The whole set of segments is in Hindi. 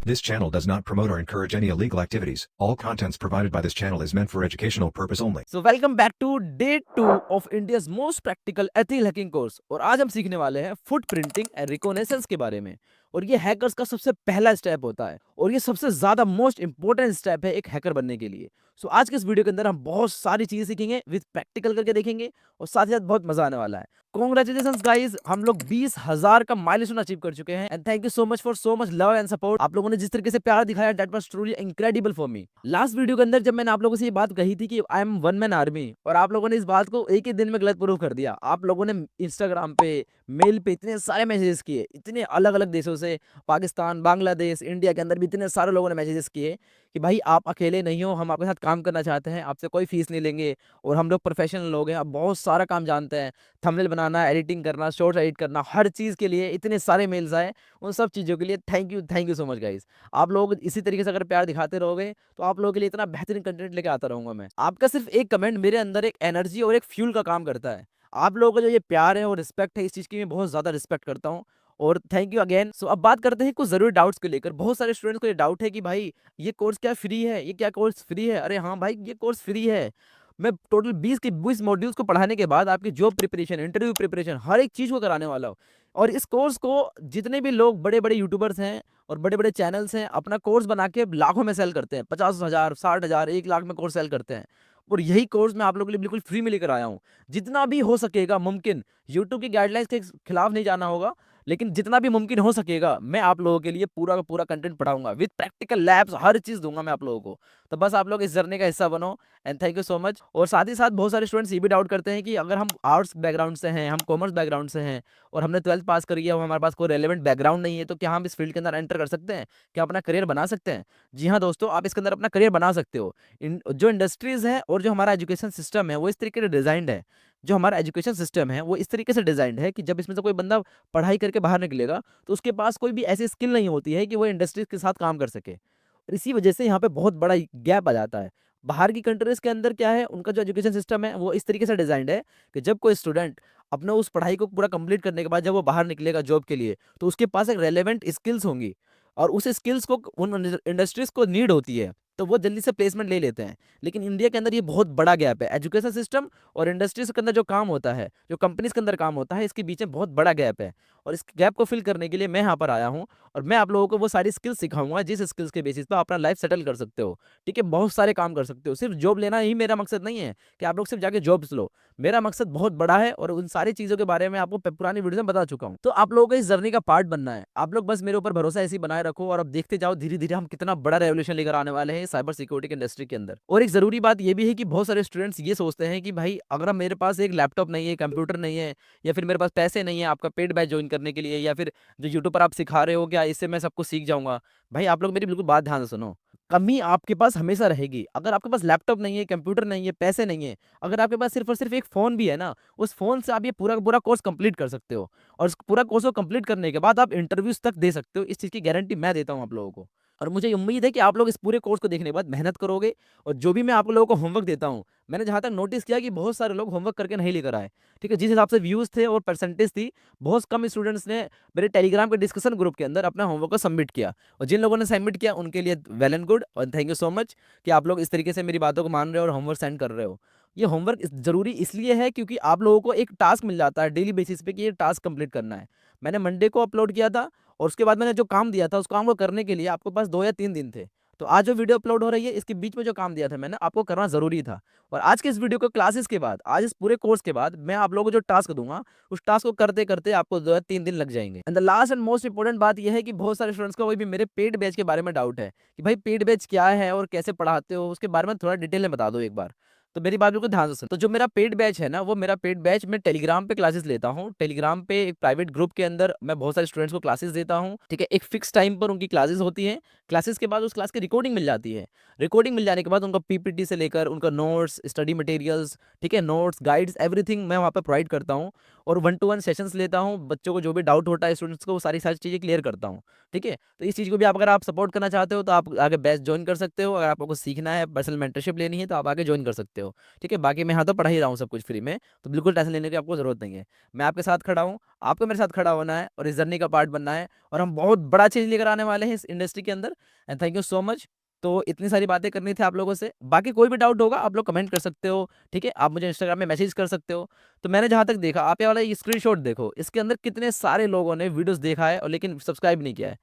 This channel does not promote or encourage any illegal activities. All contents provided by this channel is meant for educational purpose only. So welcome back to day 2 of India's most practical ethical hacking course. और आज हम सीखने वाले हैं फुट प्रिंटिंग एंड रिकॉग्निशंस के बारे में। और ये हैकर्स का सबसे पहला स्टेप होता है और ये सबसे ज्यादा मोस्ट इंपॉर्टेंट स्टेप है एक हैकर बनने के लिए। सो आज के इस वीडियो के अंदर हम बहुत सारी चीजें सीखेंगे, विद प्रैक्टिकल करके देखेंगे और साथ ही साथ बहुत मजा आने वाला है। कॉन्ग्रेचुलेशंस गाइस, हम लोग 20,000 का माइलस्टोन अचीव कर चुके हैं and thank you so much for so much love and support. आप लोगों ने जिस तरीके से प्यार दिखाया, that was truly incredible for me. Last video के अंदर जब मैंने आप लोगों से ये बात कही थी कि I am one man army, और आप लोगों ने इस बात को एक ही दिन में गलत प्रूव कर दिया। आप लोगों ने इंस्टाग्राम पे, मेल पे इतने सारे मैसेजेस किए, इतने अलग अलग देशों से, पाकिस्तान, बांग्लादेश, इंडिया के अंदर भी इतने सारे लोगों ने मैसेजेस किए कि भाई आप अकेले नहीं हो, हम आपके साथ काम करना चाहते हैं, आपसे कोई फीस नहीं लेंगे और हम लोग प्रोफेशनल लोग हैं, आप बहुत सारा काम जानते हैं, थंबनेल बनाना, एडिटिंग करना, शॉर्ट्स एडिट करना, हर चीज़ के लिए इतने सारे मेल्स आए। उन सब चीज़ों के लिए thank you so much guys. आप लोग इसी तरीके से अगर प्यार दिखाते रहोगे तो आप लोगों के लिए इतना बेहतरीन कंटेंट लेके आता रहूंगा मैं। आपका सिर्फ एक कमेंट मेरे अंदर एक एनर्जी और एक फ्यूल का काम करता है। आप लोगों का जो ये प्यार है और रिस्पेक्ट है, इस चीज़ की मैं बहुत ज़्यादा रिस्पेक्ट करता हूँ और थैंक यू अगेन। सो अब बात करते हैं कुछ ज़रूरी डाउट्स को लेकर। बहुत सारे स्टूडेंट्स को ये डाउट है कि भाई ये कोर्स क्या फ्री है, ये क्या कोर्स फ्री है? अरे हाँ भाई, ये कोर्स फ्री है। मैं टोटल 20 के 20 मॉड्यूल्स को पढ़ाने के बाद आपकी जॉब प्रिपरेशन, इंटरव्यू प्रिपरेशन, हर एक चीज़ को कराने वाला हूँ। और इस कोर्स को जितने भी लोग बड़े बड़े यूट्यूबर्स हैं और बड़े बड़े चैनल्स हैं, अपना कोर्स बना के लाखों में सेल करते हैं, 50,000, 60,000, 1 लाख में कोर्स सेल करते हैं। और यही कोर्स मैं आप लोगों के लिए बिल्कुल फ्री में लेकर आया हूँ। जितना भी हो सकेगा मुमकिन, यूट्यूब की गाइडलाइंस के खिलाफ नहीं जाना होगा, लेकिन जितना भी मुमकिन हो सकेगा मैं आप लोगों के लिए पूरा का पूरा कंटेंट पढ़ाऊंगा, विद प्रैक्टिकल लैब्स, हर चीज़ दूंगा मैं आप लोगों को। तो बस आप लोग इस जर्नी का हिस्सा बनो and thank you so much. और साथ ही साथ बहुत सारे स्टूडेंट्स ये भी डाउट करते हैं कि अगर हम आर्ट्स बैकग्राउंड से हैं, हम कॉमर्स बैकग्राउंड से हैं और हमने 12th पास करी है और हमारे पास कोई रेलेवेंट बैकग्राउंड नहीं है, तो क्या हम इस फील्ड के अंदर एंटर कर सकते हैं? क्या अपना करियर बना सकते हैं? जी हाँ दोस्तों, आप इसके अंदर अपना करियर बना सकते हो। जो इंडस्ट्रीज है और जो हमारा एजुकेशन सिस्टम है वो इस तरीके से डिजाइंड है, जो हमारा एजुकेशन सिस्टम है वो इस तरीके से डिजाइंड है कि जब इसमें से कोई बंदा पढ़ाई करके बाहर निकलेगा तो उसके पास कोई भी ऐसी स्किल नहीं होती है कि वो इंडस्ट्रीज के साथ काम कर सके। और इसी वजह से यहाँ पे बहुत बड़ा गैप आ जाता है। बाहर की कंट्रीज के अंदर क्या है, उनका जो एजुकेशन सिस्टम है वो इस तरीके से डिजाइंड है कि जब कोई स्टूडेंट अपना उस पढ़ाई को पूरा कंप्लीट करने के बाद जब वो बाहर निकलेगा जॉब के लिए, तो उसके पास एक रेलेवेंट स्किल्स होंगी और उस स्किल्स को उन इंडस्ट्रीज को नीड होती है, तो वो जल्दी से प्लेसमेंट ले लेते हैं। लेकिन इंडिया के अंदर ये बहुत बड़ा गैप है, एजुकेशन सिस्टम और इंडस्ट्रीज के अंदर जो काम होता है, जो कंपनीज के अंदर काम होता है, इसके बीच में बहुत बड़ा गैप है। और इस गैप को फिल करने के लिए मैं यहाँ पर आया हूँ और मैं आप लोगों को वो सारी स्किल्स सिखाऊंगा जिस स्किल्स के बेसिस पर आप अपना लाइफ सेटल कर सकते हो। ठीक है, बहुत सारे काम कर सकते हो। सिर्फ जॉब लेना ही मेरा मकसद नहीं है कि आप लोग सिर्फ जाके जॉब्स लो। मेरा मकसद बहुत बड़ा है और उन सारी चीज़ों के बारे में आपको पुरानी वीडियो में बता चुका हूँ। तो आप लोगों को इस जर्नी का पार्ट बनना है। आप लोग बस मेरे ऊपर भरोसा ऐसे ही बनाए रखो और अब देखते जाओ धीरे धीरे हम कितना बड़ा रेवोल्यूशन लेकर आने वाले हैं साइबर सिक्योरिटी की इंडस्ट्री के अंदर। और एक जरूरी बात यह भी है कि बहुत सारे स्टूडेंट्स ये सोचते हैं कि भाई अगर मेरे पास एक लैपटॉप नहीं है, कंप्यूटर नहीं है, या फिर मेरे पास पैसे नहीं है आपका पेड बैच ज्वाइन करने के लिए, या फिर जो यूट्यूब पर आप सिखा रहे हो क्या इससे मैं सब कुछ सीख जाऊंगा। भाई आप लोग मेरी बिल्कुल बात ध्यान से सुनो। कमी आपके पास हमेशा रहेगी। अगर आपके पास लैपटॉप नहीं है, कंप्यूटर नहीं है, पैसे नहीं है, अगर आपके पास सिर्फ और सिर्फ एक फ़ोन भी है ना, उस फ़ोन से आप ये पूरा का पूरा कोर्स कंप्लीट कर सकते हो। और इस पूरा कोर्स को कंप्लीट करने के बाद आप इंटरव्यूज़ तक दे सकते हो। इस चीज़ की गारंटी मैं देता हूँ आप लोगों को। और मुझे उम्मीद है कि आप लोग इस पूरे कोर्स को देखने के बाद मेहनत करोगे और जो भी मैं आप लोगों को होमवर्क देता हूँ, मैंने जहाँ तक नोटिस किया कि बहुत सारे लोग होमवर्क करके नहीं लेकर आए। ठीक है, जिस हिसाब से व्यूज़ थे और परसेंटेज थी, बहुत कम स्टूडेंट्स ने मेरे टेलीग्राम के डिस्कशन ग्रुप के अंदर अपना होमवर्क को सबमिट किया। और जिन लोगों ने सबमिट किया उनके लिए वेल एंड गुड और थैंक यू सो मच कि आप लोग इस तरीके से मेरी बातों को मान रहे हो और होमवर्क सेंड कर रहे हो। ये होमवर्क ज़रूरी इसलिए है क्योंकि आप लोगों को एक टास्क मिल जाता है डेली बेसिस पे कि ये टास्क कंप्लीट करना है। मैंने मंडे को अपलोड किया था और उसके बाद मैंने जो काम दिया था उस काम को करने के लिए आपके पास 2 या 3 दिन थे। तो आज जो वीडियो अपलोड हो रही है इसके बीच में जो काम दिया था मैंने, आपको करना ज़रूरी था। और आज के इस वीडियो को क्लासेस के बाद, आज इस पूरे कोर्स के बाद मैं आप लोगों को जो टास्क दूँगा, उस टास्क को करते-करते आपको 2 या 3 दिन लग जाएँगे। And the last and most important बात ये है कि बहुत सारे स्टूडेंट्स को अभी भी मेरे पेड बैच के बारे में डाउट है कि भाई पेड बैच क्या है और कैसे पढ़ाते हो? उसके बारे में थोड़ा डिटेल में बता दो एक बार। तो मेरी बात बिल्कुल ध्यान से सुनो। तो जो मेरा पेड बैच है ना, वो मेरा पेड बैच मैं टेलीग्राम पे क्लासेस लेता हूँ। टेलीग्राम पे एक प्राइवेट ग्रुप के अंदर मैं बहुत सारे स्टूडेंट्स को क्लासेस देता हूँ। ठीक है, एक फिक्स टाइम पर उनकी क्लासेस होती हैं। क्लासेस के बाद उस क्लास की रिकॉर्डिंग मिल जाती है। रिकॉर्डिंग मिल जाने के बाद उनका पीपीटी से लेकर उनका नोट्स, स्टडी मटेरियल्स, ठीक है, नोट्स, गाइड्स, एवरीथिंग मैं वहाँ पे प्रोवाइड करता हूँ। और 1 to 1 सेशंस लेता हूँ, बच्चों को जो भी डाउट होता है स्टूडेंट्स को, वो सारी चीज़ें क्लियर करता हूँ, ठीक है। तो इस चीज़ को भी अगर आप सपोर्ट करना चाहते हो तो आप आगे बैच ज्वाइन कर सकते हो। अगर आपको कुछ सीखना है, पर्सनल मेंटरशिप लेनी है तो आप आगे ज्वाइन कर सकते हो, ठीक है। बाकी मैं यहाँ तो पढ़ा ही रहा हूँ सब कुछ फ्री में, तो बिल्कुल टेंशन लेने की आपको ज़रूरत नहीं है। मैं आपके साथ खड़ा हूँ, आपको मेरे साथ खड़ा होना है और इस जर्नी का पार्ट बनना है, और हम बहुत बड़ा चीज़ लेकर आने वाले हैं इस इंडस्ट्री के अंदर। And thank you so much. तो इतनी सारी बातें करनी थी आप लोगों से। बाकी कोई भी डाउट होगा आप लोग कमेंट कर सकते हो, ठीक है। आप मुझे इंस्टाग्राम में मैसेज कर सकते हो। तो मैंने जहाँ तक देखा, आप ये वाला स्क्रीनशॉट देखो, इसके अंदर कितने सारे लोगों ने वीडियोस देखा है और लेकिन सब्सक्राइब नहीं किया है।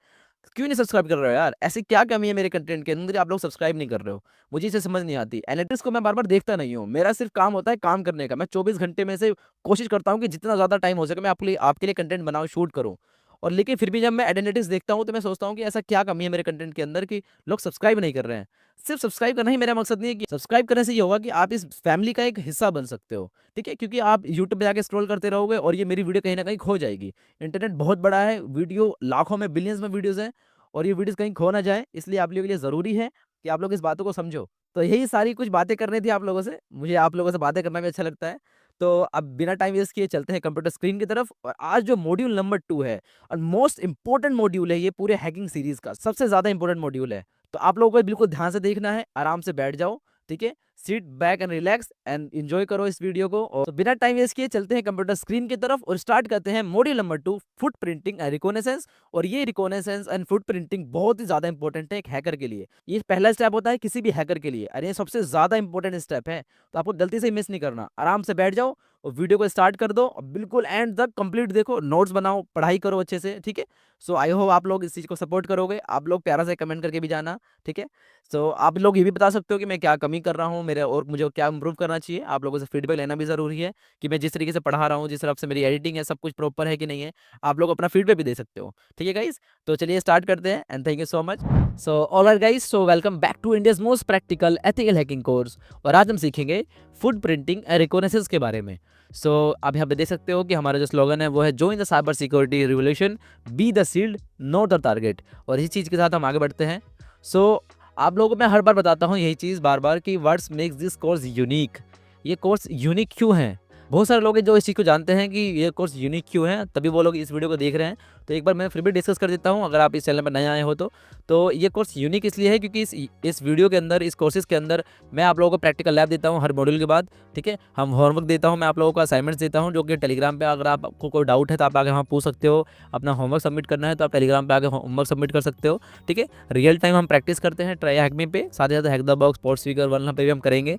क्यों नहीं सब्सक्राइब कर रहे हो यार? ऐसी क्या कमी है मेरे कंटेंट के अंदर आप लोग सब्सक्राइब नहीं कर रहे हो? मुझे इसे समझ नहीं आती। एनालिटिक्स को मैं बार-बार देखता नहीं हूँ। मेरा सिर्फ काम होता है काम करने का। मैं 24 घंटे में से कोशिश करता हूँ कि जितना ज़्यादा टाइम हो सके मैं आपके लिए कंटेंट बनाऊँ, शूट करूँ। और लेकिन फिर भी जब मैं एनालिटिक्स देखता हूँ तो मैं सोचता हूँ कि ऐसा क्या कमी है मेरे कंटेंट के अंदर कि लोग सब्सक्राइब नहीं कर रहे हैं। सिर्फ सब्सक्राइब करना ही मेरा मकसद नहीं है। कि सब्सक्राइब करने से ये होगा कि आप इस फैमिली का एक हिस्सा बन सकते हो, ठीक है? क्योंकि आप यूट्यूब पे जाके स्क्रॉल करते रहोगे और ये मेरी वीडियो कहीं न कहीं खो जाएगी। इंटरनेट बहुत बड़ा है, वीडियो लाखों में, बिलियंस में वीडियोज़ हैं और ये वीडियोज़ कहीं खो ना जाए, इसलिए आप लोगों के लिए ज़रूरी है कि आप लोग इस बातों को समझो। तो यही सारी कुछ बातें करनी थी आप लोगों से। मुझे आप लोगों से बातें करना भी अच्छा लगता है। तो अब बिना टाइम वेस्ट किए चलते हैं कंप्यूटर स्क्रीन की तरफ, और आज जो मॉड्यूल नंबर 2 है और मोस्ट इम्पोर्टेंट मॉड्यूल है ये पूरे हैकिंग सीरीज़ का, सबसे ज़्यादा इम्पोर्टेंट मॉड्यूल है। तो आप लोगों को बिल्कुल ध्यान से देखना है, आराम से बैठ जाओ, ठीक है? Sit back and relax and enjoy करो इस वीडियो को। और तो बिना टाइम वेस्ट किए चलते हैं कंप्यूटर स्क्रीन की तरफ और स्टार्ट करते हैं module number 2, foot printing and reconnaissance. और ये रिकॉग्निसेंस एंड फुट प्रिंटिंग बहुत ही ज़्यादा इंपॉर्टेंट है एक हैकर के लिए। ये पहला स्टेप होता है किसी भी हैकर के लिए, और ये सबसे ज़्यादा इंपॉर्टेंट स्टेप है। तो आपको गलती से मिस नहीं करना। आराम से बैठ जाओ और वीडियो को स्टार्ट कर दो और बिल्कुल एंड तक कंप्लीट देखो, नोट्स बनाओ, पढ़ाई करो अच्छे से, ठीक है? सो आई होप आप लोग इस चीज़ को सपोर्ट करोगे। आप लोग प्यारा सा कमेंट करके भी जाना, ठीक है? सो आप लोग ये भी बता सकते हो कि मैं क्या कमी कर रहा हूँ मेरे, और मुझे क्या इम्प्रूव करना चाहिए। आप लोगों से फीडबैक लेना भी ज़रूरी है कि मैं जिस तरीके से पढ़ा रहा हूँ, जिस हिसाब से मेरी एडिटिंग है, सब कुछ प्रॉपर है कि नहीं है। आप लोग अपना फीडबैक भी दे सकते हो, ठीक है गाइज़? तो चलिए स्टार्ट करते हैं and thank you so much. So alright guys, so welcome back to India's most practical ethical hacking course. और आज हम सीखेंगे फुट प्रिंटिंग एंड रिकॉग्निसेंस के बारे में। सो आप यहाँ पे देख सकते हो कि हमारा जो स्लोगन है वो है join the cyber security revolution, be the shield not the target. और इसी चीज़ के साथ हम आगे बढ़ते हैं। सो आप लोगों को मैं हर बार बताता हूँ यही चीज़ बार-बार कि what's makes this course unique. ये कोर्स यूनिक क्यों है? बहुत सारे लोग हैं जो इस चीज़ को जानते हैं कि ये कोर्स यूनिक क्यों है, तभी वो लोग इस वीडियो को देख रहे हैं। तो एक बार मैं फिर भी डिस्कस कर देता हूँ अगर आप इस चैनल पर नए आए हो तो। तो ये कोर्स यूनिक इसलिए है क्योंकि इस वीडियो के अंदर, इस कोर्सेज़ के अंदर मैं आप लोगों को प्रैक्टिकल लैब देता हूँ हर मॉड्यूल के बाद, ठीक है? हम होमवर्क देता हूँ, मैं आप लोगों को असाइनमेंट्स देता हूँ जो कि टेलीग्राम पे अगर आपको कोई डाउट है तो आप आके वहाँ पूछ सकते हो। अपना होमवर्क सबमिट करना है तो आप टेलीग्राम पे आके होमवर्क सबमिट कर सकते हो, ठीक है? रियल टाइम हम प्रैक्टिस करते हैं ट्राई हैक मी पे, साथ ही साथ hack the box, sports speaker वरना पे भी हम करेंगे,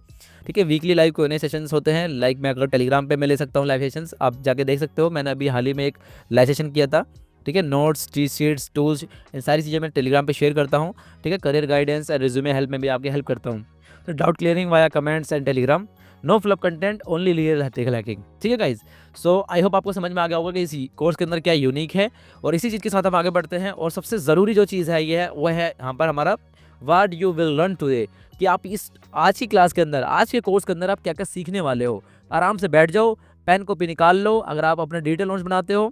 ठीक है? वीकली लाइव Q&A सेशंस होते हैं। लाइक मैं अगर टेलीग्राम पे मैं ले सकता हूँ लाइव सेशंस, आप जाके देख सकते हो। मैंने अभी हाल ही में एक लाइव सेशन किया था, ठीक है? नोट्स, चीट शीट्स, टूल्स, इन सारी चीज़ें मैं टेलीग्राम पे शेयर करता हूँ, ठीक है? करियर गाइडेंस और रिज्यूमे हेल्प में भी आपकी हेल्प करता हूँ। तो doubt clearing via comments and Telegram, no flop content, only real ethical hacking, ठीक है गाइज? सो आई होप आपको समझ में आ गया होगा कि इस कोर्स के अंदर क्या यूनिक है, और इसी चीज़ के साथ हम आगे बढ़ते हैं। और सबसे ज़रूरी जो चीज़ है ये है, वो है यहाँ पर हमारा what you will learn today, कि आप इस आज की क्लास के अंदर, आज के कोर्स के अंदर आप क्या क्या सीखने वाले हो। आराम से बैठ जाओ, पेन कॉपी निकाल लो। अगर आप अपने डिजिटल नोट्स बनाते हो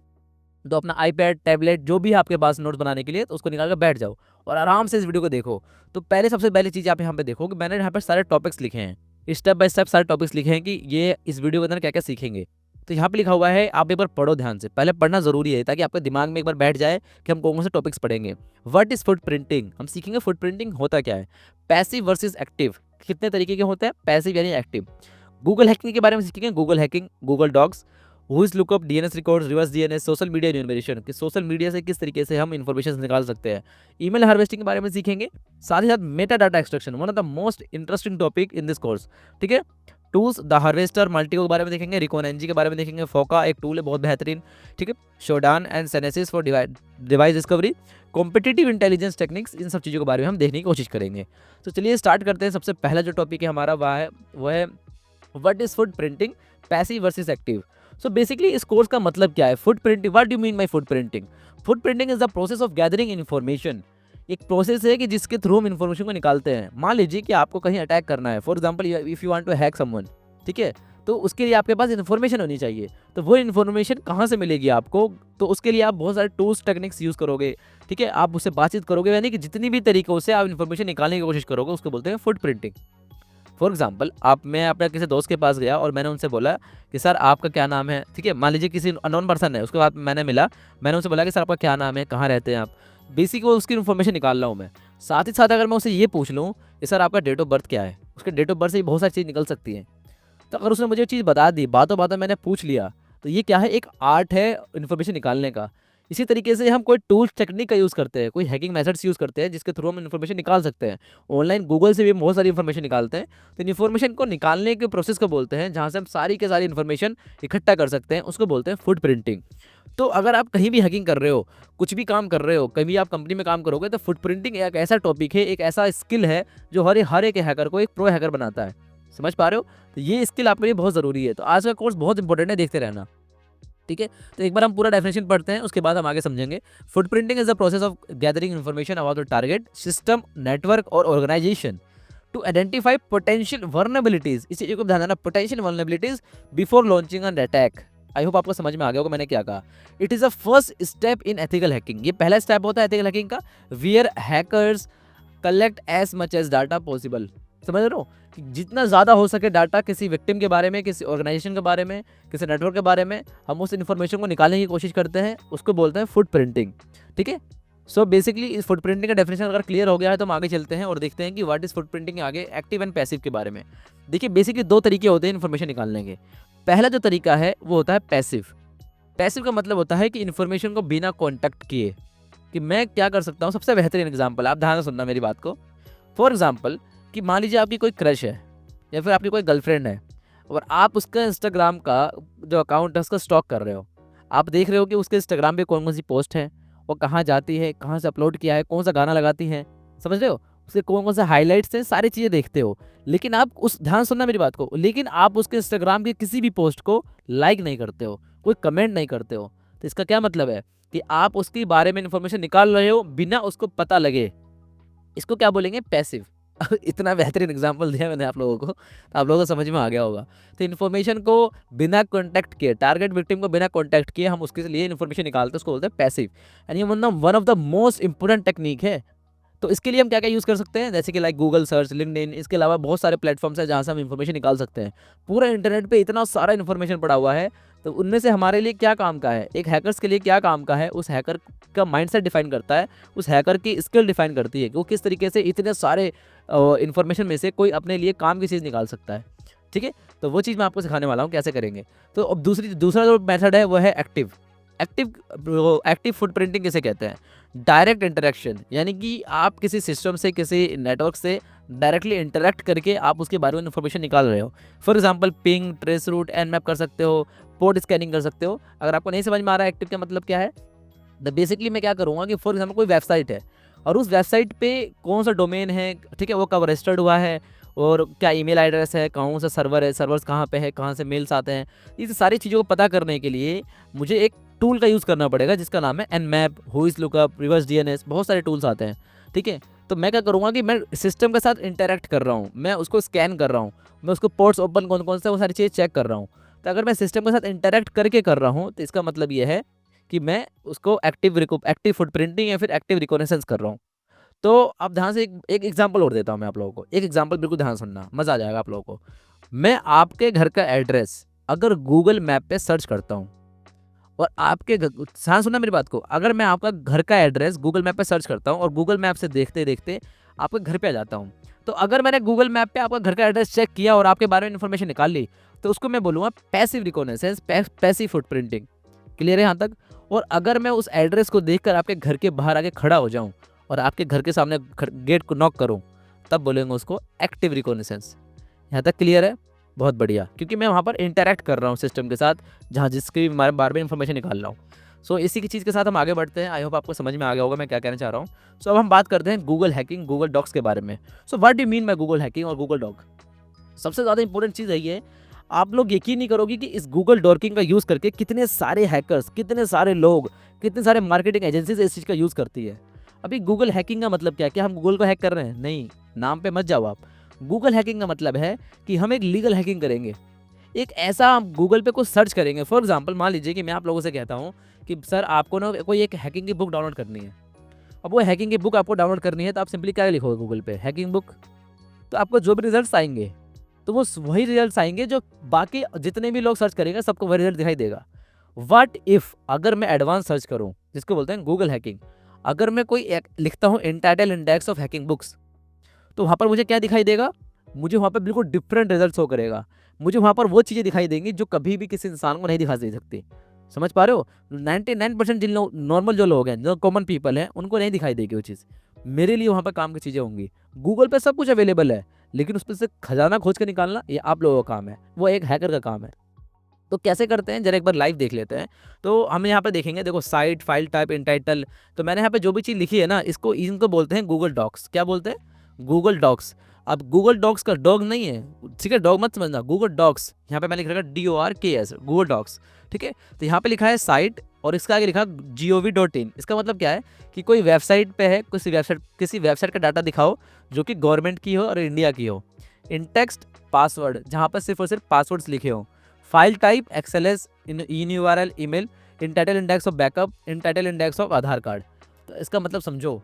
तो अपना आईपैड, टैबलेट जो भी है आपके पास नोट्स बनाने के लिए, तो उसको निकाल कर बैठ जाओ और आराम से इस वीडियो को देखो। तो सबसे पहली चीज़ आप यहाँ पे देखो कि मैंने यहाँ पर सारे टॉपिक्स लिखे हैं, स्टेप बाय स्टेप सारे टॉपिक्स लिखे हैं कि ये इस वीडियो के अंदर क्या क्या सीखेंगे। तो यहाँ पे लिखा हुआ है, आप एक बार पढ़ो ध्यान से। पहले पढ़ना जरूरी है ताकि आपके दिमाग में एक बार बैठ जाए कि हम कौन से टॉपिक्स पढ़ेंगे। व्हाट इज फुट प्रिंटिंग, हम सीखेंगे फुट प्रिंटिंग होता क्या है। पैसिव वर्सेस एक्टिव, कितने तरीके के होते हैं, पैसिव यानी एक्टिव। गूगल हैकिंग के बारे में सीखेंगे, Google hacking, Google dorks, whois lookup, DNS records, reverse DNS, social media information, कि सोशल मीडिया से किस तरीके से हम इन्फॉर्मेशन निकाल सकते हैं। ईमेल हार्वेस्टिंग के बारे में सीखेंगे, साथ ही साथ Meta data extraction, one of the most interesting topic in this course, ठीक है? टूल्स, द हार्वेस्टर, मल्टीको के बारे में देखेंगे, रिकोनएनजी के बारे में देखेंगे, फोका एक टूल है बहुत बेहतरीन, ठीक है? Shodan and Censys for device discovery, competitive intelligence techniques, इन सब चीज़ों के बारे में हम देखने की कोशिश करेंगे। तो चलिए स्टार्ट करते हैं। सबसे पहला जो टॉपिक है हमारा वो है what is foot printing, passive versus active. So basically इस कोर्स का मतलब क्या है, foot printing, what do mean by foot printing? Foot printing is the process of gathering information. एक प्रोसेस है कि जिसके थ्रू हम इन्फॉर्मेशन को निकालते हैं। मान लीजिए कि आपको कहीं अटैक करना है, for example if you want to hack someone, ठीक है? तो उसके लिए आपके पास इन्फॉर्मेशन होनी चाहिए। तो वो इन्फॉर्मेशन कहाँ से मिलेगी आपको? तो उसके लिए आप बहुत सारे टूल्स टेक्निक्स यूज़ करोगे, ठीक है? आप उससे बातचीत करोगे, यानी कि जितनी भी तरीकों से आप इन्फॉर्मेशन निकालने की कोशिश करोगे, उसको बोलते हैं फुट प्रिंटिंग। फॉर एग्जाम्पल, मैं अपने किसी दोस्त के पास गया और मैंने उनसे बोला कि सर आपका क्या नाम है, ठीक है? मान लीजिए किसी अननोन पर्सन है, उसके बाद मैंने मिला, मैंने उनसे बोला कि सर आपका क्या नाम है, कहाँ रहते हैं आप? बेसिक वो उसकी इन्फॉर्मेशन निकाल रहा हूँ मैं। साथ ही साथ अगर मैं उसे ये पूछ लूँ कि सर आपका डेट ऑफ बर्थ क्या है, उसके डेट ऑफ बर्थ से बहुत सारी चीज़ निकल सकती है। तो अगर उसने मुझे चीज़ बता दी, बातों बातों मैंने पूछ लिया, तो ये क्या है, एक आर्ट है इन्फॉर्मेशन निकालने का। इसी तरीके से हम कोई टूल्स टेक्निक का यूज़ करते हैं, कोई हैकिंग मेथड्स यूज़ करते हैं, जिसके थ्रू हम इन्फॉर्मेशन निकाल सकते हैं। ऑनलाइन गूगल से भी हम बहुत सारी इन्फॉर्मेशन निकालते हैं। तो इन इन्फॉर्मेशन को निकालने के प्रोसेस को बोलते हैं, जहाँ से हम सारी के सारी इन्फॉर्मेशन इकट्ठा कर सकते हैं, उसको बोलते हैं फुट प्रिंटिंग। तो अगर आप कहीं भी हैकिंग कर रहे हो, कुछ भी काम कर रहे हो, कभी आप कंपनी में काम करोगे, तो फुट प्रिंटिंग एक ऐसा टॉपिक है, एक ऐसा स्किल है जो हर एक हैकर को एक प्रो हैकर बनाता है। समझ पा रहे हो? तो ये स्किल आपके लिए बहुत ज़रूरी है। तो आज का कोर्स बहुत इंपॉर्टेंट है, देखते रहना, ठीक है? तो एक बार हम पूरा डेफिनेशन पढ़ते हैं, उसके बाद हम आगे समझेंगे। Foot printing is the process of gathering information about the target system, network और organisation to identify potential vulnerabilities. इस चीज़ को ध्यान देना, potential vulnerabilities before launching an attack. I hope आपको समझ में आ गया होगा मैंने क्या कहा। It is a first step in ethical hacking. ये पहला स्टेप होता है एथिकल हैकिंग का, where hackers collect as much as data possible. समझ रहे हो कि जितना ज़्यादा हो सके डाटा किसी विक्टिम के बारे में, किसी ऑर्गेनाइजेशन के बारे में, किसी नेटवर्क के बारे में, हम उस इन्फॉर्मेशन को निकालने की कोशिश करते हैं, उसको बोलते हैं फुट प्रिंटिंग, ठीक है? सो बेसिकली इस फुट प्रिंटिंग का डेफिनेशन अगर क्लियर हो गया है तो हम आगे चलते हैं और देखते हैं कि व्हाट इज फुट प्रिंटिंग, आगे एक्टिव एंड पैसिव के बारे में। देखिए बेसिकली दो तरीके होते हैं इन्फॉर्मेशन निकालने के। पहला जो तरीका है वो होता है पैसिव। पैसिव का मतलब होता है कि इन्फॉर्मेशन को बिना कॉन्टैक्ट किए, कि मैं क्या कर सकता हूँ। सबसे बेहतरीन एग्जाम्पल, आप ध्यान से सुनना मेरी बात को। फॉर एग्जाम्पल कि मान लीजिए आपकी कोई क्रश है या फिर आपकी कोई गर्लफ्रेंड है और आप उसका इंस्टाग्राम का जो अकाउंट है उसका स्टॉक कर रहे हो। आप देख रहे हो कि उसके इंस्टाग्राम पे कौन कौन सी पोस्ट है, वो कहाँ जाती है, कहाँ से अपलोड किया है, कौन सा गाना लगाती है, समझ रहे हो? उसके कौन कौन से हाईलाइट्स हैं, सारी चीज़ें देखते हो। लेकिन आप उस ध्यान सुनना मेरी बात को, लेकिन आप उसके इंस्टाग्राम के किसी भी पोस्ट को लाइक नहीं करते हो, कोई कमेंट नहीं करते हो। तो इसका क्या मतलब है कि आप उसके बारे में इन्फॉर्मेशन निकाल रहे हो बिना उसको पता लगे। इसको क्या बोलेंगे? पैसिव। इतना बेहतरीन एग्जांपल दिया मैंने आप लोगों को, तो आप लोगों को समझ में आ गया होगा। तो इन्फॉर्मेशन को बिना कॉन्टैक्ट किए, टारगेट विक्टिम को बिना कॉन्टैक्ट किए हम उसके लिए इन्फॉर्मेशन निकालते हैं, उसको बोलते हैं पैसिव। एंड ये one of the most important technique है। तो इसके लिए हम क्या क्या यूज़ कर सकते हैं, जैसे कि लाइक गूगल सर्च, लिंक्डइन, इसके अलावा बहुत सारे प्लेटफॉर्म्स हैं जहाँ से हम इन्फॉर्मेशन निकाल सकते हैं। पूरा इंटरनेट पे इतना सारा इन्फॉर्मेशन पड़ा हुआ है, तो उनमें से हमारे लिए क्या काम का है, एक हैकर्स के लिए क्या काम का है, उस हैकर का माइंडसेट डिफाइन करता है, उस हैकर की स्किल डिफाइन करती है कि वो किस तरीके से इतने सारे इन्फॉर्मेशन में से कोई अपने लिए काम की चीज़ निकाल सकता है, ठीक है? तो वो चीज़ मैं आपको सिखाने वाला हूँ कैसे करेंगे। तो अब दूसरा जो मेथड है वो है एक्टिव। एक्टिव फुट प्रिंटिंग किसे कहते हैं? डायरेक्ट इंटरेक्शन, यानी कि आप किसी सिस्टम से, किसी नेटवर्क से डायरेक्टली इंटरेक्ट करके आप उसके बारे में इन्फॉर्मेशन निकाल रहे हो। For example ping, trace root, N map कर सकते हो, पोर्ट स्कैनिंग कर सकते हो। अगर आपको नहीं समझ में आ रहा है एक्टिव का मतलब क्या है, तो बेसिकली मैं क्या करूँगा कि फॉर एग्जांपल कोई वेबसाइट है और उस वेबसाइट पे कौन सा डोमेन है, ठीक है, वो कब रजिस्टर्ड हुआ है और क्या ईमेल एड्रेस है, कौन सा सर्वर है, सर्वर्स कहाँ पे है, कहाँ से मेल्स आते हैं, ये सारी चीज़ों को पता करने के लिए मुझे एक टूल का यूज़ करना पड़ेगा जिसका नाम है एनमैप, हुइस लुकअप, रिवर्स डीएनएस, बहुत सारे टूल्स आते हैं, ठीक है? तो मैं क्या करूँगा कि मैं सिस्टम के साथ इंटरेक्ट कर रहा हूँ, मैं उसको स्कैन कर रहा हूँ, मैं उसको पोर्ट्स ओपन कौन कौन से वो सारी चीज़ चेक कर रहा हूँ। तो अगर मैं सिस्टम के साथ इंटरेक्ट करके कर रहा हूँ तो इसका मतलब ये है कि मैं उसको एक्टिव फुट प्रिंटिंग या फिर एक्टिव रिकॉग्निशंस कर रहा हूँ। तो आप ध्यान से एक एग्जांपल और देता हूँ मैं आप लोगों को, एक एग्जांपल बिल्कुल ध्यान सुनना, मज़ा आ जाएगा आप लोगों को। मैं आपके घर का एड्रेस अगर गूगल मैप पे सर्च करता हूँ और आपके ध्यान सुनना मेरी बात को, अगर मैं आपका घर का एड्रेस गूगल मैप पे सर्च करता हूँ और गूगल मैप से देखते देखते आपके घर पे आ जाता हूँ, तो अगर मैंने गूगल मैप पे आपका घर का एड्रेस चेक किया और आपके बारे में इन्फॉर्मेशन निकाल ली, तो उसको मैं बोलूँगा passive recognitions, passive foot printing. Clear है यहाँ तक? और अगर मैं उस एड्रेस को देखकर आपके घर के बाहर आके खड़ा हो जाऊँ और आपके घर के सामने गेट को नॉक करूँ, तब बोलेंगे उसको एक्टिव रिकॉग्निशंस। यहाँ तक क्लियर है? बहुत बढ़िया, क्योंकि मैं वहाँ पर इंटरैक्ट कर रहा हूँ सिस्टम के साथ, जहाँ जिसके बारे में इन्फॉर्मेशन निकाल रहा हूँ। सो इसी की चीज़ के साथ हम आगे बढ़ते हैं। आई होप आपको समझ में आ गया होगा मैं क्या कहना चाह रहा हूँ। सो अब हम बात करते हैं गूगल हैकिंग, गूगल डॉक्स के बारे में। So what do you mean by Google hacking और गूगल डॉक? सबसे ज़्यादा इंपॉर्टेंट चीज़ है ये, आप लोग यकीन नहीं करोगे कि इस गूगल डॉकिंग का यूज़ करके कितने सारे हैकर्स, कितने सारे लोग, कितने सारे मार्केटिंग एजेंसीज इस चीज़ का यूज़ करती है। अभी गूगल हैकिंग का मतलब क्या हम गूगल को हैक कर रहे हैं? नहीं, नाम पे मत जाओ आप। गूगल हैकिंग का मतलब है कि हम एक लीगल हैकिंग करेंगे, एक ऐसा आप गूगल पे कुछ सर्च करेंगे, फॉर एग्जांपल मान लीजिए कि मैं आप लोगों से कहता हूँ कि सर आपको ना कोई एक हैकिंग की बुक डाउनलोड करनी है। अब वो हैकिंग की बुक आपको डाउनलोड करनी है तो आप सिंपली क्या लिखोगे गूगल पे, हैकिंग बुक। तो आपको जो भी रिजल्ट्स आएंगे तो वो वही रिजल्ट्स आएंगे जो बाकी जितने भी लोग सर्च करेंगे सबको वही रिजल्ट दिखाई देगा। व्हाट इफ अगर मैं एडवांस सर्च करूं जिसको बोलते हैं गूगल हैकिंग, अगर मैं कोई एक लिखता हूं entitle index of hacking books, तो वहाँ पर मुझे क्या दिखाई देगा, मुझे वहाँ पर बिल्कुल डिफरेंट रिजल्ट शो करेगा। मुझे वहाँ पर वो चीज़ें दिखाई देंगी जो कभी भी किसी इंसान को नहीं दिखा दे सकती। समझ पा रहे हो? 99% जिन लोग नॉर्मल जो लोग हैं, जो कॉमन पीपल हैं, उनको नहीं दिखाई देगी वो चीज़। मेरे लिए वहाँ पर काम की चीज़ें होंगी। गूगल पे सब कुछ अवेलेबल है, लेकिन उस पे से खजाना खोज के निकालना ये आप लोगों का काम है, वो एक हैकर का काम है। तो कैसे करते हैं जरा एक बार लाइव देख लेते हैं। तो हम यहाँ पे देखेंगे, देखो साइट, फाइल टाइप, एंटाइटल। तो मैंने यहाँ पे जो भी चीज़ लिखी है ना, इसको इनको बोलते हैं गूगल डॉक्स। क्या बोलते हैं? Google docs. अब गूगल डॉक्स का डॉग नहीं है, ठीक है, डॉग मत समझना, गूगल डॉक्स। यहाँ पे मैंने लिख रखा DORKS, गूगल डॉक्स। ठीक है, तो यहाँ पे लिखा है साइट और इसका आगे लिखा gov.in। इसका मतलब क्या है कि कोई वेबसाइट पे है, किसी वेबसाइट का डाटा दिखाओ जो कि गवर्नमेंट की हो और इंडिया की हो। इन टेक्स्ट पासवर्ड, जहाँ पर सिर्फ और सिर्फ पासवर्ड्स लिखे हों। File type XLS, in URL email, entitle index of backup, entitle index of Aadhaar card. तो इसका मतलब समझो।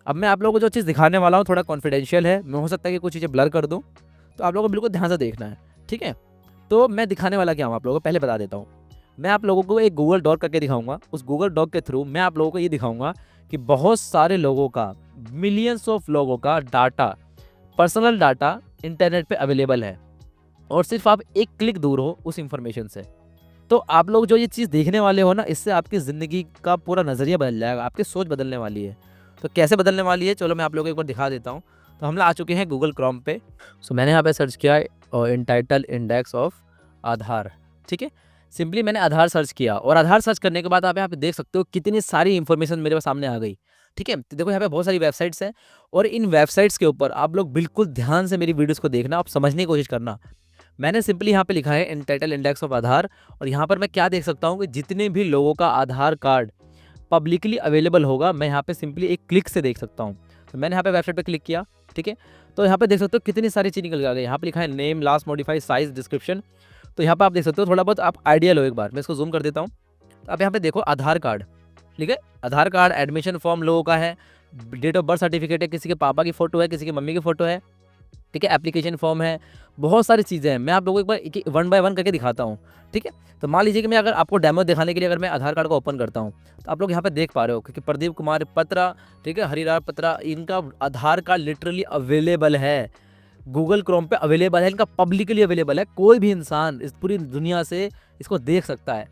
अब मैं आप लोगों को जो चीज़ दिखाने वाला हूँ थोड़ा कॉन्फिडेंशियल है, मैं हो सकता है कि कुछ चीज़ें ब्लर कर दूँ, तो आप लोगों को बिल्कुल ध्यान से देखना है। ठीक है, तो मैं दिखाने वाला क्या हूँ आप लोगों को पहले बता देता हूँ। मैं आप लोगों को एक गूगल डॉक करके दिखाऊंगा। उस गूगल डॉक के थ्रू मैं आप लोगों को ये दिखाऊंगा कि बहुत सारे लोगों का, मिलियंस ऑफ लोगों का डाटा, पर्सनल डाटा इंटरनेट पे अवेलेबल है और सिर्फ आप एक क्लिक दूर हो उस इंफॉर्मेशन से। तो आप लोग जो ये चीज़ देखने वाले हो ना, इससे आपकी ज़िंदगी का पूरा नज़रिया बदल जाएगा, आपकी सोच बदलने वाली है। तो कैसे बदलने वाली है, चलो मैं आप लोगों को एक बार दिखा देता हूँ। तो हम लोग आ चुके हैं गूगल क्रोम पे। सो मैंने यहाँ पे सर्च किया एंटाइटल इंडेक्स ऑफ आधार। ठीक है, सिंपली मैंने आधार सर्च किया और आधार सर्च करने के बाद आप यहाँ पे देख सकते हो कितनी सारी इंफॉर्मेशन मेरे सामने आ गई। ठीक है, तो देखो यहाँ पे बहुत सारी वेबसाइट्स हैं और इन वेबसाइट्स के ऊपर आप लोग बिल्कुल ध्यान से मेरी वीडियोस को देखना, आप समझने की कोशिश करना। मैंने सिंपली यहाँ पे लिखा है एंटाइटल इंडेक्स ऑफ आधार और यहाँ पर मैं क्या देख सकता हूँ कि जितने भी लोगों का आधार कार्ड पब्लिकली अवेलेबल होगा, मैं यहाँ पे सिंपली एक क्लिक से देख सकता हूँ। तो मैंने यहाँ पे वेबसाइट पे क्लिक किया। ठीक है, तो यहाँ पे देख सकते हो कितनी सारी चीज़ निकल गई। यहाँ पे लिखा है name, last modify, size, description. तो यहाँ पे आप देख सकते हो, थोड़ा बहुत आप आइडिया लो एक बार। मैं इसको जूम कर देता हूँ। तो आप यहाँ पे देखो आधार कार्ड, ठीक है, आधार कार्ड, एडमिशन फॉर्म लोगों का है, डेट ऑफ बर्थ सर्टिफिकेट है, किसी के पापा की फ़ोटो है, किसी की मम्मी की फ़ोटो है। ठीक है, एप्लीकेशन फॉर्म है, बहुत सारी चीज़ें हैं। मैं आप लोगों को एक बार वन बाय वन करके दिखाता हूँ। ठीक है, तो मान लीजिए कि मैं अगर आपको डेमो दिखाने के लिए अगर मैं आधार कार्ड को ओपन करता हूँ, तो आप लोग यहाँ पे देख पा रहे हो क्योंकि प्रदीप कुमार पत्रा, ठीक है, हरिराज पत्रा, इनका आधार कार्ड लिटरली अवेलेबल है, गूगल क्रोम पे अवेलेबल है, इनका पब्लिकली अवेलेबल है। कोई भी इंसान इस पूरी दुनिया से इसको देख सकता है।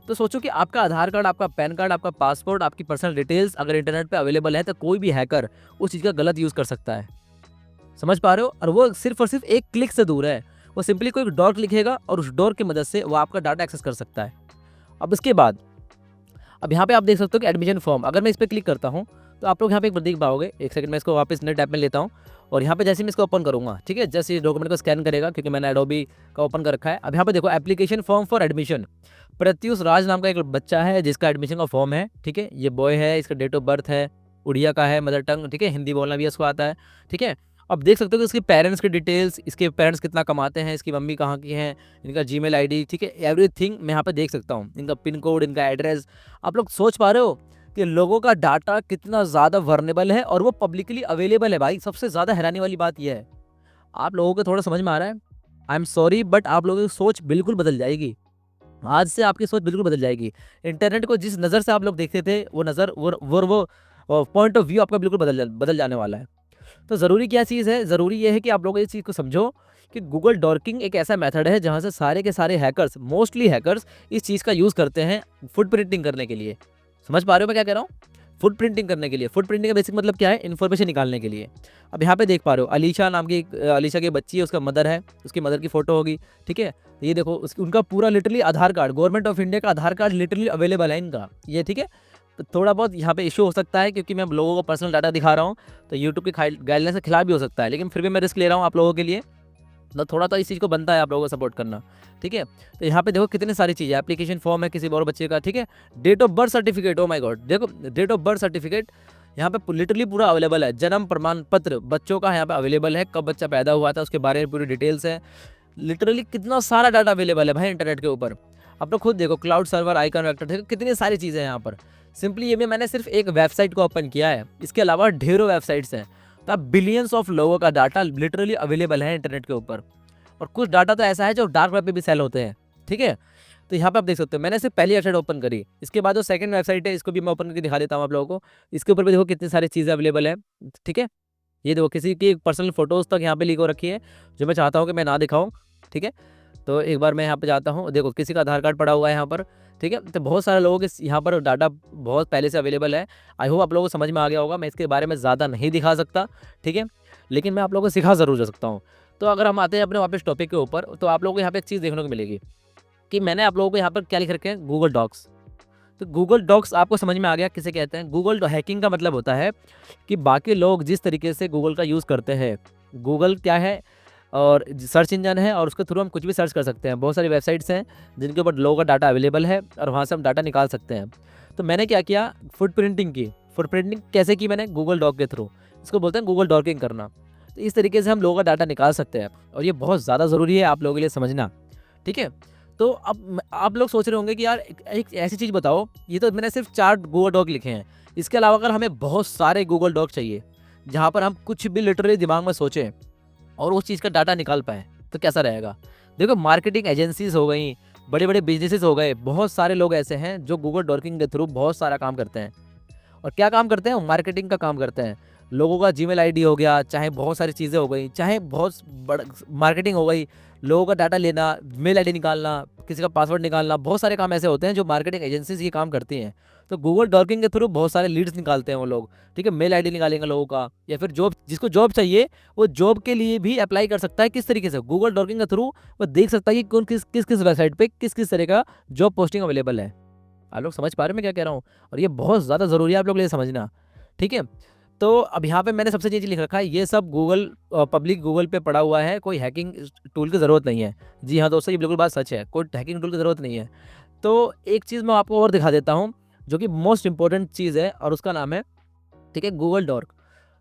तो सोचो कि आपका आधार कार्ड, आपका पैन कार्ड, आपका पासपोर्ट, आपकी पर्सनल डिटेल्स अगर इंटरनेट पे अवेलेबल है तो कोई भी हैकर उस चीज़ का गलत यूज़ कर सकता है। समझ पा रहे हो? और वो सिर्फ और सिर्फ एक क्लिक से दूर है। वो सिंपली कोई डॉट लिखेगा और उस डॉट की मदद से वो आपका डाटा एक्सेस कर सकता है। अब इसके बाद अब यहाँ पे आप देख सकते हो कि एडमिशन फॉर्म, अगर मैं इस पर क्लिक करता हूँ तो आप लोग यहाँ पे एक बार देख पाओगे। एक सेकंड में इसको वापस नेट ऐप में लेता हूँ और यहाँ पे जैसे ही मैं इसको ओपन करूँगा, ठीक है, जैसे इस डॉक्यूमेंट को स्कैन करेगा क्योंकि मैंने एडोबी का ओपन कर रखा है। अब यहाँ पे देखो application form for admission. Pratyush Raj नाम का एक बच्चा है जिसका एडमिशन का फॉर्म है। ठीक है, ये बॉय है, इसका डेट ऑफ बर्थ है, उड़िया का है, मदर टंग, ठीक है, हिंदी बोलना भी इसको आता है। ठीक है, अब देख सकते हो कि इसके पेरेंट्स की डिटेल्स, इसके पेरेंट्स कितना कमाते हैं, इसकी मम्मी कहाँ की हैं, इनका जीमेल आईडी, ठीक है, एवरीथिंग मैं यहाँ पे देख सकता हूँ, इनका पिन कोड, इनका एड्रेस। आप लोग सोच पा रहे हो कि लोगों का डाटा कितना ज़्यादा वर्नेबल है और वो पब्लिकली अवेलेबल है। भाई सबसे ज़्यादा हैरानी वाली बात यह है, आप लोगों को थोड़ा समझ में आ रहा है? आई एम सॉरी बट आप लोगों की सोच बिल्कुल बदल जाएगी। आज से आपकी सोच बिल्कुल बदल जाएगी। इंटरनेट को जिस नज़र से आप लोग देखते थे वो नज़र वो पॉइंट ऑफ व्यू आपका बिल्कुल बदल जाने वाला है। तो ज़रूरी क्या चीज़ है? ज़रूरी ये है कि आप लोग इस चीज़ को समझो कि गूगल डॉकिंग एक ऐसा मेथड है जहाँ से सारे के सारे हैकर्स, मोस्टली हैकर्स, इस चीज़ का यूज़ करते हैं फुट प्रिंटिंग करने के लिए। समझ पा रहे हो मैं क्या कह रहा हूँ? फुट प्रिंटिंग करने के लिए। फुट प्रिंटिंग का बेसिक मतलब क्या है? इन्फॉर्मेशन निकालने के लिए। अब यहाँ पे देख पा रहे हो अलीशा नाम की अलीशा की बच्ची है, उसका मदर है, उसकी मदर की फ़ोटो होगी। ठीक है, तो ये देखो उनका पूरा literally Aadhaar card, government of India का आधार कार्ड लिटरली अवेलेबल है इनका ये। ठीक है, तो थोड़ा बहुत यहाँ पे इशू हो सकता है क्योंकि मैं लोगों को पर्सनल डाटा दिखा रहा हूँ, तो यूट्यूब की गाइडलाइन के खिलाफ भी हो सकता है, लेकिन फिर भी मैं रिस्क ले रहा हूँ आप लोगों के लिए। तो थोड़ा तो इस चीज़ को बनता है आप लोगों को सपोर्ट करना। ठीक है, तो यहाँ पे देखो कितनी सारी चीज़ें, एप्लीकेशन फॉर्म है किसी और बच्चे का। ठीक है, date of birth certificate, oh my God, देखो डेट ऑफ बर्थ सर्टिफिकेट यहाँ पे लिटरली पूरा अवेलेबल है। जन्म प्रमाण पत्र बच्चों का यहाँ पे अवेलेबल है, कब बच्चा पैदा हुआ था उसके बारे में पूरी डिटेल्स है। लिटरली कितना सारा डाटा अवेलेबल है भाई इंटरनेट के ऊपर। आप लोग खुद देखो, क्लाउड सर्वर, आइकन वेक्टर, कितनी सारी चीज़ें हैं यहाँ पर। सिंपली ये भी मैंने सिर्फ एक वेबसाइट को ओपन किया है, इसके अलावा ढेरों वेबसाइट्स हैं। तो आप बिलियंस ऑफ लोगों का डाटा लिटरली अवेलेबल है इंटरनेट के ऊपर। और कुछ डाटा तो ऐसा है जो डार्क वेब पे भी सेल होते हैं, ठीक है। तो यहाँ पे आप देख सकते हो, मैंने सिर्फ पहली वेबसाइट ओपन करी, इसके बाद जो सेकंड वेबसाइट है इसको भी मैं ओपन करके दिखा देता हूँ आप लोगों को। इसके ऊपर भी देखो कितनी सारी चीज़ें अवेलेबल है, ठीक है। ये देखो किसी की पर्सनल फोटोज़ तक यहाँ पे लीक हो रखी है, जो मैं चाहता हूँ कि मैं ना दिखाऊँ, ठीक है। तो एक बार मैं यहाँ पे जाता हूँ, देखो किसी का आधार कार्ड पड़ा हुआ है यहाँ पर, ठीक है। तो बहुत सारे लोगों के यहाँ पर डाटा बहुत पहले से अवेलेबल है। आई होप आप लोगों को समझ में आ गया होगा। मैं इसके बारे में ज़्यादा नहीं दिखा सकता, ठीक है, लेकिन मैं आप लोगों को सिखा ज़रूर जा सकता हूँ। तो अगर हम आते हैं अपने वापस टॉपिक के ऊपर, तो आप लोगों को यहाँ पे एक चीज़ देखने को मिलेगी कि मैंने आप लोगों को यहाँ पर क्या लिख रखे हैं, गूगल डॉक्स। तो गूगल डॉक्स आपको समझ में आ गया किसे कहते हैं। गूगल हैकिंग का मतलब होता है कि बाकी लोग जिस तरीके से गूगल का यूज़ करते हैं, गूगल क्या है और सर्च इंजन है, और उसके थ्रू हम कुछ भी सर्च कर सकते हैं। बहुत सारी वेबसाइट्स हैं जिनके ऊपर लोगों का डाटा अवेलेबल है और वहाँ से हम डाटा निकाल सकते हैं। तो मैंने क्या किया, फुट प्रिंटिंग की। फुट प्रिंटिंग कैसे की मैंने, गूगल डॉक के थ्रू। इसको बोलते हैं गूगल डॉकिंग करना। तो इस तरीके से हम लोगों का डाटा निकाल सकते हैं, और ये बहुत ज़्यादा ज़रूरी है आप लोगों के लिए समझना, ठीक है। तो अब आप लोग सोच रहे होंगे कि यार एक ऐसी चीज़ बताओ, ये तो मैंने सिर्फ 4 गूगल डॉक लिखे हैं, इसके अलावा अगर हमें बहुत सारे गूगल डॉक चाहिए जहाँ पर हम कुछ भी लिटरली दिमाग में सोचें और उस चीज़ का डाटा निकाल पाएँ, तो कैसा रहेगा। देखो मार्केटिंग एजेंसीज हो गई, बड़े बड़े बिजनेसेस हो गए, बहुत सारे लोग ऐसे हैं जो गूगल डॉकिंग के थ्रू बहुत सारा काम करते हैं। और क्या काम करते हैं, मार्केटिंग का काम करते हैं। लोगों का जीमेल आईडी हो गया, चाहे बहुत सारी चीज़ें हो गई, चाहे बहुत बड़ा मार्केटिंग हो गई, लोगों का डाटा लेना, मेल आईडी निकालना, किसी का पासवर्ड निकालना, बहुत सारे काम ऐसे होते हैं जो मार्केटिंग एजेंसीज ये काम करती हैं। तो गूगल डॉकिंग के थ्रू बहुत सारे लीड्स निकालते हैं वो लोग, ठीक है। मेल आईडी निकालेंगे लोगों का, या फिर जॉब, जिसको जॉब चाहिए वो जॉब के लिए भी अप्लाई कर सकता है। किस तरीके से, गूगल डॉकिंग के थ्रू वो देख सकता है कि कौन किस वेबसाइट पे किस तरह का जॉब पोस्टिंग अवेलेबल है। आप लोग समझ पा रहे हो मैं क्या कह रहा हूँ। और ये बहुत ज़्यादा ज़रूरी है आप लोग के लिए समझना, ठीक है। तो अब यहाँ पे मैंने सबसे चीज़ लिख रखा है, ये सब गूगल पब्लिक गूगल पे पड़ा हुआ है, कोई हैकिंग टूल की ज़रूरत नहीं है। जी हाँ दोस्तों, ये बिल्कुल बात सच है, कोई हैकिंग टूल की ज़रूरत नहीं है। तो एक चीज़ मैं आपको और दिखा देता हूँ जो कि मोस्ट इंपॉर्टेंट चीज़ है, और उसका नाम है, ठीक है, गूगल डॉक,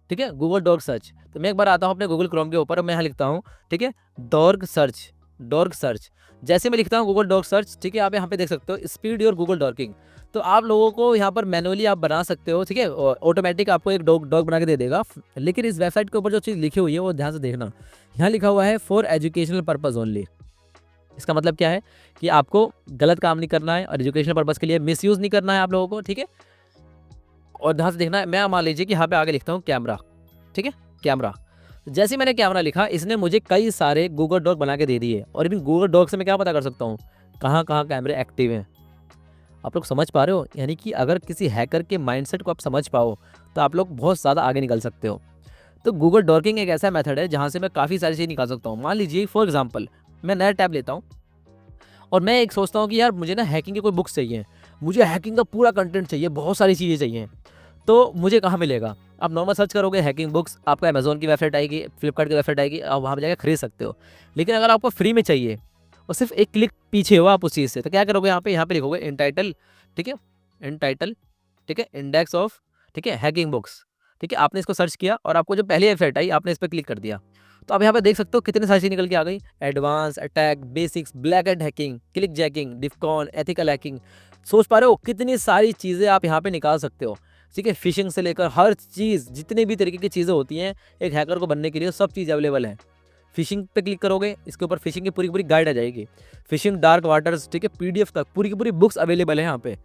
ठीक है, गूगल डॉक सर्च। तो मैं एक बार आता हूँ अपने गूगल क्रोम के ऊपर, मैं यहाँ लिखता हूँ, ठीक है, डॉक सर्च, डॉक सर्च। जैसे मैं लिखता हूँ गूगल डॉक सर्च, ठीक है, आप यहाँ पे देख सकते हो स्पीड योर गूगल डॉकिंग। तो आप लोगों को यहाँ पर मैनुअली आप बना सकते हो, ठीक है, ऑटोमेटिक आपको एक डॉक बना के दे देगा। लेकिन इस वेबसाइट के ऊपर जो चीज़ लिखी हुई है वो ध्यान से देखना। यहाँ लिखा हुआ है फॉर एजुकेशनल पर्पज़ ओनली। इसका मतलब क्या है कि आपको गलत काम नहीं करना है और एजुकेशनल पर्पज़ के लिए मिसयूज़ नहीं करना है आप लोगों को, ठीक है। और ध्यान से देखना है, मैं मान लीजिए कि यहाँ पे आगे लिखता हूँ कैमरा, ठीक है, कैमरा। जैसे ही मैंने कैमरा लिखा, इसने मुझे कई सारे गूगल डॉक बना के दे दिए, और इन गूगल डॉक से मैं क्या पता कर सकता हूँ, कहाँ कहाँ कैमरे एक्टिव हैं। आप लोग समझ पा रहे हो, यानी कि अगर किसी हैकर के माइंडसेट को आप समझ पाओ तो आप लोग बहुत ज़्यादा आगे निकल सकते हो। तो गूगल डॉकिंग एक ऐसा मेथड है जहाँ से मैं काफ़ी सारी चीज़ निकाल सकता हूँ। मान लीजिए फॉर एग्जांपल मैं नया टैब लेता हूँ और मैं एक सोचता हूँ कि यार मुझे ना हैकिंग की कोई बुक्स चाहिए, मुझे हैकिंग का पूरा कंटेंट चाहिए, बहुत सारी चीज़ें चाहिए। तो मुझे कहाँ मिलेगा? आप नॉर्मल सर्च करोगे हैकिंग बुक्स, आपको अमेज़न की वेबसाइट आएगी, फ्लिपकार्ट की वेबसाइट आएगी, आप वहाँ पे जाके खरीद सकते हो। लेकिन अगर आपको फ्री में चाहिए और सिर्फ एक क्लिक पीछे हो आप उस चीज़ से, तो क्या करोगे, यहाँ पे लिखोगे इनटाइटल, ठीक है, इनटाइटल, ठीक है, इंडेक्स ऑफ, ठीक है, हैकिंग बुक्स, ठीक है। आपने इसको सर्च किया और आपको जो पहली वेबसाइट आई आपने इस पर क्लिक कर दिया, तो आप यहाँ पे देख सकते हो कितनी सारी चीज़ निकल के आ गई। Advance, attack, basics, black and hacking, clickjacking, DEF CON, ethical hacking. सोच पा रहे हो कितनी सारी चीज़ें आप यहाँ पे निकाल सकते हो, ठीक है। फिशिंग से लेकर हर चीज़, जितने भी तरीके की चीज़ें होती हैं एक हैकर को बनने के लिए, सब चीज़ अवेलेबल है। फिशिंग पे क्लिक करोगे, इसके ऊपर फिशिंग की पूरी पूरी गाइड आ जाएगी, फिशिंग डार्क वाटर्स, ठीक है, पीडीएफ तक पूरी की पूरी बुक्स अवेलेबल है यहाँ पे।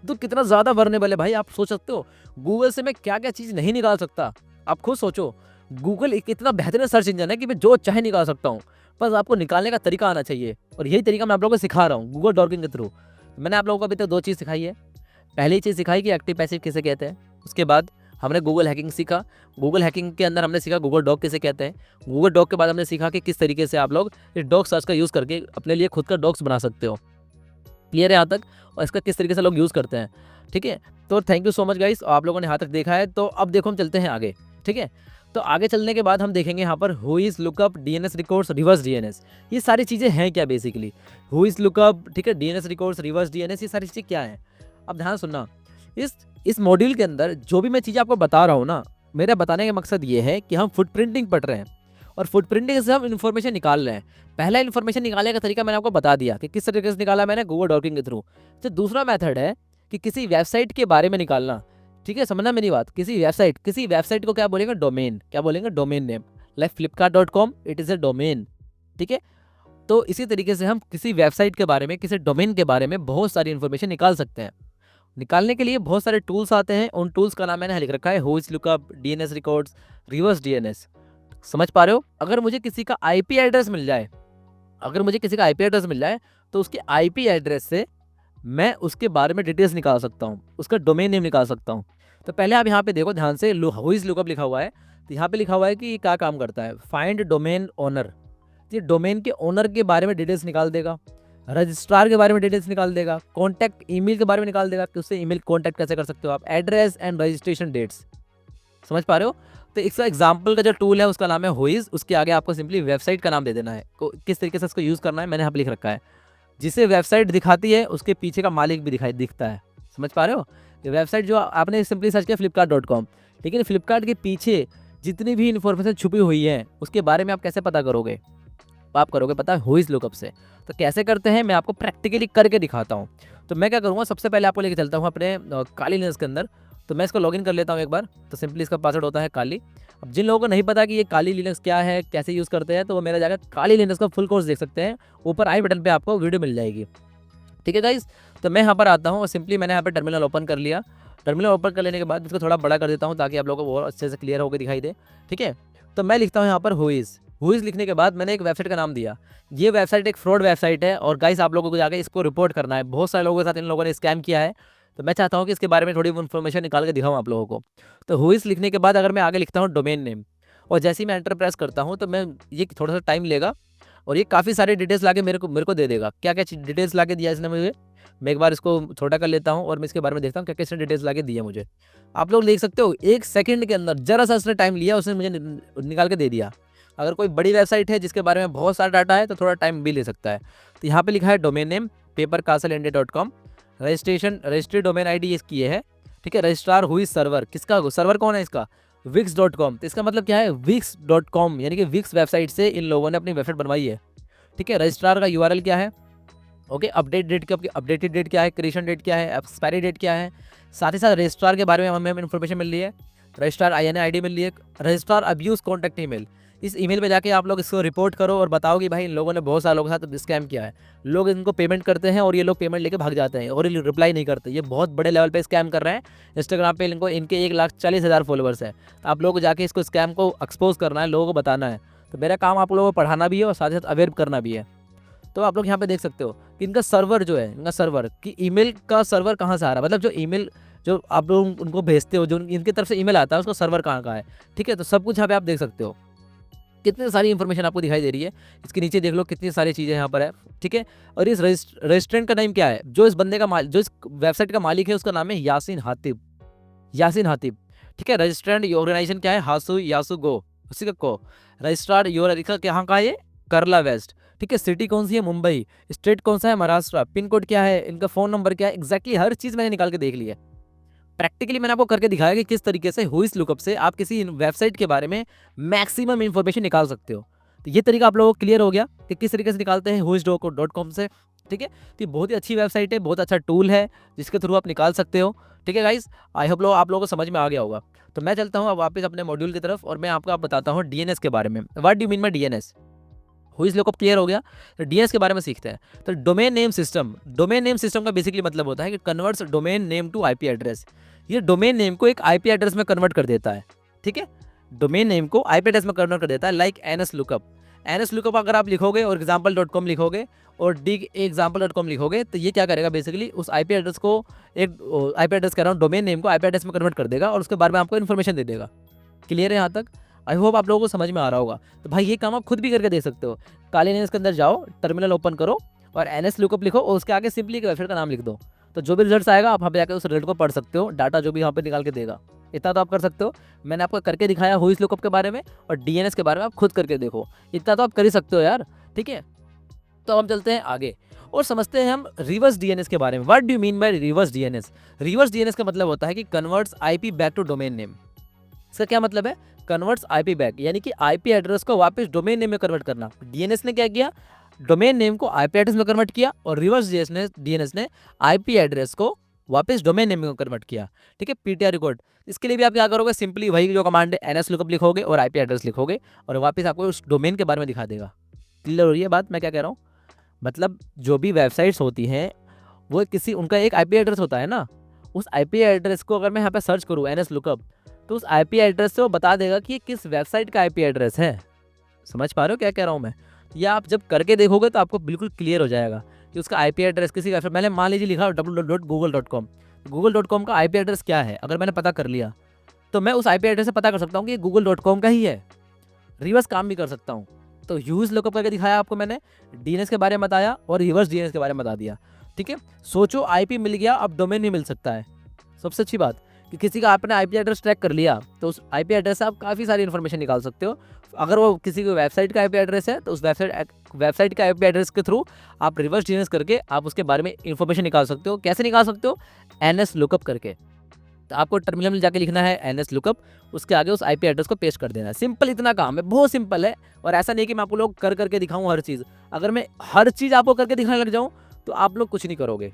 तो कितना ज़्यादा वर्नेबल है भाई, आप सोच सकते हो गूगल से मैं क्या क्या चीज़ नहीं निकाल सकता। आप खुद सोचो, गूगल एक इतना बेहतरीन सर्च इंजन है कि मैं जो चाहे निकाल सकता हूँ, बस आपको निकालने का तरीका आना चाहिए। और यही तरीका मैं आप लोगों को सिखा रहा हूँ गूगल डॉकिंग के थ्रू। मैंने आप लोगों को अभी तक 2 चीज़ सिखाई है। पहली चीज़ सिखाई कि एक्टिव पैसिव किसे कहते हैं, उसके बाद हमने गूगल हैकिंग सीखा। गूगल हैकिंग के अंदर हमने सीखा गूगल डॉक किसे कहते हैं। गूगल डॉक के बाद हमने सीखा कि किस तरीके से आप लोग इस डॉक सर्च का यूज़ करके अपने लिए खुद का डॉक्स बना सकते हो। क्लियर है यहाँ तक, और इसका किस तरीके से लोग यूज़ करते हैं, ठीक है। तो thank you so much guys, आप लोगों ने यहाँ तक देखा है। तो अब देखो हम चलते हैं आगे, ठीक है। तो आगे चलने के बाद हम देखेंगे यहाँ पर who is lookup, DNS records, reverse DNS. ये सारी चीज़ें हैं क्या बेसिकली, हु इज़ लुकअप, ठीक है, डीएनएस रिकॉर्ड्स, रिवर्स डीएनएस, ये सारी चीज़ें क्या हैं। अब ध्यान सुनना, इस मॉड्यूल के अंदर जो भी मैं चीज़ें आपको बता रहा हूँ ना, मेरा बताने का मकसद ये है कि हम फुटप्रिंटिंग पढ़ रहे हैं और फुटप्रिंटिंग से हम इन्फॉर्मेशन निकाल रहे हैं। पहला इन्फॉर्मेशन निकालने का तरीका मैंने आपको बता दिया कि किस तरीके से निकाला मैंने, गूगल डॉकिंग के थ्रू। तो दूसरा मेथड है कि किसी वेबसाइट के बारे में निकालना। ठीक है, समझना मेरी बात। किसी वेबसाइट को क्या बोलेंगे, डोमेन। क्या बोलेंगे, domain name. Like flipkart.com, it is a domain. ठीक है, तो इसी तरीके से हम किसी वेबसाइट के बारे में, किसी डोमेन के बारे में बहुत सारी इन्फॉर्मेशन निकाल सकते हैं। निकालने के लिए बहुत सारे टूल्स आते हैं, उन टूल्स का नाम मैंने लिख रखा है whois lookup, DNS records, reverse DNS. समझ पा रहे हो? अगर मुझे किसी का आईपी एड्रेस मिल जाए, तो उसके आईपी एड्रेस से मैं उसके बारे में डिटेल्स निकाल सकता हूँ, उसका डोमेन नेम निकाल सकता हूँ। तो पहले आप यहाँ पे देखो ध्यान से, व्होइस लुकअप लिखा हुआ है। तो यहाँ पे लिखा हुआ है कि ये क्या काम करता है, फाइंड डोमेन ओनर। ये डोमेन के ओनर के बारे में डिटेल्स निकाल देगा, रजिस्ट्रार के बारे में डिटेल्स निकाल देगा, कॉन्टैक्ट ईमेल के बारे में निकाल देगा कि उससे ईमेल कॉन्टैक्ट कैसे कर सकते हो आप, एड्रेस एंड रजिस्ट्रेशन डेट्स। समझ पा रहे हो? तो इसका एग्जाम्पल का जो टूल है उसका नाम है व्होइस। उसके आगे आपको सिंपली वेबसाइट का नाम दे देना है, किस तरीके से इसको यूज़ करना है मैंने यहाँ पे लिख रखा है। जिसे वेबसाइट दिखाती है उसके पीछे का मालिक भी दिखता है। समझ पा रहे हो? ये वेबसाइट जो आपने सिंपली सर्च किया flipkart.com, ठीक है, फ्लिपकार्ट के पीछे जितनी भी इन्फॉर्मेशन छुपी हुई है उसके बारे में आप कैसे पता करोगे? आप करोगे पता है व्होइस लुकअप से। तो कैसे करते हैं मैं आपको प्रैक्टिकली करके दिखाता हूँ। तो मैं क्या करूँगा, सबसे पहले आपको लेके चलता हूँ अपने काली लिनक्स के अंदर। तो मैं इसको लॉगिन कर लेता हूँ एक बार। तो सिंपली इसका पासवर्ड होता है काली। अब जिन लोगों को नहीं पता कि ये काली लिनक्स क्या है, कैसे यूज़ करते हैं, तो वो मेरा जाकर काली लिनक्स का फुल कोर्स देख सकते हैं। ऊपर आई बटन पे आपको वीडियो मिल जाएगी। ठीक है गाइस, तो मैं यहाँ पर आता हूँ और सिंपली मैंने यहाँ पर टर्मिनल ओपन कर लिया। टर्मिनल ओपन कर लेने के बाद इसको थोड़ा बड़ा कर देता हूँ ताकि आप लोगों को और अच्छे से क्लियर होकर दिखाई दे। ठीक है, तो मैं लिखता हूँ यहाँ पर व्होइस लिखने के बाद मैंने एक वेबसाइट का नाम दिया। ये वेबसाइट एक फ्रॉड वेबसाइट है और गाइस आप लोगों को जाकर इसको रिपोर्ट करना है। बहुत सारे लोगों के साथ इन लोगों ने स्कैम किया है, तो मैं चाहता हूँ कि इसके बारे में थोड़ी इन्फॉर्मेशन निकाल के दिखाऊँ आप लोगों को। तो व्होइस लिखने के बाद अगर मैं आगे लिखता हूँ डोमेन नेम, और जैसे ही मैं एंटर प्रेस करता हूँ तो मैं ये थोड़ा सा टाइम लेगा और ये काफ़ी सारे डिटेल्स लाके मेरे को दे देगा। क्या क्या डिटेल्स लाके दिया इसने मुझे, मैं एक बार इसको छोटा कर लेता हूँ और मैं इसके बारे में देखता हूँ क्या क्या इसने डिटेल्स लाके दिया मुझे। आप लोग देख सकते हो 1 सेकंड के अंदर जरा सा इसने टाइम लिया, उसने मुझे निकाल के दे दिया। अगर कोई बड़ी वेबसाइट है जिसके बारे में बहुत सारा डाटा है तो थोड़ा टाइम भी ले सकता है। तो यहाँ पे लिखा है domain name papercastleIndia.com, registry domain ID इसकी ये है। ठीक है, रजिस्ट्रार हुई सर्वर, किसका सर्वर कौन है इसका, wix.com। तो इसका मतलब क्या है, wix.com, यानी कि विक्स वेबसाइट से इन लोगों ने अपनी वेबसाइट बनवाई है। ठीक है, रजिस्ट्रार का यूआरएल क्या है, ओके, अपडेटेड डेट क्या है, क्रिएशन डेट क्या है, एक्सपायरी डेट क्या है। साथ ही साथ रजिस्ट्रार के बारे में हमें इन्फॉर्मेशन मिल रही है, रजिस्ट्रार INA ID मिल रही है, रजिस्ट्रार अब्यूज़ कॉन्टैक्ट ईमेल। इस ईमेल पे जाके आप लोग इसको रिपोर्ट करो और बताओ कि भाई इन लोगों ने बहुत सारे लोगों के साथ स्कैम किया है। लोग इनको पेमेंट करते हैं और ये लोग पेमेंट लेके भाग जाते हैं और ये रिप्लाई नहीं करते। ये बहुत बड़े लेवल पे स्कैम कर रहे हैं। इंस्टाग्राम पे इनके 1,40,000 फॉलोवर्स हैं। तो आप लोगों को जाके इसको स्कैम को एक्सपोज करना है, लोगों को बताना है। तो मेरा काम आप लोगों को पढ़ाना भी है और साथ ही साथ अवेयर करना भी है। तो आप लोग यहाँ पे देख सकते हो कि इनका सर्वर जो है, इनका सर्वर कि ईमेल का सर्वर कहाँ से आ रहा है, मतलब जो ईमेल जो आप लोग उनको भेजते हो, जो इनकी तरफ से ईमेल आता है उसका सर्वर कहाँ का है। ठीक है, तो सब कुछ यहाँ पे आप देख सकते हो। कितनी सारी इन्फॉर्मेशन आपको दिखाई दे रही है। इसके नीचे देख लो कितनी सारी चीज़ें यहाँ पर है। ठीक है, और इस रेस्टोरेंट का नाम क्या है, जो इस बंदे का जो इस वेबसाइट का मालिक है उसका नाम है यासीन हातिब। ठीक है, रजिस्ट्रेंट ऑर्गेनाइजेशन क्या है, यासू गो, उसी का को। रजिस्ट्रार योर कहाँ का है ये, करला वेस्ट। ठीक है, सिटी कौन सी है, मुंबई। स्टेट कौन सा है, महाराष्ट्र। पिन कोड क्या है, इनका फ़ोन नंबर क्या है, एग्जैक्टली हर चीज़ मैंने निकाल के देख ली है। प्रैक्टिकली मैंने आपको करके दिखाया कि किस तरीके से व्होइस लुकअप से आप किसी वेबसाइट के बारे में मैक्सिमम इन्फॉर्मेशन निकाल सकते हो। तो ये तरीका आप लोगों को क्लियर हो गया कि किस तरीके से निकालते हैं व्होइस.com से। ठीक है, तो ये बहुत ही अच्छी वेबसाइट है, बहुत अच्छा टूल है जिसके थ्रू आप निकाल सकते हो। ठीक है गाइस, आई होप आप लोगों को समझ में आ गया होगा। तो मैं चलता हूँ अब वापस अपने मॉड्यूल की तरफ और मैं आपको बताता हूँ DNS के बारे में। What do you mean by DNS? Whois lookup clear हो गया, तो DNS के बारे में सीखते हैं। तो डोमेन नेम सिस्टम का बेसिकली मतलब होता है कि converts domain name to IP address. ये डोमेन नेम को एक IP एड्रेस में कन्वर्ट कर देता है। ठीक है, डोमेन नेम को IP एड्रेस में कन्वर्ट कर देता है, लाइक NS लुकअप अगर आप लिखोगे और example.com लिखोगे और example.com लिखोगे तो ये क्या करेगा, बेसिकली उस IP एड्रेस को एक IP एड्रेस कह रहा हूँ, डोमेन नेम को IP एड्रेस में कन्वर्ट कर देगा और उसके बारे में आपको इन्फॉर्मेशन दे देगा। क्लियर है यहाँ तक? आई होप आप लोगों को समझ में आ रहा होगा। तो भाई ये काम आप खुद भी करके दे सकते हो। काली लिनक्स के अंदर जाओ, टर्मिनल ओपन करो और NS लुकअप लिखो और उसके आगे सिंपली एक वेबसाइट का नाम लिख दो। तो जो भी रिजल्ट आएगा आप वहाँ पे जाकर उस रिजल्ट को पढ़ सकते हो, डाटा जो भी यहाँ पे निकाल के देगा। इतना तो आप कर सकते हो। मैंने आपको करके दिखाया व्होइस लुकअप के बारे में और DNS के बारे में आप खुद करके देखो। इतना तो आप कर ही सकते हो यार। ठीक है, तो हम चलते हैं आगे और समझते हैं हम रिवर्स DNS के बारे में। What do you mean bye reverse DNS? Reverse DNS का मतलब होता है कि converts IP back to domain name. इसका क्या मतलब है? कन्वर्ट्स आईपी बैक, यानी कि आईपी एड्रेस को वापस डोमेन नेम में कन्वर्ट करना। डीएनएस ने क्या किया, डोमेन नेम को आईपी एड्रेस में कन्वर्ट किया, और रिवर्स डीएनएस ने आईपी एड्रेस को वापस डोमेन नेम में कन्वर्ट किया। ठीक है, पीटीआर रिकॉर्ड। इसके लिए भी आप क्या करोगे, सिंपली वही जो कमांड है एनएस लुकअप लिखोगे और आईपी एड्रेस लिखोगे और वापस आपको उस डोमेन के बारे में दिखा देगा। क्लियर हो रही है बात मैं क्या कह रहा हूँ? मतलब जो भी वेबसाइट्स होती हैं वो किसी उनका एक आईपी एड्रेस होता है ना, उस आईपी एड्रेस को अगर मैं यहाँ पे सर्च करूँ एनएस लुकअप, तो उस आईपी एड्रेस से वो बता देगा कि ये किस वेबसाइट का आईपी एड्रेस है। समझ पा रहे हो क्या कह रहा हूँ मैं? या आप जब करके देखोगे तो आपको बिल्कुल क्लियर हो जाएगा कि उसका आईपी एड्रेस किसी वेबसाइट, मैंने मान लीजिए लिखा www.google.com, गूगल.com का आईपी एड्रेस क्या है, अगर मैंने पता कर लिया तो मैं उस आईपी एड्रेस से पता कर सकता हूँ कि ये google.com का ही है। रिवर्स काम भी कर सकता हूँ। तो यूज लुकअप करके दिखाया आपको मैंने, डीएनएस के बारे में बताया और रिवर्स डीएनएस के बारे में बता दिया। ठीक है, सोचो आईपी मिल गया, अब डोमेन नहीं मिल सकता है। सबसे अच्छी बात कि किसी का आपने आईपी एड्रेस ट्रैक कर लिया तो उस आईपी एड्रेस से आप काफ़ी सारी इन्फॉर्मेशन निकाल सकते हो। अगर वो किसी की वेबसाइट का आईपी एड्रेस है तो उस वेबसाइट का आईपी एड्रेस के थ्रू आप रिवर्स डीएनएस करके आप उसके बारे में इन्फॉर्मेशन निकाल सकते हो। कैसे निकाल सकते हो? एनएस लुकअप करके। तो आपको टर्मिनल में जाके लिखना है एनएस लुकअप, उसके आगे उस आईपी एड्रेस को पेस्ट कर देना है। सिंपल इतना काम है, बहुत सिंपल है। और ऐसा नहीं कि मैं आपको लोग कर करके दिखाऊं हर चीज़। अगर मैं हर चीज़ आपको करके दिखाने लग जाऊं तो आप लोग कुछ नहीं करोगे।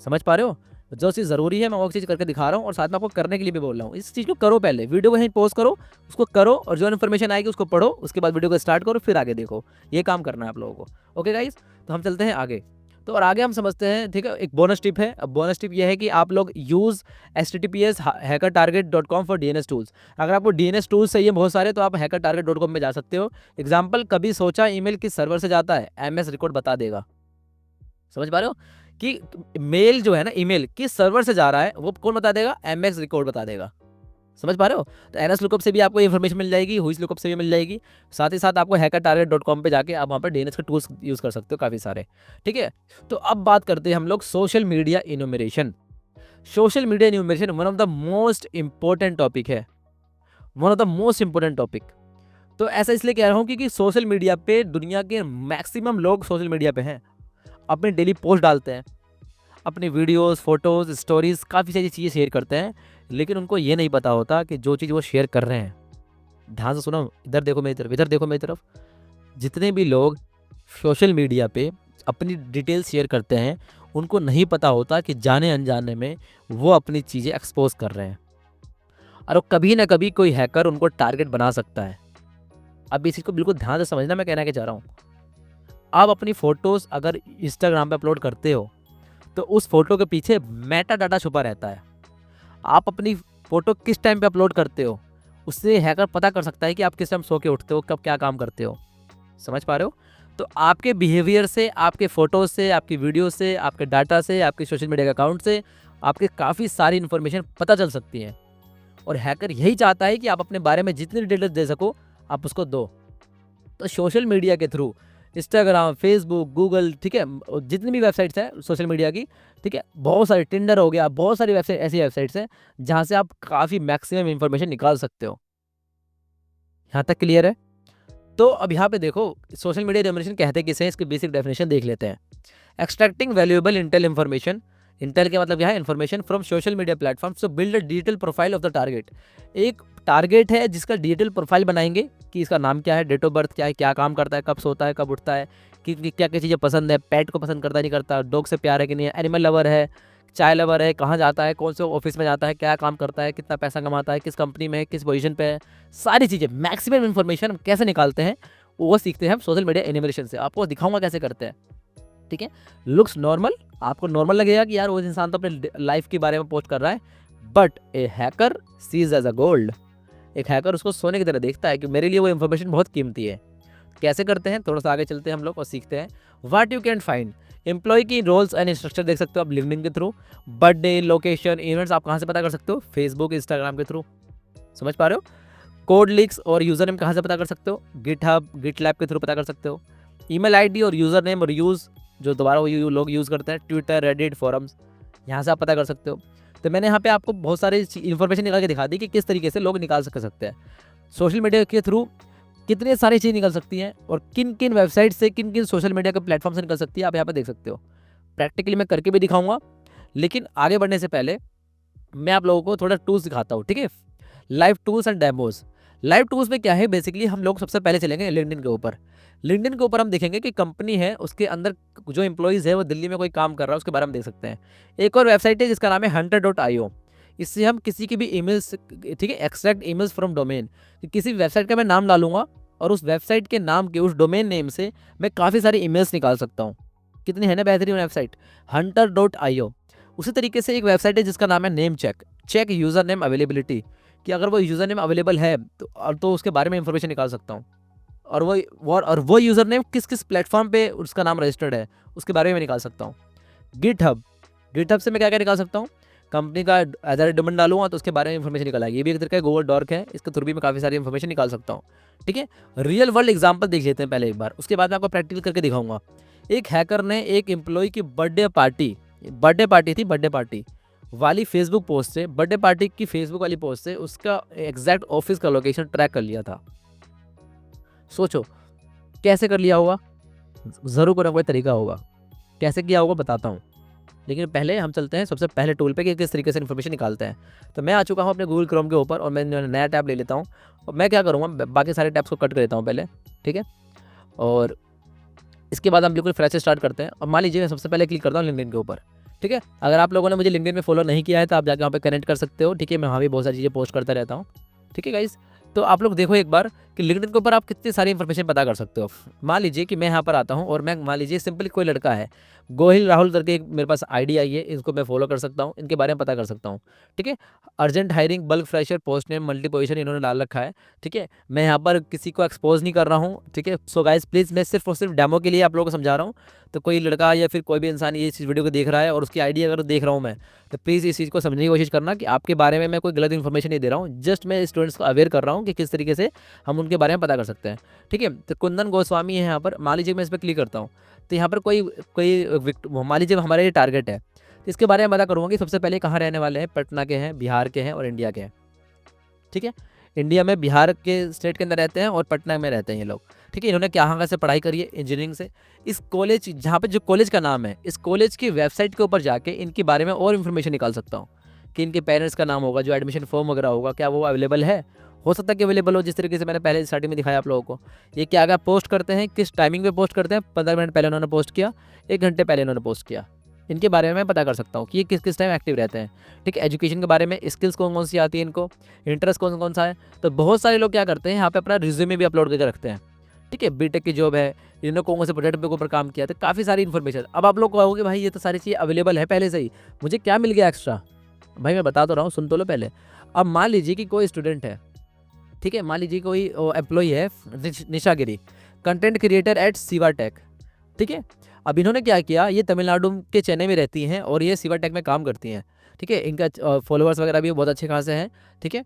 समझ पा रहे हो? जो चीज़ ज़रूरी है मैं वो चीज़ करके दिखा रहा हूँ और साथ में आपको करने के लिए भी बोल रहा हूँ। इस चीज़ को करो, पहले वीडियो को कहीं पॉज करो, उसको करो और जो इन्फॉर्मेशन आएगी उसको पढ़ो, उसके बाद वीडियो को स्टार्ट करो, फिर आगे देखो। ये काम करना है आप लोगों को। ओके गाइस, तो हम चलते हैं आगे। तो और आगे हम समझते हैं, ठीक है, एक बोनस टिप है। अब बोनस टिप ये है कि आप लोग use https hackertarget.com for DNS tools. अगर आपको डीएनएस टूल्स चाहिए बहुत सारे तो आप hackertarget.com में जा सकते हो। एग्जाम्पल, कभी सोचा ईमेल किस सर्वर से जाता है, एमएस रिकॉर्ड बता देगा। समझ पा रहे हो कि मेल जो है ना, ईमेल किस सर्वर से जा रहा है वो कौन बता देगा? एमएस रिकॉर्ड बता देगा। समझ पा रहे हो? तो एनएस लुकअप से भी आपको इन्फॉर्मेशन मिल जाएगी, हुईस लुकअप से भी मिल जाएगी। साथ ही साथ आपको hackertarget.com पे जाके आप वहाँ पर डीएनएस के टूल्स यूज़ कर सकते हो काफ़ी सारे। ठीक है, तो अब बात करते हैं हम लोग social media enumeration. Social media enumeration one of the most important topic है, one of the most important topic. तो ऐसा इसलिए कह रहा हूँ क्योंकि सोशल मीडिया पे दुनिया के मैक्सिमम लोग सोशल मीडिया पे हैं, अपने डेली पोस्ट डालते हैं, अपनी वीडियोस, फोटोज़, स्टोरीज़, काफ़ी सारी चीज़ें शेयर करते हैं, लेकिन उनको ये नहीं पता होता कि जो चीज़ वो शेयर कर रहे हैं, ध्यान से सुनो, इधर देखो मेरी तरफ, इधर देखो मेरी तरफ, जितने भी लोग सोशल मीडिया पे अपनी डिटेल्स शेयर करते हैं उनको नहीं पता होता कि जाने अनजाने में वो अपनी चीज़ें एक्सपोज कर रहे हैं और कभी ना कभी कोई हैकर उनको टारगेट बना सकता है। अब इस चीज़ को बिल्कुल ध्यान से समझना मैं कहना क्या चाह रहा हूँ। आप अपनी फ़ोटोज़ अगर इंस्टाग्राम पे अपलोड करते हो तो उस फोटो के पीछे मेटा डाटा छुपा रहता है। आप अपनी फ़ोटो किस टाइम पे अपलोड करते हो उससे हैकर पता कर सकता है कि आप किस टाइम सो के उठते हो, कब क्या काम करते हो। समझ पा रहे हो? तो आपके बिहेवियर से, आपके फ़ोटोज़ से, आपकी वीडियो से, आपके डाटा से, आपके सोशल मीडिया के अकाउंट से आपके काफ़ी सारी इन्फॉर्मेशन पता चल सकती है और हैकर यही चाहता है कि आप अपने बारे में जितनी डिटेल्स दे सको आप उसको दो। तो सोशल मीडिया के थ्रू इंस्टाग्राम, फेसबुक, गूगल, ठीक है, जितनी भी वेबसाइट्स हैं सोशल मीडिया की, ठीक है, बहुत सारे, टिंडर हो गया, बहुत सारी वेबसाइट, ऐसी वेबसाइट्स हैं जहाँ से आप काफ़ी मैक्सिमम इन्फॉर्मेशन निकाल सकते हो। यहाँ तक क्लियर है? तो अब यहाँ पे देखो सोशल मीडिया इन्फॉर्मेशन कहते किसे हैं, इसकी बेसिक डेफिनेशन देख लेते हैं। Extracting valuable Intel information. Intel के मतलब क्या है? Information from social media platforms to build a digital profile of the target. एक टारगेट है जिसका डिजिटल प्रोफाइल बनाएंगे कि इसका नाम क्या है, डेट ऑफ बर्थ क्या है, क्या काम करता है, कब सोता है, कब उठता है, कि क्या क्या चीज़ें पसंद है, पेट को पसंद करता है नहीं करता, डॉग से प्यार है कि नहीं है, एनिमल लवर है, चाय लवर है, कहाँ जाता है, कौन से ऑफिस में जाता है, क्या काम करता है, कितना पैसा कमाता है, किस कंपनी में है, किस पोजीशन पे है, सारी चीज़ें मैक्सिमम इन्फॉर्मेशन हम कैसे निकालते हैं वो सीखते हैं हम सोशल मीडिया एनिमेशन से। आपको दिखाऊंगा कैसे करते हैं। ठीक है, लुक्स नॉर्मल, आपको नॉर्मल लगेगा कि यार वो इंसान तो अपने लाइफ के बारे में पोस्ट कर रहा है, but A hacker seize as a gold. एक हैकर उसको सोने की तरह देखता है कि मेरे लिए वो इन्फॉर्मेशन बहुत कीमती है। कैसे करते हैं, थोड़ा सा आगे चलते हैं हम लोग और सीखते हैं। What you can find, employ की रोल्स एंड इंस्ट्रक्चर देख सकते हो आप लिंक्डइन के थ्रू। बर्थडे, लोकेशन, इवेंट्स आप कहाँ से पता कर सकते हो? फेसबुक, इंस्टाग्राम के थ्रू। समझ पा रहे हो? कोड लीक्स और यूज़र नेम कहाँ से पता कर सकते हो? गिटहब, गिटलैब के थ्रू पता कर सकते हो। ईमेल आईडी और यूज़र नेम और यूज़ जो दोबारा वो लोग यूज़ करते हैं, ट्विटर, रेडिट, फोरम्स, यहाँ से आप पता कर सकते हो। तो मैंने यहाँ पे आपको बहुत सारी इन्फॉर्मेशन निकाल के दिखा दी कि किस तरीके से लोग निकाल सकते हैं सोशल मीडिया के थ्रू, कितनी सारी चीज़ निकल सकती हैं और किन किन वेबसाइट से, किन किन सोशल मीडिया के प्लेटफॉर्म से निकल सकती है, आप यहाँ पे देख सकते हो। प्रैक्टिकली मैं करके भी दिखाऊंगा, लेकिन आगे बढ़ने से पहले मैं आप लोगों को थोड़ा टूल्स दिखाता हूँ। ठीक है, live tools and demos. Live tools में क्या है, बेसिकली हम लोग सबसे पहले चलेंगे लिंक्डइन के ऊपर। लिंक्डइन के ऊपर हम देखेंगे कि कंपनी है, उसके अंदर जो एम्प्लॉइज़ है वो दिल्ली में कोई काम कर रहा है, उसके बारे में देख सकते हैं। एक और वेबसाइट है जिसका नाम है hunter.io। इससे हम किसी की भी ईमेल्स, ठीक है, एक्सट्रैक्ट ईमेल्स फ्रॉम डोमेन। किसी वेबसाइट का मैं नाम डालूंगा और उस वेबसाइट के नाम के, उस डोमेन नेम से मैं काफ़ी सारी ईमेल्स निकाल सकता हूँ। कितनी है ना बेहतरीन वेबसाइट, hunter.io। उसी तरीके से एक वेबसाइट है जिसका नाम है name check. Check user name availability, कि अगर वो यूज़र नेम अवेलेबल है तो उसके बारे में इंफॉर्मेशन निकाल सकता हूँ। और वो यूज़र नेम किस किस प्लेटफॉर्म पे उसका नाम रजिस्टर्ड है, उसके बारे में निकाल सकता हूँ। गिटहब, गिटहब से मैं क्या क्या निकाल सकता हूँ, कंपनी का एज डोमेन डालूंगा तो उसके बारे में इंफॉर्मेशन निकल आएगी। ये भी एक तरीका गूगल डॉक है, इसके थ्रू भी मैं काफ़ी सारी इंफॉर्मेशन निकाल सकता हूँ। ठीक है, रियल वर्ल्ड एग्जाम्पल देख लेते हैं पहले एक बार, उसके बाद मैं आपको प्रैक्टिकल करके दिखाऊंगा। एक हैकर ने एक एम्प्लॉय की बर्थडे पार्टी थी, बर्थडे पार्टी वाली फेसबुक पोस्ट से, बर्थडे पार्टी की फेसबुक वाली पोस्ट से उसका एग्जैक्ट ऑफिस का लोकेशन ट्रैक कर लिया था। सोचो कैसे कर लिया होगा, ज़रूर कोई ना कोई तरीका होगा। कैसे किया होगा बताता हूँ, लेकिन पहले हम चलते हैं सबसे पहले टूल पे कि किस तरीके से इन्फॉर्मेशन निकालते हैं। तो मैं आ चुका हूँ अपने गूगल क्रोम के ऊपर और मैं नया टैब ले लेता हूँ और मैं क्या करूँगा, बाकी सारे टैब्स को कट कर देता हूँ पहले, ठीक है। और इसके बाद हम बिल्कुल फ्रेश से स्टार्ट करते हैं। और मान लीजिए मैं सबसे पहले क्लिक करता हूँ लिंक्डइन के ऊपर, ठीक है। अगर आप लोगों ने मुझे लिंक्डइन में फॉलो नहीं किया है तो आप जाकर वहाँ पे कनेक्ट कर सकते हो, ठीक है। मैं वहाँ भी बहुत सारी चीज़ें पोस्ट करता रहता हूँ, ठीक है गाइस। तो आप लोग देखो एक बार कि लिंक्डइन के ऊपर आप कितनी सारी इन्फॉर्मेशन पता कर सकते हो। मान लीजिए कि मैं यहाँ पर आता हूँ और मैं, मान लीजिए सिंपली कोई लड़का है, गोहिल राहुल करके एक मेरे पास आईडी आई है, इसको मैं फॉलो कर सकता हूँ, इनके बारे में पता कर सकता हूँ, ठीक है। Urgent hiring, bulk fresher, post name, multi position इन्होंने डाल रखा है, ठीक है। मैं यहाँ पर किसी को एक्सपोज नहीं कर रहा हूँ, ठीक है। सो गाइस प्लीज़, मैं सिर्फ और सिर्फ डेमो के लिए आप लोगों को समझा रहा हूँ। तो कोई लड़का या फिर कोई भी इंसान ये इस वीडियो को देख रहा है और उसकी आईडी अगर देख रहा हूँ मैं, तो प्लीज़ इस चीज़ को समझने की कोशिश करना कि आपके बारे में मैं कोई गलत इन्फॉर्मेशन नहीं दे रहा हूँ। जस्ट मैं स्टूडेंट्स को अवेयर कर रहा हूँ कि किस तरीके से हम उनके बारे में पता कर सकते हैं, ठीक है। तो कुंदन गोस्वामी है यहाँ पर, मान लीजिए मैं इस पर क्लिक करता हूँ तो यहाँ पर कोई कोई मान लीजिए हमारा ये टारगेट है, तो इसके बारे में पता करूँगा कि सबसे पहले कहाँ रहने वाले हैं, पटना के हैं, बिहार के हैं और इंडिया के हैं, ठीक है। इंडिया में बिहार के स्टेट के अंदर रहते हैं और पटना में रहते हैं ये लोग, ठीक है। इन्होंने कहाँ से पढ़ाई करी है, इंजीनियरिंग से। इस कॉलेज, जहाँ पे जो कॉलेज का नाम है, इस कॉलेज की वेबसाइट के ऊपर जाके इनके बारे में और इन्फॉर्मेशन निकाल सकता हूँ कि इनके पेरेंट्स का नाम होगा, जो एडमिशन फॉर्म वगैरह होगा, क्या वो अवेलेबल है। हो सकता है कि अवेलेबल हो, जिस तरीके से मैंने पहले स्टार्टिंग में दिखाया आप लोगों को। ये क्या अगर पोस्ट करते हैं, किस टाइमिंग पे पोस्ट करते हैं, 15 मिनट पहले उन्होंने पोस्ट किया, 1 घंटे पहले उन्होंने पोस्ट किया, इनके बारे में मैं पता कर सकता हूँ कि ये किस किस टाइम एक्टिव रहते हैं, ठीक है। एजुकेशन के बारे में, स्किल्स कौन कौन सी आती है इनको, इंटरेस्ट कौन कौन सा है। तो बहुत सारे लोग क्या करते हैं, यहाँ पे अपना रिज्यूमे भी अपलोड करके रखते हैं, ठीक है। बीटेक की जॉब है, इन्होंने कौन से प्रोजेक्ट के ऊपर काम किया, तो काफ़ी सारी इन्फॉर्मेशन। अब आप लोग कहोगे भाई ये तो सारी चीज़ें अवेलेबल है पहले से ही, मुझे क्या मिल गया एक्स्ट्रा। भाई मैं बता तो रहा हूँ, सुन तो लो पहले। अब मान लीजिए कि कोई स्टूडेंट है, ठीक है, मान लीजिए कोई एम्प्लॉई है, Nisha Giri, content creator at सीवा टेक, ठीक है। अब इन्होंने क्या किया, ये तमिलनाडु के चेन्नई में रहती हैं और ये सीवा टेक में काम करती हैं, ठीक है। इनका फॉलोअर्स वगैरह भी बहुत अच्छे खासे हैं, ठीक है,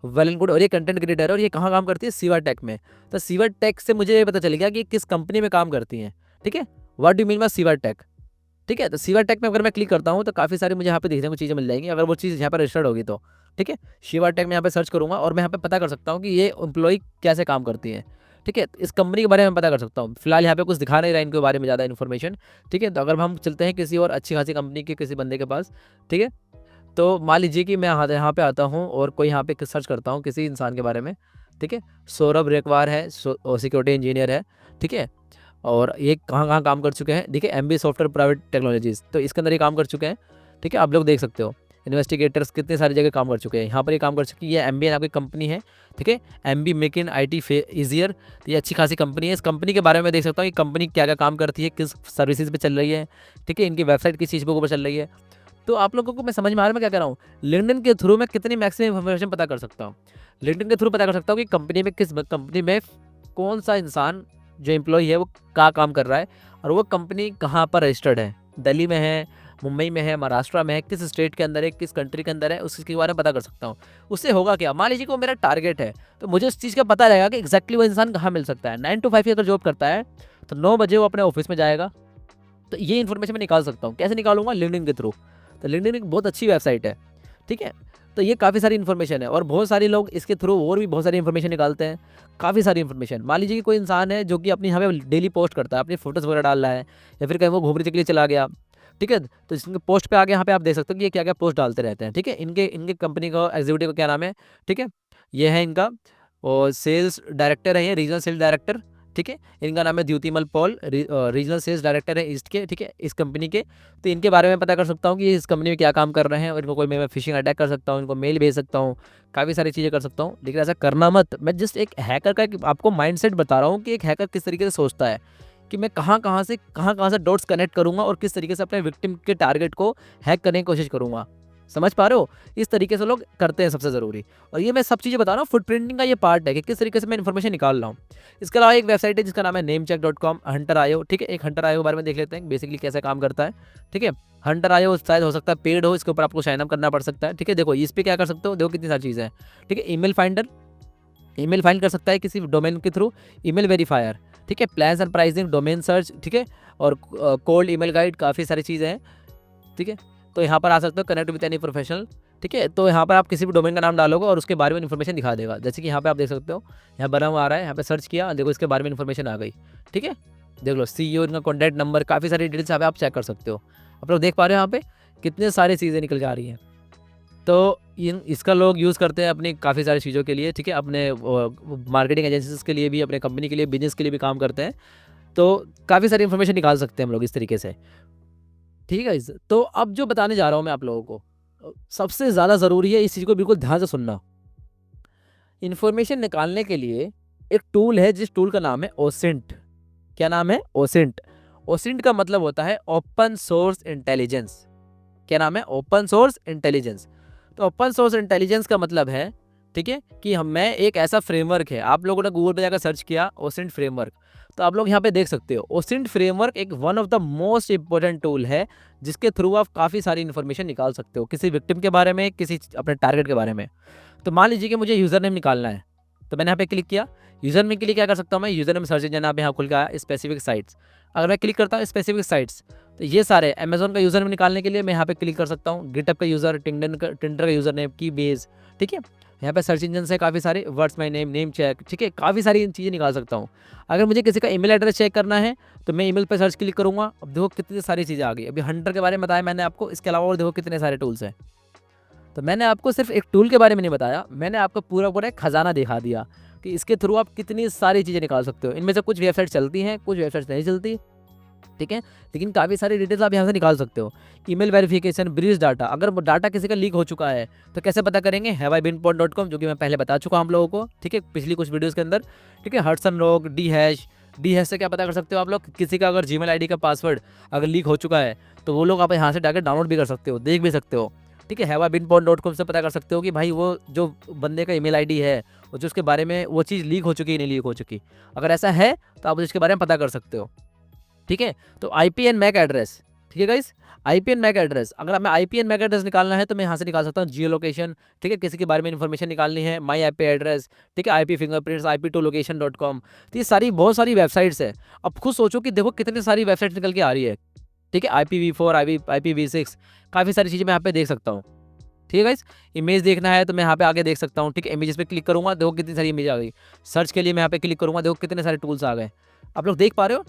वेल एंड गुड। और ये कंटेंट क्रिएटर है और ये कहाँ काम करती है, सीवा टेक में। तो सीवा टेक से मुझे पता चल गया कि किस कंपनी में काम करती हैं, ठीक है। What do mean by Siva tech, ठीक है। तो सीवा टेक में अगर मैं क्लिक करता हूँ तो काफ़ी सारी मुझे यहाँ पे देखने को चीज़ें मिल जाएंगी, अगर वो चीज़ यहाँ पर रजिस्टर्ड होगी तो, ठीक है। शिवा टेक में यहाँ पे सर्च करूँगा और मैं यहाँ पे पता कर सकता हूँ कि ये एम्प्लॉय कैसे काम करती है, ठीक है। इस कंपनी के बारे में पता कर सकता हूँ। फिलहाल यहाँ पे कुछ दिखा नहीं रहा है इनके बारे में ज़्यादा इन्फॉर्मेशन, ठीक है। तो अगर हम चलते हैं किसी और अच्छी खासी कंपनी के किसी बंदे के पास, ठीक है। तो मान लीजिए कि मैं यहाँ पे आता हूँ और कोई यहाँ पे सर्च करता हूँ किसी इंसान के बारे में, ठीक है। सौरभ रेकवार है, सिक्योरिटी इंजीनियर है, ठीक है। और ये कहाँ काम कर चुके हैं, देखिए MBA सॉफ्टवेयर प्राइवेट टेक्नोलॉजीज़, तो इसके अंदर ये काम कर चुके हैं, ठीक है। आप लोग देख सकते हो इन्वेस्टिगेटर्स कितने सारी जगह काम कर चुके हैं, यहाँ पर ये काम कर चुकी है। ये MBA नाम की कंपनी है, ठीक है, MB make in IT easier. तो ये अच्छी खासी कंपनी है। इस कंपनी के बारे में देख सकता हूँ कि कंपनी क्या क्या काम करती है, किस सर्विसेज पे चल रही है, ठीक है, इनकी वेबसाइट किस चीज़ के ऊपर चल रही है। तो आप लोगों को मैं समझ में आ रहा है मैं क्या कह रहा हूँ। लिंक्डइन के थ्रू मैं कितनी मैक्सिमम इन्फॉर्मेशन पता कर सकता हूँ, लिंक्डइन के थ्रू पता कर सकता हूँ कि कंपनी में, किस कंपनी में कौन सा इंसान जो एम्प्लॉय है वो क्या काम कर रहा है और वो कंपनी कहाँ पर रजिस्टर्ड है, दिल्ली में है, मुंबई में है, महाराष्ट्र में है, किस स्टेट के अंदर है, किस कंट्री के अंदर है, उसके बारे में पता कर सकता हूँ। उससे होगा क्या, मान लीजिए कि वो मेरा टारगेट है तो मुझे उस चीज़ का पता रहेगा कि एक्जैक्टली वो इंसान कहाँ मिल सकता है। 9 to 5 की अगर जॉब करता है तो 9 बजे वो अपने ऑफिस में जाएगा। तो ये इन्फॉर्मेशन मैं निकाल सकता हूँ, कैसे निकालूंगा, लिंक्डइन के थ्रू। तो लिंक्डइन एक बहुत अच्छी वेबसाइट है, ठीक है। तो ये काफ़ी सारी इन्फॉर्मेशन है और बहुत सारे लोग इसके थ्रू और भी बहुत सारी इन्फॉर्मेशन निकालते हैं, काफ़ी सारी इन्फॉर्मेशन। मान लीजिए कि कोई इंसान है जो कि अपनी यहाँ पे डेली पोस्ट करता है, अपनी फोटोज़ वगैरह डाल रहा है या फिर कहीं वो घूमने के लिए चला गया, ठीक है। तो इसके पोस्ट पे आगे यहाँ पे आप देख सकते हो कि ये क्या क्या पोस्ट डालते रहते हैं, ठीक है। इनके कंपनी का एग्जीक्यूटिव का क्या नाम है, ठीक है, ये है इनका और सेल्स डायरेक्टर है ये, रीजनल सेल्स डायरेक्टर, ठीक है। इनका नाम है द्युतिमल पॉल, रीजनल सेल्स डायरेक्टर है ईस्ट के, ठीक है, इस कंपनी के। तो इनके बारे में पता कर सकता हूँ कि इस कंपनी में क्या काम कर रहे हैं, और इनको कोई मैं फिशिंग अटैक कर सकता हूँ, इनको मेल भेज सकता हूँ, काफ़ी सारी चीज़ें कर सकता हूँ। लेकिन ऐसा करना मत। मैं जस्ट एक हैकर का आपको माइंडसेट बता रहा हूँ कि एक हैकर किस तरीके से सोचता है, कि मैं कहाँ कहाँ से डॉट्स कनेक्ट करूँगा और किस तरीके से अपने विक्टिम के टारगेट को हैक करने की कोशिश करूँगा। समझ पा रहे हो? इस तरीके से लोग करते हैं सबसे ज़रूरी। और ये मैं सब चीज़ें बता रहा हूँ, फुटप्रिंटिंग का ये पार्ट है कि किस तरीके से मैं इन्फॉर्मेशन निकाल रहा हूँ। इसके अलावा एक वेबसाइट है जिसका नाम है namecheck.com, हंटर आयो, ठीक है। एक हंटर आयो के बारे में देख लेते हैं बेसिकली कैसे काम करता है, ठीक है। हंटर आयो शायद हो सकता है पेड हो, इसके ऊपर आपको साइन अप करना पड़ सकता है, ठीक है। देखो इस पर क्या कर सकते हो, देखो कितनी सारी चीज़ें हैं, ठीक है। ईमेल फाइंडर, ईमेल फाइंड कर सकता है किसी डोमेन के थ्रू, ईमेल वेरीफायर, ठीक है, plans and pricing, domain search, ठीक है, और कोल्ड ईमेल गाइड, काफ़ी सारी चीज़ें हैं, ठीक है। तो यहाँ पर आ सकते हो कनेक्ट विद एनी प्रोफेशनल, ठीक है। तो यहाँ पर आप किसी भी डोमेन का नाम डालोगे और उसके बारे में इन्फॉर्मेशन दिखा देगा। जैसे कि यहाँ पे आप देख सकते हो, यहाँ बना हुआ आ रहा है, यहाँ पे सर्च किया, देखो इसके बारे में इन्फॉर्मेशन आ गई, ठीक है। देख लो CEO, इनका कॉन्टैक्ट नंबर, काफ़ी सारी डिटेल्स यहाँ पे आप चेक कर सकते हो। आप लोग देख पा रहे हो यहाँ पे कितने सारी चीज़ें निकल जा रही हैं। तो इसका लोग यूज़ करते हैं अपनी काफ़ी सारी चीज़ों के लिए, ठीक है। अपने मार्केटिंग एजेंसीज के लिए भी, अपने कंपनी के लिए, बिजनेस के लिए भी काम करते हैं। तो काफ़ी सारी इन्फॉर्मेशन निकाल सकते हैं हम लोग इस तरीके से, ठीक है। तो अब जो बताने जा रहा हूँ मैं आप लोगों को, सबसे ज़्यादा ज़रूरी है, इस चीज़ को बिल्कुल ध्यान से सुनना। इन्फॉर्मेशन निकालने के लिए एक टूल है, जिस टूल का नाम है ओसेंट। क्या नाम है? ओसेंट। ओसेंट का मतलब होता है ओपन सोर्स इंटेलिजेंस। क्या नाम है? Open source intelligence. तो ओपन सोर्स इंटेलिजेंस का मतलब है, ठीक है, कि मैं एक ऐसा फ्रेमवर्क है, आप लोगों ने गूगल पे जाकर सर्च किया ओसेंट फ्रेमवर्क, तो आप लोग यहाँ पे देख सकते हो ओसेंट फ्रेमवर्क एक one of the most important tool है, जिसके थ्रू आप काफ़ी सारी इन्फॉर्मेशन निकाल सकते हो किसी विक्टिम के बारे में, किसी अपने टारगेट के बारे में। तो मान लीजिए कि मुझे यूज़र नेम निकालना है, तो मैंने यहाँ पे क्लिक किया। यूज़र नेम के लिए क्या कर सकता हूँ मैं, यूज़र नेम सर्च इंजन यहाँ पे यहाँ खुल गया स्पेसिफिक साइट्स। अगर मैं क्लिक करता हूँ स्पेसिफिक साइट्स, तो ये सारे अमेजोन का यूज़र नेम निकालने के लिए मैं यहाँ पे क्लिक कर सकता हूँ। गिटहब का यूज़र, टिंडर का यूज़र नेम, की बेस, ठीक है। यहाँ पे सर्च इंजन से काफ़ी सारे words my name, name check, ठीक है, काफ़ी सारी चीज़ें निकाल सकता हूँ। अगर मुझे किसी का ईमेल एड्रेस चेक करना है, तो मैं ईमेल पे सर्च क्लिक करूँगा। अब देखो कितनी सारी चीज़ें आ गई। अभी हंटर के बारे में बताया मैंने आपको, इसके अलावा और देखो कितने सारे टूल्स हैं। तो मैंने आपको सिर्फ एक टूल के बारे में नहीं बताया, मैंने आपको पूरा एक खजाना दिखा दिया कि इसके थ्रू आप कितनी सारी चीज़ें निकाल सकते हो। इनमें से कुछ वेबसाइट चलती हैं, कुछ वेबसाइट नहीं चलती, ठीक है, लेकिन काफ़ी सारी डिटेल्स आप यहाँ से निकाल सकते हो। ईमेल वेरिफिकेशन, ब्रीच डाटा, अगर डाटा किसी का लीक हो चुका है तो कैसे पता करेंगे, haveibeenpod.com, जो कि मैं पहले बता चुका हूँ हम लोगों को, ठीक है, पिछली कुछ वीडियोज़ के अंदर, ठीक है। हडसन रॉक, डी हैश से क्या पता कर सकते हो आप लोग, किसी का अगर जीमेल आईडी का पासवर्ड अगर लीक हो चुका है, तो वो लोग आप यहाँ से जाकर डाउनलोड भी कर सकते हो, देख भी सकते हो, ठीक है। haveibeenpod.com से पता कर सकते हो कि भाई वो जो बंदे का ईमेल आईडी है, वो जो उसके बारे में वो चीज़ लीक हो चुकी है, नहीं लीक हो चुकी। अगर ऐसा है तो आप उसके बारे में पता कर सकते हो, ठीक है। तो आईपी एंड मैक एड्रेस, ठीक है guys, IP and Mac address, अगर मैं आईपी एंड मैक एड्रेस निकालना है तो मैं यहाँ से निकाल सकता हूँ। जियो लोकेशन, ठीक है, किसी के बारे में इन्फॉर्मेशन निकालनी है, माई आईपी एड्रेस, ठीक है, आईपी फिंगरप्रिंट्स, ip2location.com। तो ये सारी बहुत सारी वेबसाइट्स है। अब खुद सोचो कि देखो कितनी सारी वेबसाइट्स निकल के आ रही है, ठीक है। IPv4, IPv6, काफ़ी सारी चीज़ें मैं यहाँ पे देख सकता हूँ, ठीक है गाइस। इमेज देखना है तो मैं यहाँ पे आगे देख सकता हूँ, ठीक है। इमेजेस पे क्लिक करूँगा, देखो कितनी सारी इमेज आ गई। सर्च के लिए मैं यहाँ पे क्लिक करूँगा, देखो कितने सारे टूल्स आ गए। आप लोग देख पा रहे हो?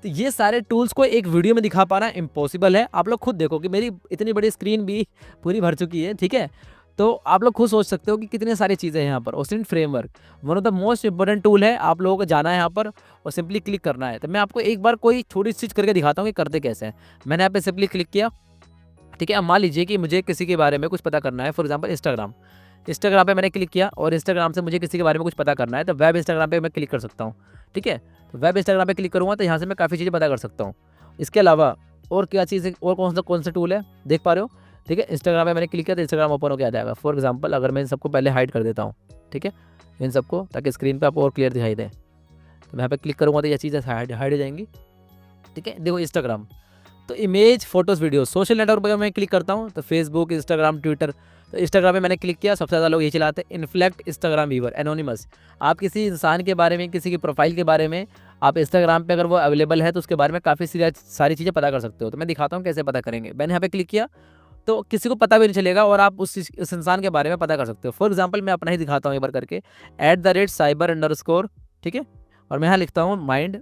तो ये सारे टूल्स को एक वीडियो में दिखा पाना इम्पॉसिबल है। आप लोग खुद देखो कि मेरी इतनी बड़ी स्क्रीन भी पूरी भर चुकी है, ठीक है। तो आप लोग खुद सोच सकते हो कि कितनी सारी चीज़ें हैं यहाँ पर। OSINT framework one of the most important tool है। आप लोगों को जाना है यहाँ पर और सिंपली क्लिक करना है। तो मैं आपको एक बार कोई छोटी सी चीज़ करके दिखाता हूँ कि करते कैसे हैं। मैंने यहाँ पे सिंपली क्लिक किया, ठीक है। अब मान लीजिए कि मुझे किसी के बारे में कुछ पता करना है, फॉर एग्जाम्पल इंस्टाग्राम पे मैंने क्लिक किया और इंस्टाग्राम से मुझे किसी के बारे में कुछ पता करना है, तो वेब इंस्टाग्राम पे मैं क्लिक कर सकता हूँ, ठीक है। तो वेब इंस्टाग्राम पे क्लिक करूँगा तो यहाँ से मैं काफ़ी चीज़ें पता कर सकता हूँ। इसके अलावा और क्या चीज़, और कौन सा टूल है देख पा रहे हो, ठीक है। इंस्टाग्राम पे मैंने क्लिक किया तो इंस्टाग्राम ओपन होकर आ जाएगा। फॉर एग्जाम्पल अगर मैं इन सबको पहले हाइड कर देता हूँ, ठीक है, इन सबको, ताकि स्क्रीन पर आपको और क्लियर दिखाई दे। तो मैं यहाँ पे क्लिक करूँगा तो ये चीज़ें हाइड हो जाएंगी, ठीक है। देखो इंस्टाग्राम, तो image, photos, video, social network पर मैं क्लिक करता हूँ तो फेसबुक, इंस्टाग्राम, ट्विटर। तो इंस्टाग्राम पे मैंने क्लिक किया, सबसे ज़्यादा लोग ये चलाते हैं इन्फ्लेक्ट इंस्टाग्राम व्यूअर एनोनिमस। आप किसी इंसान के बारे में, किसी की प्रोफाइल के बारे में, आप इंस्टाग्राम पे अगर वो अवेलेबल है तो उसके बारे में काफ़ी सारी चीज़ें पता कर सकते हो। तो मैं दिखाता हूँ कैसे पता करेंगे। मैंने यहाँ पे क्लिक किया तो किसी को पता भी नहीं चलेगा और आप उस इंसान के बारे में पता कर सकते हो। फॉर एग्जाम्पल मैं अपना ही दिखाता हूँ एक बार करके, @cyber_, ठीक है, और मैं यहाँ लिखता हूँ माइंड,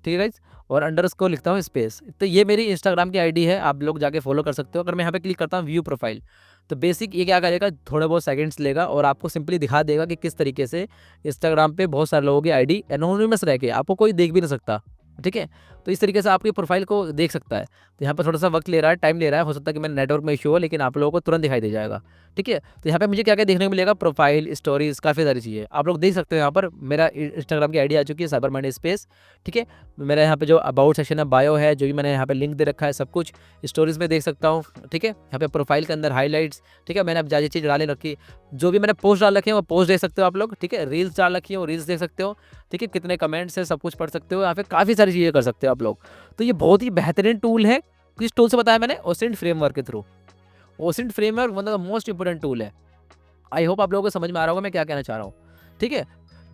ठीक है गाइस, और अंडरस्कोर लिखता हूँ स्पेस। तो ये मेरी इंस्टाग्राम की आईडी है, आप लोग जाके फॉलो कर सकते हो। अगर मैं यहाँ पे क्लिक करता हूँ व्यू प्रोफाइल, तो बेसिक ये क्या करेगा, थोड़े बहुत सेकंड्स लेगा और आपको सिंपली दिखा देगा कि किस तरीके से इंस्टाग्राम पे बहुत सारे लोगों की आईडी एनोनिमस रह के आपको कोई देख भी नहीं सकता, ठीक है। तो इस तरीके से आपकी प्रोफाइल को देख सकता है। तो यहाँ पर थोड़ा सा वक्त ले रहा है, टाइम ले रहा है, हो सकता है कि मेरे नेटवर्क में इशू हो, लेकिन आप लोगों को तुरंत दिखाई दे जाएगा, ठीक है। तो यहाँ पे मुझे क्या क्या देखने को मिलेगा, प्रोफाइल, स्टोरीज, काफ़ी सारी चीज़ें आप लोग देख सकते हो। यहाँ पर मेरा इंस्टाग्राम की आईडी आ चुकी है, साइबर माइंड स्पेस, ठीक है। मेरा यहाँ पे जो अबाउट सेक्शन है, बायो है, जो भी मैंने यहाँ पे लिंक दे रखा है, सब कुछ स्टोरीज में देख सकता हूँ, ठीक है। यहाँ पे प्रोफाइल के अंदर हाईलाइट्स, ठीक है, मैंने अब ज़्यादा चीज़ डाले रखी, जो भी मैंने पोस्ट डाल रखी है वो पोस्ट देख सकते हो आप लोग, ठीक है। रील्स डाल रखी है वो रील्स देख सकते हो, ठीक है। कितने कमेंट्स है सब कुछ पढ़ सकते हो, यहाँ पे काफ़ी सारी चीज़ें कर सकते हो आप लोग। तो ये बहुत ही बेहतरीन टूल है। किस टूल से बताया मैंने, ओसेंट फ्रेमवर्क के थ्रू। OSINT framework one of the most important tool है। आई होप आप लोगों को समझ में आ रहा होगा मैं क्या कहना चाह रहा हूँ, ठीक है।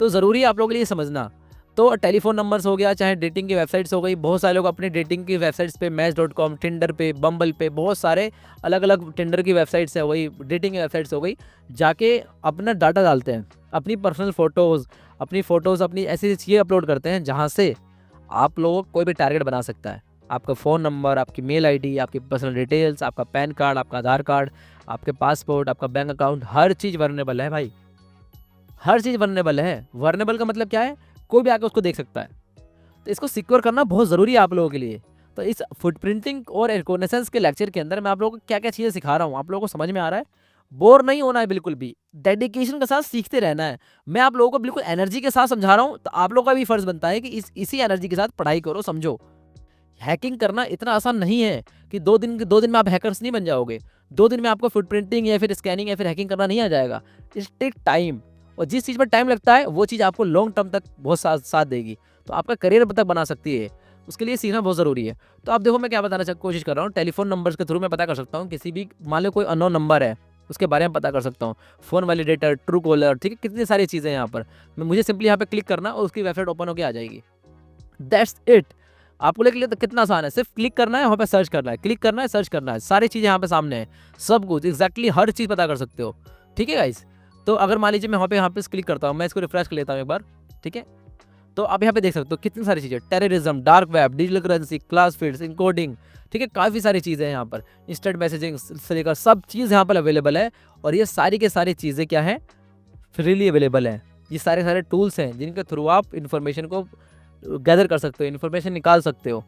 तो ज़रूरी है आप लोगों के लिए समझना। तो टेलीफोन नंबर्स हो गया, चाहे डेटिंग की वेबसाइट्स हो गई, बहुत सारे लोग अपनी डेटिंग की वेबसाइट्स पे मैच.com, टिंडर पे, बम्बल पे, बहुत सारे अलग अलग टिंडर की वेबसाइट्स है, वही डेटिंग की वेबसाइट्स हो गई, जाके अपना डाटा डालते हैं, अपनी पर्सनल फ़ोटोज़, अपनी ऐसी चीज़ें अपलोड करते हैं जहाँ से आप लोगों को कोई भी टारगेट बना सकता है। आपका फ़ोन नंबर, आपकी मेल आईडी, आपकी पर्सनल डिटेल्स, आपका पैन कार्ड, आपका आधार कार्ड, आपके पासपोर्ट, आपका बैंक अकाउंट, हर चीज़ वर्नेबल है भाई, हर चीज़ वर्नेबल है। वर्नेबल का मतलब क्या है, कोई भी आके उसको देख सकता है। तो इसको सिक्योर करना बहुत ज़रूरी है आप लोगों के लिए। तो इस फुटप्रिंटिंग और रिकॉग्निशंस के लेक्चर के अंदर मैं आप लोगों को क्या क्या चीज़ें सिखा रहा हूँ, आप लोगों को समझ में आ रहा है। बोर नहीं होना है बिल्कुल भी, डेडिकेशन के साथ सीखते रहना है। मैं आप लोगों को बिल्कुल एनर्जी के साथ समझा रहा हूँ, तो आप लोगों का भी फर्ज बनता है कि इसी एनर्जी के साथ पढ़ाई करो, समझो। हैकिंग करना इतना आसान नहीं है कि 2 दिन में आप हैकर्स नहीं बन जाओगे। 2 दिन में आपको फुटप्रिंटिंग या फिर स्कैनिंग या फिर हैकिंग करना नहीं आ जाएगा। इट्स टेक टाइम, और जिस चीज़ पर टाइम लगता है वो चीज़ आपको लॉन्ग टर्म तक बहुत साथ देगी, तो आपका करियर तक बना सकती है। उसके लिए सीखना बहुत ज़रूरी है। तो आप देखो मैं क्या बताना कोशिश कर रहा हूँ, टेलीफोन नंबर्स के थ्रू मैं पता कर सकता हूँ, किसी भी मान लो कोई अननोन नंबर है उसके बारे में पता कर सकता हूँ। फ़ोन वैलिडेटर, ट्रू कॉलर, ठीक है, कितनी सारी चीज़ें हैं यहाँ पर। मुझे सिंपली यहाँ पे क्लिक करना और उसकी वेबसाइट ओपन होकर आ जाएगी। That's it. आपको लेके लिए तो कितना आसान है, सिर्फ क्लिक करना है, वहाँ पे सर्च करना है, क्लिक करना है, सर्च करना है, सारी चीज़ें यहाँ पे सामने है, सब कुछ एग्जैक्टली हर चीज़ पता कर सकते हो, ठीक है गाइस। तो अगर मान लीजिए मैं यहाँ पे क्लिक करता हूँ, मैं इसको रिफ्रेश कर लेता हूँ एक बार, ठीक है। तो आप यहाँ पे देख सकते हो कितनी सारी चीज़ें, terrorism, dark web, digital currency, class fields, encoding, ठीक है, काफ़ी सारी चीज़ें हैं यहाँ पर। इंस्टेंट मैसेजिंग से लेकर सब चीज़ यहाँ पर अवेलेबल है, और ये सारी के सारी चीज़ें क्या है, फ्रीली अवेलेबल है। ये सारे टूल्स हैं जिनके थ्रू आप इन्फॉर्मेशन को गैदर कर सकते हो, इन्फॉर्मेशन निकाल सकते हो,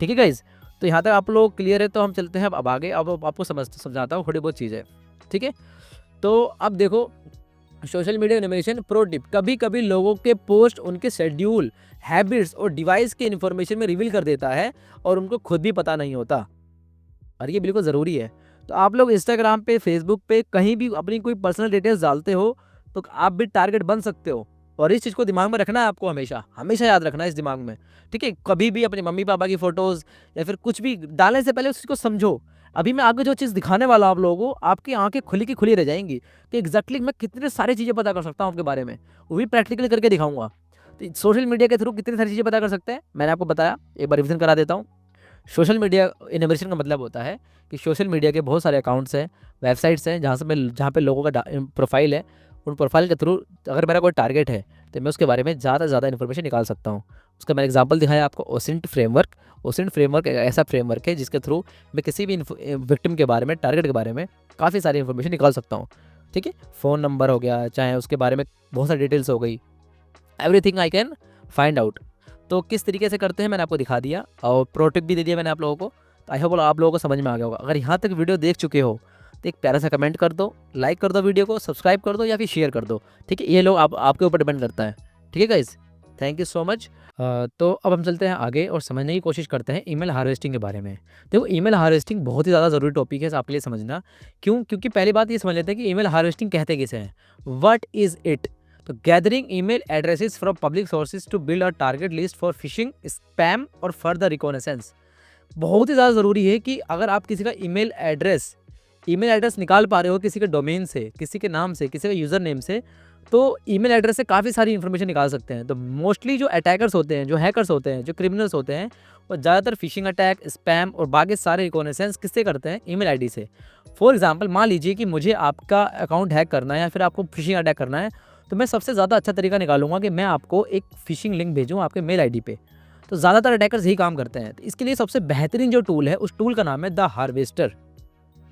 ठीक है गाइज। तो यहाँ तक आप लोग क्लियर है, तो हम चलते हैं अब आगे। अब आपको समझाता हूँ थोड़ी बहुत चीज़ें, ठीक है। तो अब देखो, social media innovation pro tip, कभी कभी लोगों के पोस्ट उनके शेड्यूल, हैबिट्स और डिवाइस के इन्फॉर्मेशन में रिवील कर देता है और उनको खुद भी पता नहीं होता, और ये बिल्कुल ज़रूरी है। तो आप लोग इंस्टाग्राम पे, फेसबुक पे कहीं भी अपनी कोई पर्सनल डिटेल्स डालते हो तो आप भी टारगेट बन सकते हो, और इस चीज़ को दिमाग में रखना है आपको, हमेशा हमेशा याद रखना है इस दिमाग में, ठीक है। कभी भी अपने मम्मी पापा की फ़ोटोज़ या फिर कुछ भी डालने से पहले उस चीज़ को समझो। अभी मैं आगे जो चीज़ दिखाने वाला हूँ आप लोगों को, आपकी आंखें खुली की खुली रह जाएंगी कि एग्जैक्टली मैं कितनी सारी चीज़ें पता कर सकता हूँ आपके बारे में, वो भी प्रैक्टिकली करके दिखाऊंगा। तो सोशल मीडिया के थ्रू कितनी सारी चीज़ें पता कर सकते हैं, मैंने आपको बताया, एक बार रिविजन करा देता हूँ। सोशल मीडिया इनोवेशन का मतलब होता है कि सोशल मीडिया के बहुत सारे अकाउंट्स हैं, वेबसाइट्स हैं, जहाँ पे लोगों का प्रोफाइल है, उन प्रोफाइल के थ्रू अगर मेरा कोई टारगेट है तो मैं उसके बारे में ज़्यादा से ज़्यादा इन्फॉर्मेशन निकाल सकता हूँ। उसका मैंने एग्जांपल दिखाया आपको, ओसेंट फ्रेमवर्क। ओसेंट फ्रेमवर्क एक ऐसा फ्रेमवर्क है जिसके थ्रू मैं किसी भी विक्टिम के बारे में, टारगेट के बारे में काफ़ी सारी इन्फॉर्मेशन निकाल सकता हूँ, ठीक है। फ़ोन नंबर हो गया, चाहे उसके बारे में बहुत सारी डिटेल्स हो गई, everything I can find out. तो किस तरीके से करते हैं मैंने आपको दिखा दिया, और प्रो टिप भी दे दिया मैंने आप लोगों को। तो आई होप आप लोगों को समझ में आ गया होगा। अगर यहाँ तक वीडियो देख चुके हो तो एक प्यारा सा कमेंट कर दो, लाइक कर दो वीडियो को, सब्सक्राइब कर दो या फिर शेयर कर दो, ठीक है। ये लोग आपके ऊपर डिपेंड करता है, ठीक है guys. Thank you so much. तो अब हम चलते हैं आगे और समझने की कोशिश करते हैं ईमेल हार्वेस्टिंग के बारे में। देखो, ईमेल हार्वेस्टिंग बहुत ही ज़्यादा ज़रूरी टॉपिक है आपके लिए समझना। क्यों? क्योंकि पहली बात ये समझ लेते हैं कि ईमेल हार्वेस्टिंग कहते किसे हैं, व्हाट इज़ इट। तो gathering email addresses from public sources to build a target list for fishing, spam और फर्दर रिकॉग्निशंस। बहुत ही ज़्यादा ज़रूरी है कि अगर आप किसी का ईमेल एड्रेस निकाल पा रहे हो किसी के डोमेन से, किसी के नाम से, किसी के यूज़र नेम से, तो ईमेल एड्रेस से काफ़ी सारी इन्फॉर्मेशन निकाल सकते हैं। तो मोस्टली जो अटैकर्स होते हैं, जो हैकर्स होते हैं, जो क्रिमिनल्स होते हैं, वो ज़्यादातर फिशिंग अटैक, स्पैम और बाकी सारे रिकॉग्निशंस किससे करते हैं, ईमेल आईडी से। फॉर एग्जांपल, मान लीजिए कि मुझे आपका अकाउंट हैक करना है या फिर आपको फिशिंग अटैक करना है, तो मैं सबसे ज़्यादा अच्छा तरीका निकालूंगा कि मैं आपको एक फिशिंग लिंक भेजूँ आपके मेल आईडी पे। तो ज़्यादातर अटैकर्स यही काम करते हैं। तो इसके लिए सबसे बेहतरीन जो टूल है, उस टूल का नाम है द हार्वेस्टर।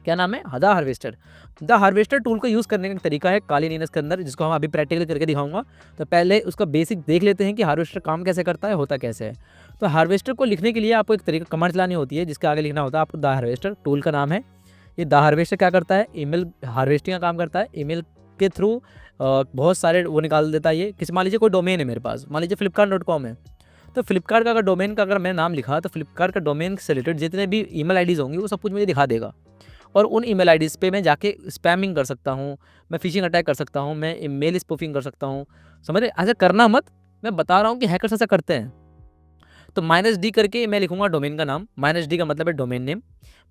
क्या नाम है? The harvester. The harvester tool को यूज़ करने का तरीका है काली लिनक्स के अंदर, जिसको हम अभी प्रैक्टिकल करके दिखाऊंगा। तो पहले उसका बेसिक देख लेते हैं कि हार्वेस्टर काम कैसे करता है, होता कैसे है। तो हार्वेस्टर को लिखने के लिए आपको एक तरीका कमांड चलानी होती है, जिसके आगे लिखना होता है आपको द हार्वेस्टर। टूल का नाम है ये द हार्वेस्टर। क्या करता है? ईमेल हार्वेस्टिंग का काम करता है। ईमेल के थ्रू बहुत सारे वो निकाल देता है ये। किसी मान लीजिए कोई डोमेन है मेरे पास, मान लीजिए flipkart.com है। तो फ्लिपकार्ट का अगर डोमेन का अगर मैं नाम लिखा, तो फ्लिपकार्ट का डोमेन से रिलेटेड जितने भी ईमेल आईडीज़ होंगी वो सब कुछ मुझे दिखा देगा। और उन ईमेल आईडीज़ पे मैं जाके स्पैमिंग कर सकता हूँ, मैं फ़िशिंग अटैक कर सकता हूँ, मैं मेल स्पूफिंग कर सकता हूँ। समझ रहे? ऐसा करना मत, मैं बता रहा हूँ कि हैकर्स ऐसा करते हैं। तो -d करके मैं लिखूँगा डोमेन का नाम। -d का मतलब है डोमेन नेम।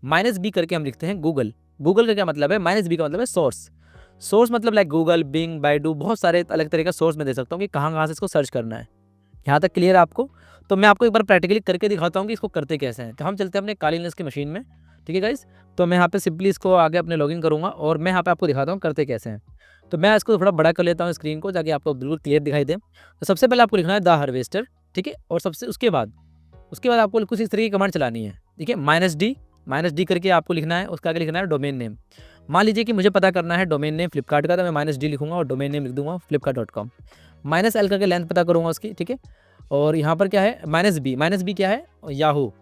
-b करके हम लिखते हैं गूगल। गूगल का क्या मतलब है? -b का मतलब है सोर्स। सोर्स मतलब लाइक गूगल, बिंग, बायडू, बहुत सारे अलग तरह का सोर्स मैं दे सकता हूँ कि कहाँ से इसको सर्च करना है। यहाँ तक क्लियर है आपको? तो मैं आपको एक बार प्रैक्टिकली करके दिखाता हूँ कि इसको करते कैसे हैं। तो हम चलते हैं अपने काली लिनक्स की मशीन में, ठीक है गाइज़? तो मैं यहाँ पे सिंपली इसको आगे अपने लॉगिन करूँगा और मैं यहाँ पे आपको दिखाता हूँ करते कैसे हैं। तो मैं इसको थोड़ा बड़ा कर लेता हूँ स्क्रीन को, ताकि आपको बिल्कुल क्लियर दिखाई दे। तो सबसे पहले आपको लिखना है द हार्वेस्टर, ठीक है? और सबसे उसके बाद आपको कुछ इस तरह की कमांड चलानी है, ठीक है? -d करके आपको लिखना है, उसके आगे लिखना है डोमेन नेम। मान लीजिए कि मुझे पता करना है डोमेन नेम फ्लिपकार्ट का, तो मैं -d लिखूँगा और डोमेन नेम लिख दूँगा flipkart.com। -l करके लेंथ पता करूँगा उसकी, ठीक है? और यहाँ पर क्या है? -b क्या है? याहू।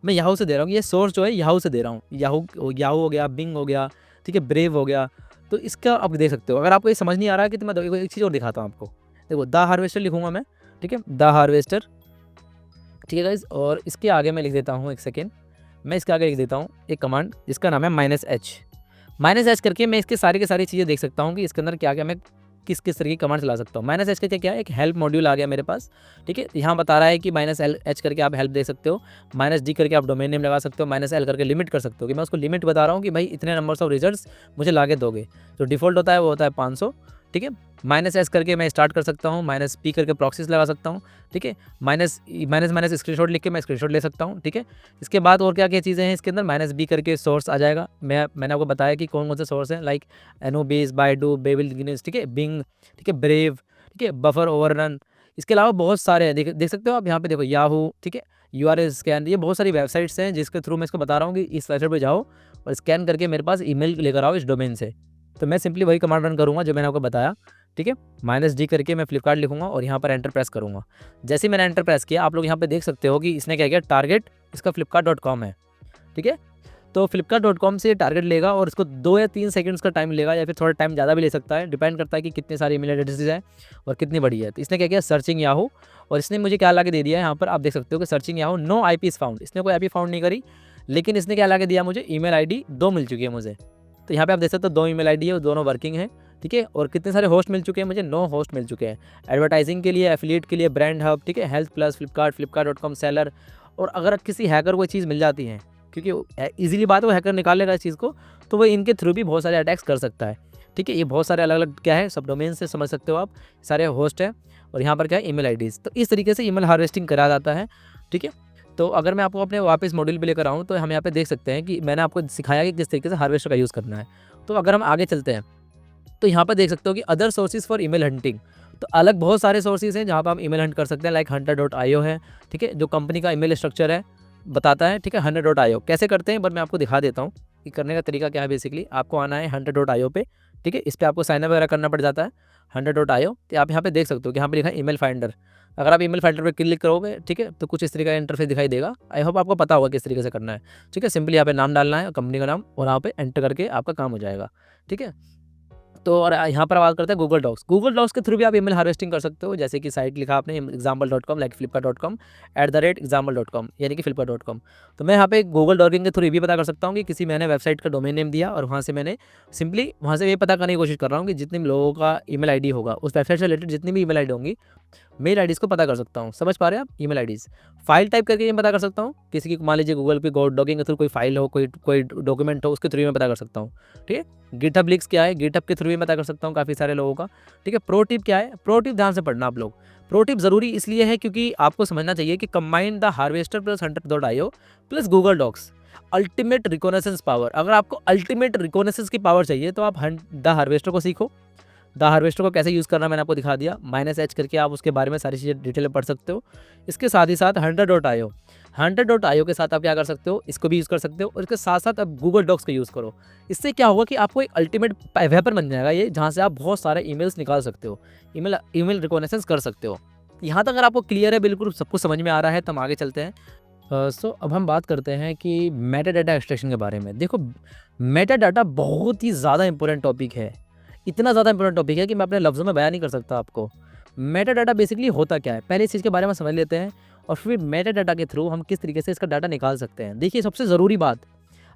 मैं याहू से दे रहा हूँ, ये सोर्स जो है याहू से दे रहा हूँ। याहू हो गया, बिंग हो गया, ठीक है, ब्रेव हो गया। तो इसका आप देख सकते हो। अगर आपको ये समझ नहीं आ रहा है कि तो मैं एक चीज़ और दिखाता हूँ आपको। देखो द हार्वेस्टर लिखूँगा मैं, ठीक है, द हार्वेस्टर, ठीक है गाइज़। और इसके आगे मैं लिख देता हूँ, एक सेकेंड, मैं इसके आगे लिख देता हूँ एक कमांड जिसका नाम है -h करके मैं इसके सारी की सारी चीज़ें देख सकता हूँ कि इसके अंदर क्या-क्या मैं किस तरह की कमांड चला सकता हूँ। -h करके क्या है? एक हेल्प मॉड्यूल आ गया मेरे पास, ठीक है? यहाँ बता रहा है कि -h करके आप हेल्प दे सकते हो, -d करके आप डोमेन नेम लगा सकते हो, -l करके लिमिट कर सकते हो, कि मैं उसको लिमिट बता रहा हूँ कि भाई इतने नंबर्स ऑफ रिजल्ट्स मुझे लाके दोगे। जो डिफ़ॉल्ट होता है वो होता है 500, ठीक है? -s करके मैं स्टार्ट कर सकता हूँ, -p करके प्रॉक्सीज़ लगा सकता हूँ, ठीक है? माइनस स्क्रीनशॉट लिख के मैं स्क्रीनशॉट ले सकता हूँ, ठीक है? इसके बाद और क्या-क्या चीज़ें हैं इसके अंदर? -b करके सोर्स आ जाएगा। मैंने आपको बताया कि कौन-कौन से सोर्स हैं, लाइक एनोबेस, बायडू, बेबल गिनेस, ठीक है? बिंग, ठीक है, ब्रेव, ठीक है, बफर ओवररन। इसके अलावा बहुत सारे हैं, देख सकते हो आप यहाँ पे, देखो याहू, ठीक है, यूआरएल स्कैन, ये बहुत सारी वेबसाइट्स हैं जिसके थ्रू मैं इसको बता रहा हूँ कि इस वेबसाइट पे जाओ और स्कैन करके मेरे पास ईमेल लेकर आओ इस डोमेन से। तो मैं सिंपली वही कमांड रन करूँगा जो मैंने आपको बताया, ठीक है? -d करके मैं फ्लिपकार्ट लिखूँगा और यहाँ पर एंटर प्रेस करूँगा। जैसे ही मैंने एंटर प्रेस किया, आप लोग यहाँ पे देख सकते हो कि इसने क्या किया, टारगेट इसका flipkart.com है, ठीक है? तो flipkart.com से टारगेट लेगा और इसको 2 या 3 सेकंड्स का टाइम लेगा, या फिर थोड़ा टाइम ज़्यादा भी ले सकता है, डिपेंड करता है कि कितने सारे ईमेल एड्रेसेस हैं और कितनी बड़ी है। तो इसने क्या किया, सर्चिंग याहू, और इसने मुझे क्या ला के दे दिया है, यहाँ पर आप देख सकते हो कि searching Yahoo, no IP is found. इसने कोई IP फाउंड नहीं करी, लेकिन इसने क्या ला के दिया मुझे, ईमेल आईडी 2 मिल चुकी है मुझे। तो यहाँ पे आप देख सकते हो 2 ईमेल आईडी है, वो दोनों वर्किंग है, ठीक है? और कितने सारे होस्ट मिल चुके हैं मुझे, 9 होस्ट मिल चुके हैं। एडवर्टाइजिंग के लिए, एफिलिएट के लिए, ब्रांड हब, ठीक है, health plus, Flipkart, flipkart.com seller. और अगर किसी हैकर को चीज़ मिल जाती है, क्योंकि ईज़िली बात है, वो हैकर निकाल लेगा इस चीज़ को, तो वो इनके थ्रू भी बहुत सारे अटैक्स कर सकता है, ठीक है? ये बहुत सारे अलग-अलग क्या है, सब डोमेन से समझ सकते हो आप, सारे होस्ट हैं और यहाँ पर क्या है, ईमेल आईडीज़। तो इस तरीके से ईमेल हार्वेस्टिंग करा जाता है, ठीक है? तो अगर मैं आपको अपने वापस मॉड्यूल पे लेकर आऊँ, तो हम यहाँ पे देख सकते हैं कि मैंने आपको सिखाया कि किस तरीके से हार्वेस्टर का यूज़ करना है। तो अगर हम आगे चलते हैं, तो यहाँ पर देख सकते हो कि other sources for email hunting. तो अलग बहुत सारे सोर्सेज हैं जहाँ पर हम ईमेल हंट कर सकते हैं, लाइक hunter.io है, ठीक है, जो कंपनी का ईमेल स्ट्रक्चर है बताता है, ठीक है? hunter.io कैसे करते हैं, बट मैं आपको दिखा देता हूँ कि करने का तरीका क्या है। बेसिकली आपको आना है hunter.io पे, ठीक है? इस पर आपको साइन अप वगैरह करना पड़ जाता है, hunter.io। तो आप यहाँ पे देख सकते हो कि यहाँ पे लिखा है ईमेल फाइंडर। अगर आप ईमेल फाइंडर पे क्लिक करोगे, ठीक है, तो कुछ इस तरीके का इंटरफेस दिखाई देगा। आई होप आपको पता होगा किस तरीके से करना है, ठीक है? सिंपली यहाँ पे नाम डालना है, कंपनी का नाम, और यहाँ पे एंटर करके आपका काम हो जाएगा, ठीक है? तो और यहाँ पर बात करते हैं गूगल डॉक्स। गूगल डॉक्स के थ्रू भी आप ईमेल हार्वेस्टिंग कर सकते हो, जैसे कि साइट लिखा आपने example.com, लाइक flipkart.com @example.com, यानी कि flipkart.com। तो मैं यहाँ पे गूगल डॉकिंग के थ्रू ये भी पता कर सकता हूँ कि किसी मैंने वेबसाइट का डोमेन नेम दिया और वहाँ से मैंने सिंपली वहाँ से ये पता करने की कोशिश कर रहा हूँ कि जितने भी लोगों का ईमेल आईडी होगा उस वेबसाइट से रिलेटेड, जितनी भी ईमेल आईडी होंगी, मेल आईडीज़ को पता कर सकता हूँ। समझ पा रहे हैं आप? ईमेल आईडीज़ फाइल टाइप करके ये पता कर सकता हूँ। किसी की मान लीजिए गूगल पे डॉकिंग के थ्रू कोई फाइल हो, कोई डॉक्यूमेंट हो, उसके थ्रू मैं पता कर सकता हूँ, ठीक है? गिटहब लिंक्स क्या है, गिटहब के थ्रू भी पता कर सकता हूँ काफ़ी सारे लोगों का, ठीक है? प्रो टिप क्या है, प्रो टिप ध्यान से पढ़ना आप लोग। प्रो टिप ज़रूरी इसलिए है क्योंकि आपको समझना चाहिए कि combine the harvester plus hunter.io plus Google docs ultimate recognitions power. अगर आपको अल्टीमेट रिकॉग्निशंस की पावर चाहिए तो आप द हार्वेस्टर को सीखो, द हार्वेस्टर को कैसे यूज़ करना मैंने आपको दिखा दिया, -h करके आप उसके बारे में सारी चीज़ें डिटेल में पढ़ सकते हो। इसके साथ ही साथ hunter.io के साथ आप क्या कर सकते हो, इसको भी यूज़ कर सकते हो और इसके साथ साथ आप गूगल डॉक्स का यूज़ करो। इससे क्या होगा कि आपको एक अल्टीमेट वेपन बन जाएगा ये, जहाँ से आप बहुत सारे ईमेल्स निकाल सकते हो, ईमेल रिकॉग्निशन कर सकते हो। यहाँ तक अगर आपको क्लियर है, बिल्कुल सब कुछ समझ में आ रहा है, तो हम आगे चलते हैं। अब हम बात करते हैं कि मेटा डाटा एक्सट्रैक्शन के बारे में। देखो, मेटा डाटा बहुत ही ज़्यादा इंपॉर्टेंट टॉपिक है, इतना ज़्यादा इंपॉर्टेंट टॉपिक है कि मैं अपने लफ्ज़ों में बयान नहीं कर सकता आपको। मेटा डाटा बेसिकली होता क्या है, पहले इस चीज़ के बारे में समझ लेते हैं और फिर मेटा डाटा के थ्रू हम किस तरीके से इसका डाटा निकाल सकते हैं। देखिए, सबसे ज़रूरी बात,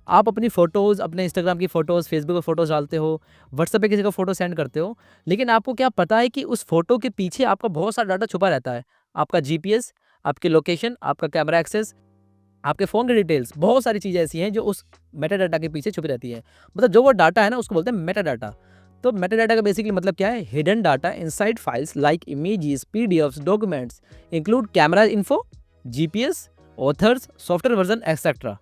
आप अपनी फ़ोटोज़, अपने इंस्टाग्राम की फ़ोटोज़, फेसबुक पे फ़ोटोज़ डालते हो, व्हाट्सएप पे किसी को फ़ोटो सेंड करते हो, लेकिन आपको क्या पता है कि उस फ़ोटो के पीछे आपका बहुत सारा डाटा छुपा रहता है। आपका जीपीएस, आपकी लोकेशन, आपका कैमरा एक्सेस, आपके फ़ोन की डिटेल्स, बहुत सारी चीज़ें ऐसी हैं जो उस मेटा डाटा के पीछे छुपी रहती है। मतलब जो वो डाटा है ना, उसको बोलते हैं मेटा डाटा। तो मेटा डाटा का बेसिकली मतलब क्या है, hidden data inside files like images, PDFs, documents, include camera info, GPS, authors, software version etcetera.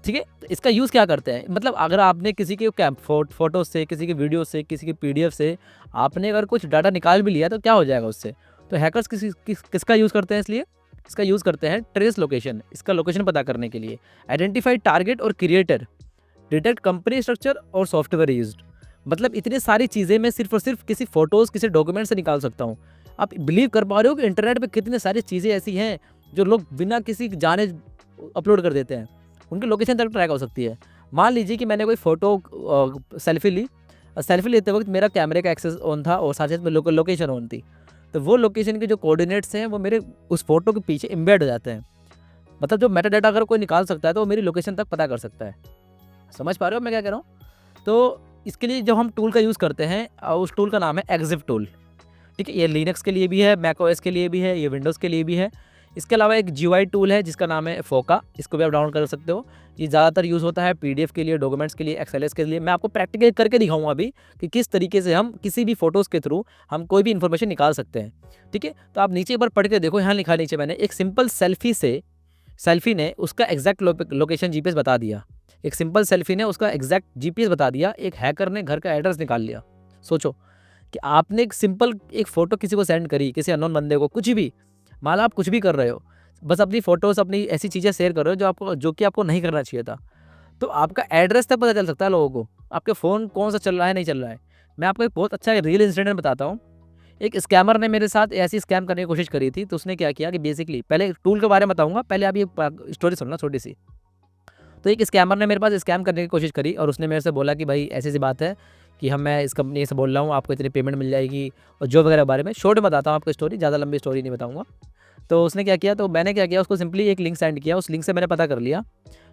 ठीक है, तो इसका यूज़ क्या करते हैं, मतलब अगर आपने किसी के फ़ोटोज़ से, किसी के वीडियो से, किसी के पीडीएफ से आपने अगर कुछ डाटा निकाल भी लिया, तो क्या हो जाएगा उससे। तो हैकर्स किसका यूज़ करते हैं, इसलिए इसका यूज़ करते हैं ट्रेस लोकेशन, इसका लोकेशन पता करने के लिए, आइडेंटिफाई टारगेट और क्रिएटर, डिटेक्ट कंपनी स्ट्रक्चर और सॉफ्टवेयर यूज्ड। मतलब इतनी सारी चीज़ें मैं सिर्फ और सिर्फ किसी फ़ोटोज़, किसी डॉक्यूमेंट से निकाल सकता हूँ। आप बिलीव कर पा रहे हो कि इंटरनेट पे कितनी सारी चीज़ें ऐसी हैं जो लोग बिना किसी जाने अपलोड कर देते हैं, उनकी लोकेशन तक ट्रैक हो सकती है। मान लीजिए कि मैंने कोई फ़ोटो सेल्फ़ी ली, सेल्फ़ी लेते वक्त मेरा कैमरे का एक्सेस ऑन था और साथ में लोकेशन ऑन थी, तो वो लोकेशन के जो कोऑर्डिनेट्स हैं वो मेरे उस फ़ोटो के पीछे एम्बेड हो जाते हैं। मतलब जो मेटा डाटा अगर कोई निकाल सकता है तो वो मेरी लोकेशन तक पता कर सकता है। समझ पा रहे हो मैं क्या कह रहा हूँ? तो इसके लिए जो हम टूल का यूज़ करते हैं, उस टूल का नाम है एग्जिफ टूल। ठीक है, ये लिनक्स के लिए भी है, मैक ओएस के लिए भी है, ये विंडोज़ के लिए भी है। इसके अलावा एक जीयूआई टूल है जिसका नाम है फोका, इसको भी आप डाउनलोड कर सकते हो। ये ज़्यादातर यूज़ होता है पीडीएफ के लिए, डॉक्यूमेंट्स के लिए, एक्सएलएस के लिए। मैं आपको प्रैक्टिकल करके दिखाऊंगा अभी कि किस तरीके से हम किसी भी फ़ोटोज़ के थ्रू हम कोई भी इन्फॉर्मेशन निकाल सकते हैं। ठीक है, तो आप नीचे एक बार पढ़ के देखो, यहाँ लिखा नीचे मैंने, एक सिंपल सेल्फी ने उसका एग्जैक्ट लोकेशन जीपीएस बता दिया। एक सिंपल सेल्फी ने उसका एग्जैक्ट जीपीएस बता दिया, एक हैकर ने घर का एड्रेस निकाल लिया। सोचो कि आपने एक सिंपल एक फ़ोटो किसी को सेंड करी, किसी अननोन बंदे को, कुछ भी, मान लो आप कुछ भी कर रहे हो, बस अपनी फ़ोटोज़, अपनी ऐसी चीज़ें शेयर कर रहे हो जो कि आपको नहीं करना चाहिए था। तो आपका एड्रेस तक पता चल सकता है लोगों को, आपके फ़ोन कौन सा चल रहा है, नहीं चल रहा है। मैं आपको एक बहुत अच्छा रियल इंसिडेंट बताता हूँ। एक स्कैमर ने मेरे साथ ऐसी स्कैम करने की कोशिश करी थी, तो उसने क्या किया कि बेसिकली, पहले टूल के बारे में बताऊँगा, पहले आप ये स्टोरी सुनना छोटी-सी। तो एक स्कैमर ने मेरे पास स्कैम करने की कोशिश करी और उसने मेरे से बोला कि भाई ऐसी-ऐसी बात है कि मैं इस कंपनी से बोल रहा हूँ, आपको इतनी पेमेंट मिल जाएगी और जॉब वगैरह बारे में। शॉर्ट में बताता हूँ आपको स्टोरी, ज़्यादा लंबी स्टोरी नहीं बताऊँगा। तो उसने क्या किया, तो मैंने क्या किया, उसको सिंपली एक लिंक सेंड किया, उस लिंक से मैंने पता कर लिया।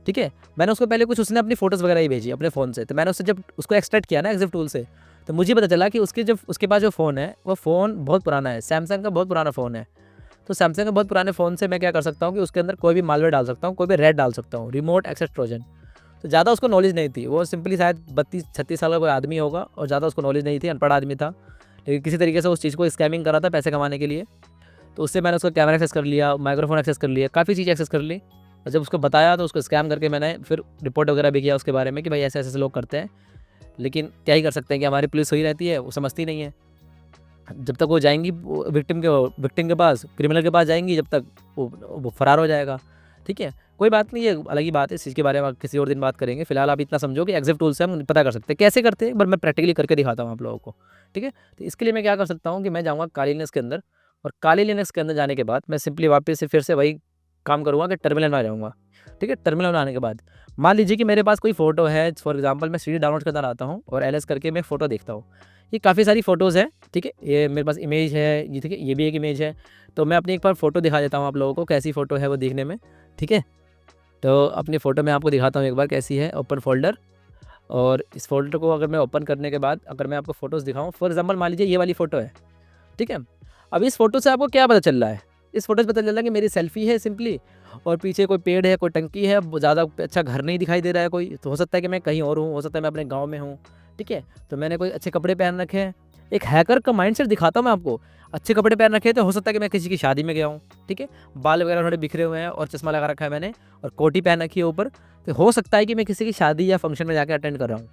ठीक है, मैंने उसको पहले कुछ, उसने अपनी फ़ोटोज़ वगैरह ही भेजी अपने फ़ोन से, तो मैंने उससे जब उसको एक्सट्रैक्ट किया ना एग्जिफ टूल से, तो मुझे पता चला कि उसके पास जो फ़ोन है, वो फ़ोन बहुत पुराना है, सैमसंग का बहुत पुराना फ़ोन है। तो सैमसंग के बहुत पुराने फ़ोन से मैं क्या कर सकता हूँ कि उसके अंदर कोई भी मालवेयर डाल सकता हूँ, कोई भी रैट डाल सकता हूँ, रिमोट एक्सेस ट्रोजन। तो ज़्यादा उसको नॉलेज नहीं थी, वो सिंपली शायद 32-36 साल का कोई आदमी होगा और ज़्यादा उसको नॉलेज नहीं थी, अनपढ़ आदमी था, लेकिन किसी तरीके से उस चीज़ को स्कैमिंग कर रहा था पैसे कमाने के लिए। तो उससे मैंने उसका कैमरा एक्सेस कर लिया, माइक्रोफोन एक्सेस कर लिया, काफ़ी चीज़ एक्सेस कर ली और जब उसको बताया तो उसको स्कैम करके मैंने फिर रिपोर्ट वगैरह भी किया उसके बारे में कि भाई ऐसे-ऐसे लोग करते हैं। लेकिन क्या ही कर सकते हैं कि हमारी पुलिस हुई रहती है, वो समझती नहीं है। जब तक वो जाएँगी विक्टिम के पास, क्रिमिनल के पास जाएँगी, जब तक वो फरार हो जाएगा। ठीक है? कोई बात नहीं, ये अलग ही बात है, इस चीज़ के बारे में किसी और दिन बात करेंगे। फिलहाल आप इतना समझो कि एग्जिफ टूल से हम पता कर सकते हैं। कैसे करते हैं, एक बार मैं प्रैक्टिकली करके दिखाता हूँ आप लोगों को। ठीक है? तो इसके लिए मैं क्या कर सकता हूँ कि मैं जाऊँगा काली लिनक्स के अंदर और काली लिनक्स के अंदर जाने के बाद मैं सिंपली वापस से फिर से वही काम करूँगा कि टर्मिनल में आ जाऊँगा। ठीक है? टर्मिनल में आने के बाद मान लीजिए कि मेरे पास कोई फ़ोटो है, फॉर एग्ज़ाम्पल मैं सीडी डाउनलोड करता रहता हूँ और एलएस करके मैं फ़ोटो देखता हूँ। ये काफ़ी सारी फ़ोटोज़ हैं, ठीक है? ये मेरे पास इमेज है, ये ठीक है, ये भी एक इमेज है। तो मैं अपनी एक बार फ़ोटो दिखा देता हूँ आप लोगों को, कैसी फ़ोटो है वो देखने में, ठीक है? तो अपनी फ़ोटो मैं आपको दिखाता हूँ एक बार कैसी है, ओपन फ़ोल्डर। और इस फ़ोल्डर को अगर मैं ओपन करने के बाद अगर मैं आपको फ़ोटोज़ दिखाऊँ, फॉर एग्ज़ाम्पल मान लीजिए ये वाली फ़ोटो है, ठीक है? अब इस फ़ोटो से आपको क्या पता चल रहा है? इस फ़ोटो से पता चल रहा है कि मेरी सेल्फ़ी है सिंपली और पीछे कोई पेड़ है, कोई टंकी है, ज़्यादा अच्छा घर नहीं दिखाई दे रहा है कोई, तो हो सकता है कि मैं कहीं और हूँ, हो सकता है मैं अपने गाँव में हूँ, ठीक है? तो मैंने कोई अच्छे कपड़े पहन रखे हैं। एक हैकर का माइंडसेट दिखाता हूँ मैं आपको, अच्छे कपड़े पहन रखे हैं तो हो सकता है कि मैं किसी की शादी में गया हूँ, ठीक है? बाल वगैरह थोड़े बिखरे हुए हैं और चश्मा लगा रखा है मैंने और कोटी पहन रखी है ऊपर, तो हो सकता है कि मैं किसी की शादी या फंक्शन में जाके अटेंड कर रहा हूँ।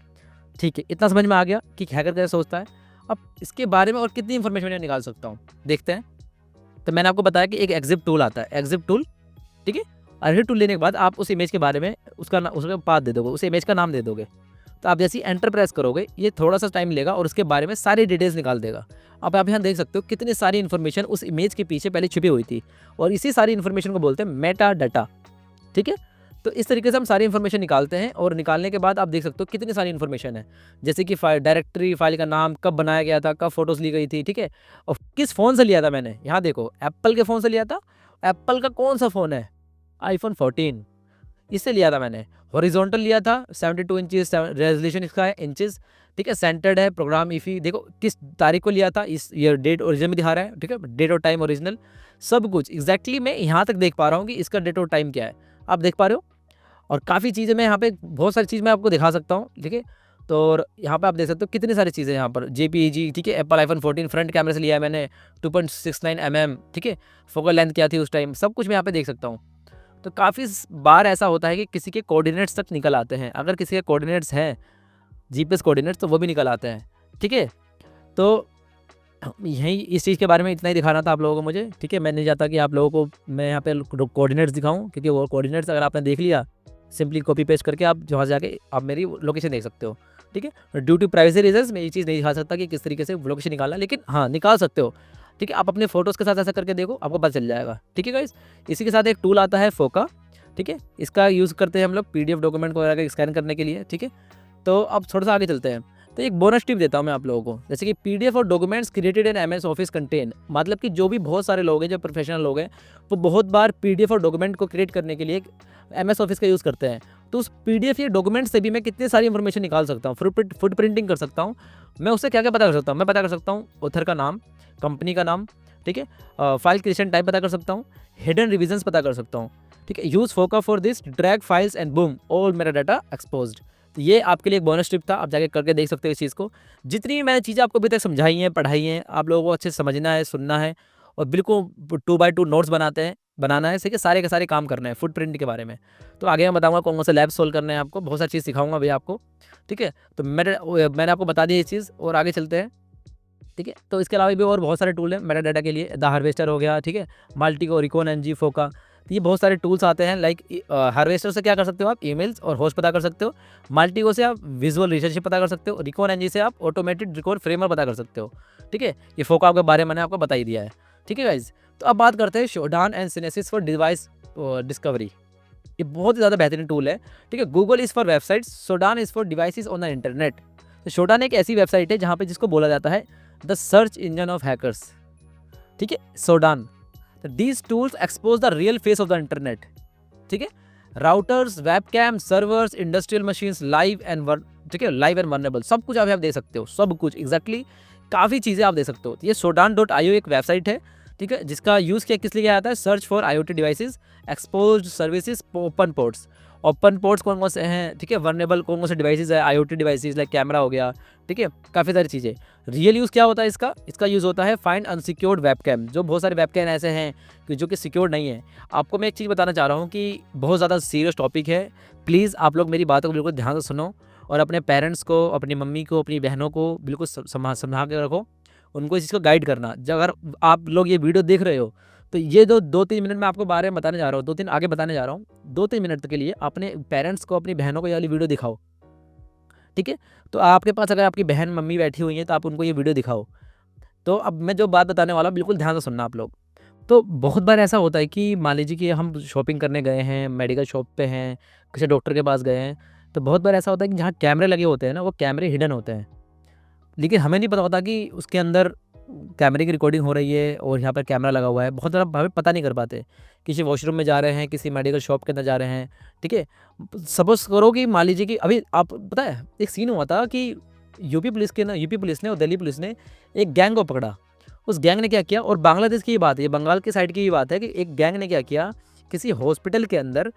ठीक है, इतना समझ में आ गया कि हैकर कैसे सोचता है। अब इसके बारे में और कितनी इन्फॉर्मेशन मैं निकाल सकता हूँ, देखते हैं। तो मैंने आपको बताया कि एक एग्जिप टूल आता है, एग्जिप टूल, ठीक है। एग्जिप टूल लेने के बाद आप उस इमेज के बारे में उसका पाथ दे दोगे, उस इमेज का नाम दे दोगे। तो आप जैसे ही एंटर प्रेस करोगे, ये थोड़ा सा टाइम लेगा और उसके बारे में सारी डिटेल्स निकाल देगा। अब आप यहाँ देख सकते हो कितनी सारी इन्फॉर्मेशन उस इमेज के पीछे पहले छिपी हुई थी, और इसी सारी इन्फॉर्मेशन को बोलते हैं मेटा डाटा, ठीक है। तो इस तरीके से हम सारी इन्फॉर्मेशन निकालते हैं, और निकालने के बाद आप देख सकते हो कितनी सारी इन्फॉर्मेशन है, जैसे कि डायरेक्टरी, फाइल का नाम, कब बनाया गया था, कब फोटोज़ ली गई थी, ठीक है, और किस फ़ोन से लिया था मैंने। यहाँ देखो, एप्पल के फ़ोन से लिया था। एप्पल का कौन सा फ़ोन है? आईफोन 14, इससे लिया था मैंने। हॉरिजॉन्टल लिया था, 72 इंचेस रेजोल्यूशन इसका है, इंचेस, ठीक है। सेंटर्ड है, प्रोग्राम इफ़ी, देखो किस तारीख को लिया था, इस ईयर डेट ओरिजिनल में दिखा रहा है, ठीक है, डेट और टाइम ओरिजिनल, सब कुछ एग्जैक्टली मैं यहाँ तक देख पा रहा हूँ कि इसका डेट और टाइम क्या है, आप देख पा रहे हो। और काफ़ी चीज़ें मैं यहाँ पे, बहुत सारी चीज़ मैं आपको दिखा सकता हूँ, ठीक है। तो और यहाँ पे आप देख सकते हो कितनी सारी चीज़ें यहाँ पर, JPEG, ठीक है। एप्पल आईफोन 14 फ्रंट कैमरे से लिया है मैंने, 2.69 mm, ठीक है। फोकल लेंथ क्या थी उस टाइम, सब कुछ मैं यहाँ पे देख सकता हूँ। तो काफ़ी बार ऐसा होता है कि किसी के कोऑर्डिनेट्स तक निकल आते हैं, अगर किसी के कोऑर्डिनेट्स हैं, GPS कोऑर्डिनेट्स, तो वो भी निकल आते हैं, ठीक है। तो यही इस चीज़ के बारे में इतना ही दिखाना था आप लोगों को मुझे, ठीक है। मैं नहीं चाहता कि आप लोगों को मैं यहाँ पे कोऑर्डिनेट्स दिखाऊं, क्योंकि वो कोऑर्डिनेट्स अगर आपने देख लिया, सिंपली कॉपी पेस्ट करके आप जहाँ जाके आप मेरी लोकेशन देख सकते हो, ठीक है। ड्यू टू प्राइवेसी रीजंस मैं ये चीज़ नहीं दिखा सकता कि किस तरीके से लोकेशन निकालना, लेकिन हाँ निकाल सकते हो, ठीक है। आप अपने फोटोज़ के साथ ऐसा करके देखो, आपको पता चल जाएगा, ठीक है गाइस। इसी के साथ एक टूल आता है फोका, ठीक है। इसका यूज़ करते हैं हम लोग PDF डॉक्यूमेंट को वगैरह स्कैन करने के लिए, ठीक है। तो अब थोड़ा सा आगे चलते हैं। तो एक बोनस टिप देता हूँ मैं आप लोगों को, जैसे कि PDF और documents created in MS office contain, मतलब कि जो भी बहुत सारे लोग हैं, जो प्रोफेशनल लोग हैं, वो बहुत बार PDF और डॉक्यूमेंट को क्रिएट करने के लिए MS ऑफिस का यूज़ करते हैं। तो उस PDF या डॉक्यूमेंट से भी मैं कितनी सारी इन्फॉर्मेशन निकाल सकता हूँ, फुट प्रिंटिंग कर सकता हूँ। मैं उससे क्या क्या पता कर सकता हूँ? मैं पता कर सकता हूँ ऑथर का नाम, कंपनी का नाम, ठीक है, फाइल क्रिएशन टाइप पता कर सकता हूँ, हिडन रिविजन्स पता कर सकता हूँ, ठीक है। यूज़ फोका for this, drag files and boom, all मेरा डाटा एक्सपोज्ड। तो ये आपके लिए एक बोनस टिप था, आप जाके करके देख सकते हो इस चीज़ को। जितनी भी मैंने चीज़ें आपको अभी तक समझाई हैं, पढ़ाई हैं, आप लोगों को अच्छे से समझना है, सुनना है, और बिल्कुल 2x2 नोट्स बनाना है, ठीक है। सारे के सारे काम करना है फुट प्रिंट के बारे में। तो आगे मैं बताऊंगा कौन कौन से लैब सोल्व करने हैं आपको, बहुत सारी चीज़ सिखाऊंगा भैया आपको, ठीक है। तो मैंने आपको बता दी ये चीज़, और आगे चलते हैं, ठीक है। तो इसके अलावा भी और बहुत सारे टूल हैं मेटा डाटा के लिए, द हार्वेस्टर हो गया, ठीक है, मल्टीको, रिकॉन, NG, फोका। तो ये बहुत सारे टूल्स आते हैं। लाइक हार्वेस्टर से क्या कर सकते हो आप, ईमेल्स और होस्ट पता कर सकते हो। मल्टीको से आप विजुअल रिलेशनशिप पता कर सकते हो। रिकॉन NG से आप ऑटोमेटेड रिकॉर्ड फ्रेमर पता कर सकते हो, ठीक है। ये फोका के बारे में मैंने आपको बता ही दिया है, ठीक है गाइज। तो अब बात करते हैं शोडान and sinensis for device discovery. ये बहुत ही ज़्यादा बेहतरीन टूल है, ठीक है। गूगल इज़ फॉर वेबसाइट, सोडान is for devices on the internet. तो शोडान एक ऐसी वेबसाइट है जहाँ पे जिसको बोला जाता है the search engine of hackers, ठीक है, सोडान। These tools expose the real face of the internet, ठीक है। Routers, webcam, servers, industrial machines, live and ठीक है, लाइव एंड वर्नेबल, सब कुछ आप दे सकते हो, सब कुछ एग्जैक्टली काफ़ी चीज़ें आप दे सकते हो। तो ये sodan.io एक वेबसाइट है, ठीक है, जिसका यूज़ किस लिए किया जाता है, search for IoT devices, exposed services, open ports. Open ports कौन कौन से हैं, ठीक है, वर्नेबल कौन कौन से डिवाइसेज है, IoT डिवाइसेज लाइक कैमरा हो गया, ठीक है, काफ़ी सारी चीज़ें। रियल यूज़ क्या होता है इसका यूज़ होता है फाइंड अनसिक्योर्ड वेबकैम। जो बहुत सारे वेबकैम ऐसे हैं कि जो कि सिक्योर नहीं है। आपको मैं एक चीज़ बताना चाह रहा हूँ कि बहुत ज़्यादा सीरियस टॉपिक है, प्लीज़ आप लोग मेरी बातों को बिल्कुल ध्यान से सुनो, और अपने पेरेंट्स को, अपनी मम्मी को, अपनी बहनों को बिल्कुल समझा के रखो, उनको इस चीज़ को गाइड करना। जब अगर आप लोग ये वीडियो देख रहे हो, तो ये 2-3 मिनट में आपको बारे में बताने जा रहा हूँ, 2-3 आगे बताने जा रहा हूँ, 2-3 मिनट के लिए अपने पेरेंट्स को, अपनी बहनों को ये वाली वीडियो दिखाओ, ठीक है। तो आपके पास अगर आपकी बहन मम्मी बैठी हुई हैं, तो आप उनको ये वीडियो दिखाओ। तो अब मैं जो बात बताने वाला हूँ, बिल्कुल ध्यान से सुनना आप लोग। तो बहुत बार ऐसा होता है कि मान लीजिए कि हम शॉपिंग करने गए हैं, मेडिकल शॉप पे हैं, किसी डॉक्टर के पास गए हैं, तो बहुत बार ऐसा होता है कि जहाँ कैमरे लगे होते हैं ना, वो कैमरे हिडन होते हैं, लेकिन हमें नहीं पता होता कि उसके अंदर कैमरे की रिकॉर्डिंग हो रही है और यहाँ पर कैमरा लगा हुआ है। बहुत ज़्यादा हमें पता नहीं कर पाते। किसी वॉशरूम में जा रहे हैं, किसी मेडिकल शॉप के अंदर जा रहे हैं, ठीक है। सपोज़ करो कि मान लीजिए कि अभी आप पता है एक सीन हुआ था कि यूपी पुलिस ने और दिल्ली पुलिस ने एक गैंग को पकड़ा। उस गैंग ने क्या किया, और बांग्लादेश की ये बात है, ये बंगाल की साइड की ये बात है कि एक गैंग ने क्या किया, किसी हॉस्पिटल के अंदर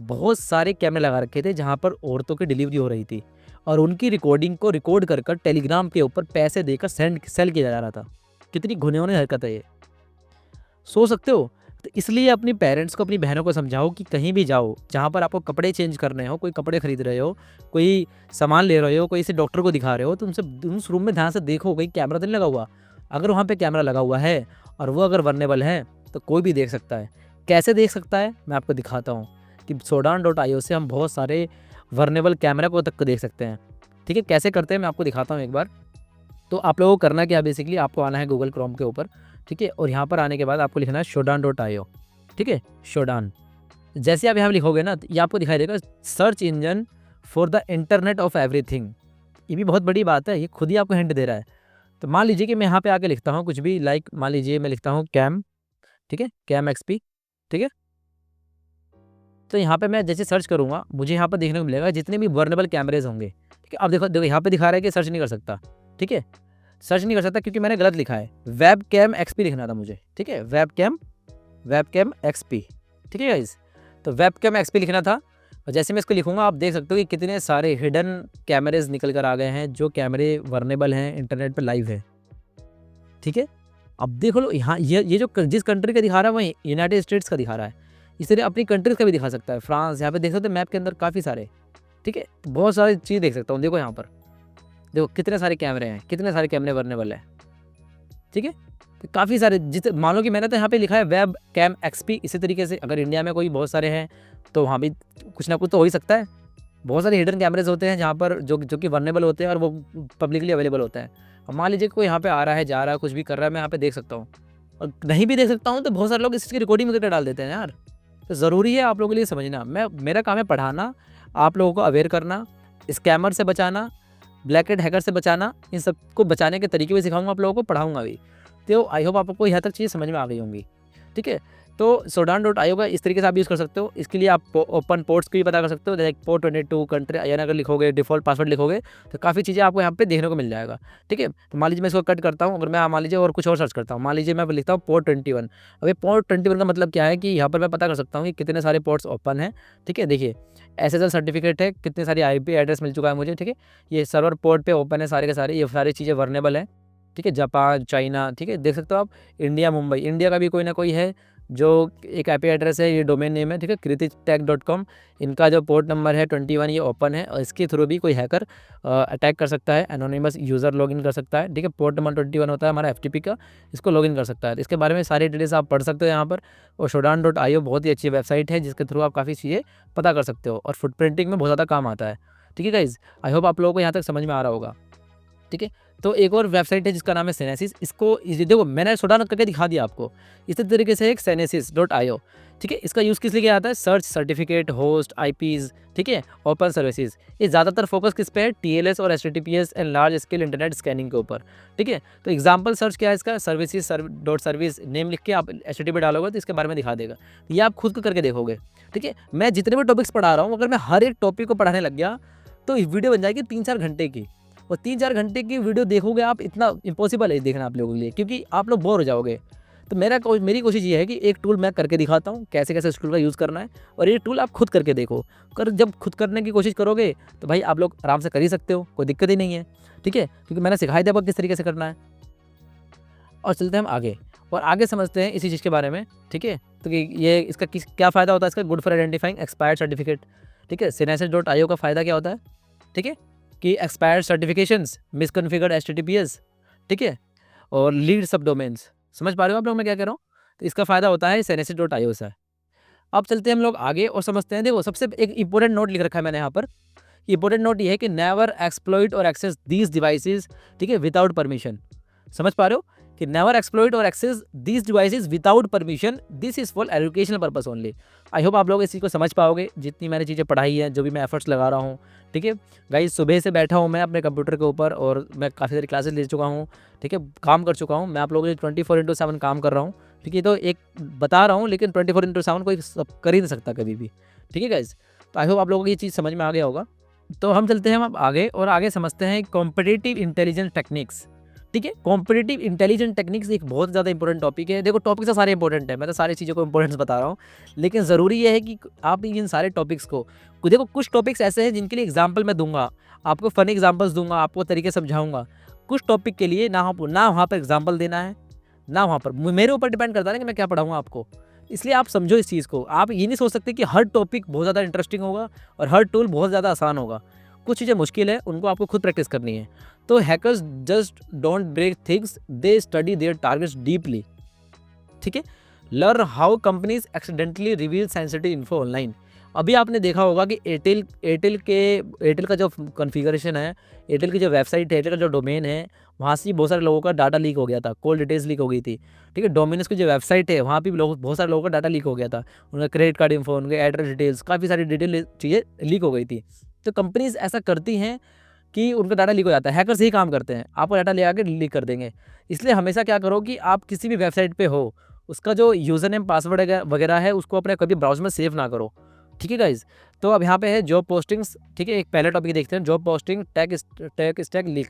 बहुत सारे कैमरे लगा रखे थे जहाँ पर औरतों की डिलीवरी हो रही थी, और उनकी रिकॉर्डिंग को रिकॉर्ड कर टेलीग्राम के ऊपर पैसे देकर सेल किया जा रहा था। कितनी घुनौनी हरकत है ये, सोच सकते हो। तो इसलिए अपनी पेरेंट्स को, अपनी बहनों को समझाओ कि कहीं भी जाओ, जहाँ पर आपको कपड़े चेंज करने हो, कोई कपड़े खरीद रहे हो, कोई सामान ले रहे हो, कोई से डॉक्टर को दिखा रहे हो, तो उस रूम में ध्यान से देखो कहीं कैमरा तो नहीं लगा हुआ। अगर वहाँ पे कैमरा लगा हुआ है और वो अगर वर्नेबल है तो कोई भी देख सकता है। कैसे देख सकता है, मैं आपको दिखाता हूँ कि Sodan.io से हम बहुत सारे वर्नेबल कैमरा को तक देख सकते हैं। ठीक है, कैसे करते हैं मैं आपको दिखाता हूँ एक बार। तो आप लोगों को करना क्या, बेसिकली आपको आना है गूगल क्रोम के ऊपर, ठीक है, और यहाँ पर आने के बाद आपको लिखना है Sodan.io, ठीक है, शोडान। जैसे आप यहाँ लिखोगे ना, तो ये आपको दिखाई देगा search engine for the internet of everything. ये भी बहुत बड़ी बात है, ये खुद ही आपको हिंट दे रहा है। तो मान लीजिए कि मैं यहाँ पे आके लिखता हूँ कुछ भी, लाइक मान लीजिए मैं लिखता हूँ कैम, ठीक है, कैम XP, ठीक है। तो यहाँ पे मैं जैसे सर्च करूँगा, मुझे यहाँ पर देखने को मिलेगा जितने भी वर्नेबल कैमरेज होंगे, ठीक है। अब देखो देखो यहाँ पे दिखा रहा है कि सर्च नहीं कर सकता, ठीक है, सर्च नहीं कर सकता क्योंकि मैंने गलत लिखा है। वेब कैम XP लिखना था मुझे, ठीक है, वेब कैम XP, ठीक है गाइस। तो वेब कैम XP लिखना था, और जैसे मैं इसको लिखूंगा आप देख सकते हो कि कितने सारे हिडन कैमरेज निकल कर आ गए हैं, जो कैमरे वर्नेबल हैं, इंटरनेट पर लाइव है, ठीक है। अब देखो लो यहाँ ये जो जिस कंट्री का दिखा रहा है वही यूनाइटेड स्टेट्स का दिखा रहा है, इस तरह अपनी कंट्रीज का भी दिखा सकता है। फ्रांस, यहाँ पे देख सकते हो मैप के अंदर काफ़ी सारे, ठीक है, तो बहुत सारी चीज़ देख सकता हूँ। देखो यहाँ पर देखो कितने सारे कैमरे हैं, कितने सारे कैमरे वर्नेबल है, ठीक है, तो काफ़ी सारे। जिस मान लो कि मैंने तो यहाँ पे लिखा है वेब कैम XP, इसी तरीके से अगर इंडिया में कोई बहुत सारे हैं तो वहाँ भी कुछ ना कुछ तो हो ही सकता है। बहुत सारे हिडन कैमरेज होते हैं जहाँ पर जो कि वर्नेबल होते हैं और वो पब्लिकली अवेलेबल होते हैं। अब मान लीजिए कोई यहाँ पे आ रहा है, जा रहा है, कुछ भी कर रहा है, मैं यहाँ पे देख सकता हूँ, और नहीं भी देख सकता हूँ तो बहुत सारे लोग इसकी रिकॉर्डिंग करके डाल देते हैं यार। तो ज़रूरी है आप लोगों के लिए समझना, मेरा काम है पढ़ाना, आप लोगों को अवेयर करना, स्कैमर से बचाना, ब्लैक हैट हैकर से बचाना, इन सबको बचाने के तरीके भी सिखाऊंगा, आप लोगों को पढ़ाऊंगा भी। तो आई होप आपको यहाँ तक चीज़ समझ में आ गई होंगी, ठीक है। तो Sodan.io का इस तरीके से आप यूज़ कर सकते हो। इसके लिए आप ओपन पोर्ट्स को भी पता कर सकते हो, जैसे पोर्ट 22 कंट्री यानी अगर लिखोगे डिफ़ॉल्ट पासवर्ड लिखोगे तो काफ़ी चीज़ें आपको यहाँ पे देखने को मिल जाएगा, ठीक है। तो मान लीजिए मैं इसको कट करता हूँ, अगर मैं मान लीजिए और कुछ और सर्च करता हूँ, मान लीजिए मैं लिखता हूँ पोर्ट 21। अब ये पोर्ट 21 का मतलब क्या है कि यहाँ पर मैं पता कर सकता हूँ कि कितने सारे पोर्ट्स ओपन हैं, ठीक है। देखिए SSL सर्टिफिकेट है, कितने सारी IP एड्रेस मिल चुका है मुझे, ठीक है। ये सर्वर पोर्ट पे ओपन है सारे के सारे, ये सारी चीज़ें वर्नेबल है, ठीक है। जापान, चाइना, ठीक है, देख सकते हो आप। इंडिया, मुंबई, इंडिया का भी कोई ना कोई है जो एक IP एड्रेस है, ये डोमेन नेम है, ठीक है, kritishtech.com। इनका जो पोर्ट नंबर है 21, ये ओपन है, और इसके थ्रू भी कोई हैकर अटैक कर सकता है, एनोनिमस यूज़र लॉगिन कर सकता है, ठीक है। पोर्ट नंबर 21 होता है हमारा FTP का, इसको लॉगिन कर सकता है। इसके बारे में सारी डिटेल्स आप पढ़ सकते हो यहाँ पर। और Sodan.io बहुत ही अच्छी वेबसाइट है जिसके थ्रू आप काफ़ी चीज़ें पता कर सकते हो, और फुट प्रिंटिंग में बहुत ज़्यादा काम आता है, ठीक है गाइज़। आई होप आप लोगों को यहाँ तक समझ में आ रहा होगा, ठीक है। तो एक और वेबसाइट है जिसका नाम है Senesis। इसको देखो मैंने Sodan करके दिखा दिया आपको। इसी तरीके से एक Senesis.io, ठीक है, इसका यूज़ किस लिए किया जाता है, सर्च, सर्टिफिकेट, होस्ट, IPs, ठीक है, ओपन सर्विसेज। ये ज़्यादातर फोकस किस पे है, TLS और HTTPS and large scale internet scanning के ऊपर, ठीक है। तो एग्जाम्पल सर्च क्या है इसका, सर्विस नेम लिख के आप HTTP डालोगे तो इसके बारे में दिखा देगा। ये आप खुद को करके देखोगे, ठीक है। मैं जितने भी टॉपिक्स पढ़ा रहा हूँ, अगर मैं हर एक टॉपिक को पढ़ाने लग गया तो वीडियो बन जाएगी 3-4 घंटे की, और 3-4 घंटे की वीडियो देखोगे आप, इतना इम्पॉसिबल है देखना आप लोगों के लिए, क्योंकि आप लोग बोर हो जाओगे। तो मेरी कोशिश ये है कि एक टूल मैं करके दिखाता हूँ कैसे कैसे इस टूल का यूज़ करना है, और ये टूल आप खुद करके देखो। जब खुद करने की कोशिश करोगे तो भाई आप लोग आराम से कर ही सकते हो, कोई दिक्कत ही नहीं है, ठीक है, क्योंकि मैंने सिखाई दिया आपको किस तरीके से करना है। और चलते हैं हम आगे, और आगे समझते हैं इसी चीज़ के बारे में, ठीक है। तो कि ये इसका क्या फ़ायदा होता है इसका, good for identifying expired certificate, ठीक है। Senesis.io का फ़ायदा क्या होता है, ठीक है, कि एक्सपायर्ड सर्टिफिकेशंस, मिसकॉन्फ़िगर्ड HTTPS, ठीक है, और लीड सब डोमेन्स। समझ पा रहे हो आप लोग मैं क्या कह रहा हूँ। तो इसका फ़ायदा होता है Senesis.io से। अब चलते हैं हम लोग आगे और समझते हैं। देखो सबसे एक इंपॉर्टेंट नोट लिख रखा है मैंने यहाँ पर। इंपॉर्टेंट नोट ये है कि नेवर एक्सप्लॉइट और एक्सेस दीज डिवाइसेस, ठीक है, विदाउट परमिशन। समझ पा रहे हो कि नेवर एक्सप्लॉइट और access these devices without permission, this is for educational purpose only. I hope आप लोग इस चीज़ को समझ पाओगे, जितनी मैंने चीज़ें पढ़ाई है, जो भी मैं एफर्ट्स लगा रहा हूँ, ठीक है गाइस। सुबह से बैठा हूँ मैं अपने कंप्यूटर के ऊपर, और मैं काफ़ी सारी क्लासेस ले चुका हूँ, ठीक है, काम कर चुका हूँ मैं, आप लोगों के लिए 24/7 काम कर रहा हूँ, ठीक है। तो एक बता रहा हूँ, लेकिन 24/7 कोई सब कर ही नहीं सकता कभी भी, ठीक है गाइस। तो आई होप आप लोगों को ये चीज़ समझ में आ गया होगा। तो हम चलते हैं अब आगे, और आगे समझते हैं कॉम्पिटिटिव इंटेलिजेंस टेक्निक्स, ठीक है। कॉम्पिटिटिव इंटेलिजेंस टेक्निक्स एक बहुत ज़्यादा इंपॉर्टेंट टॉपिक है। देखो टॉपिक तो सारे इंपॉर्टेंट है, मैं तो सारी चीज़ों को इंपॉर्टेंस बता रहा हूँ, लेकिन ज़रूरी ये है कि आप इन सारे टॉपिक्स को देखो। कुछ टॉपिक्स ऐसे हैं जिनके लिए एग्जाम्पल मैं दूंगा, आपको फ़नी एग्जाम्पल्स दूंगा, आपको तरीके समझाऊंगा। कुछ टॉपिक के लिए ना वहाँ पर एग्जाम्पल देना है, ना वहाँ पर मेरे ऊपर डिपेंड करता है ना कि मैं क्या पढ़ाऊँगा आपको, इसलिए आप समझो इस चीज़ को। आप ये नहीं सोच सकते कि हर टॉपिक बहुत ज़्यादा इंटरेस्टिंग होगा और हर टूल बहुत ज़्यादा आसान होगा। कुछ चीज़ें मुश्किल है, उनको आपको खुद प्रैक्टिस करनी है। तो hackers just don't break things, they study there targets deeply. ठीक है, learn how companies accidentally reveal sensitive info online. अभी आपने देखा होगा कि एयरटेल का जो कॉन्फ़िगरेशन है, एयरटेल की जो वेबसाइट है, एयरटेल का जो डोमेन है, वहाँ से बहुत सारे लोगों का डाटा लीक हो गया था, कॉल डिटेल्स लीक हो गई थी। ठीक है, डोमिनोज की जो वेबसाइट है, वहाँ पे भी बहुत सारे लोगों का डाटा लीक हो गया था। उनका क्रेडिट कार्ड इन्फो, उनके एड्रेस डिटेल्स, काफ़ी सारी डिटेल चीज़ें लीक हो गई थी। तो कंपनीज ऐसा करती हैं कि उनका डाटा लीक हो जाता है। हैकर्स यही काम करते हैं, आपका डाटा ले आके लीक कर देंगे। इसलिए हमेशा क्या करो कि आप किसी भी वेबसाइट पे हो, उसका जो यूज़र नेम पासवर्ड वगैरह है, उसको अपने कभी ब्राउज़र में सेव ना करो। ठीक है गाइज़? तो अब यहाँ पे है जॉब पोस्टिंग्स। ठीक है, एक पहले टॉपिक देखते हैं, job posting tech stack leak.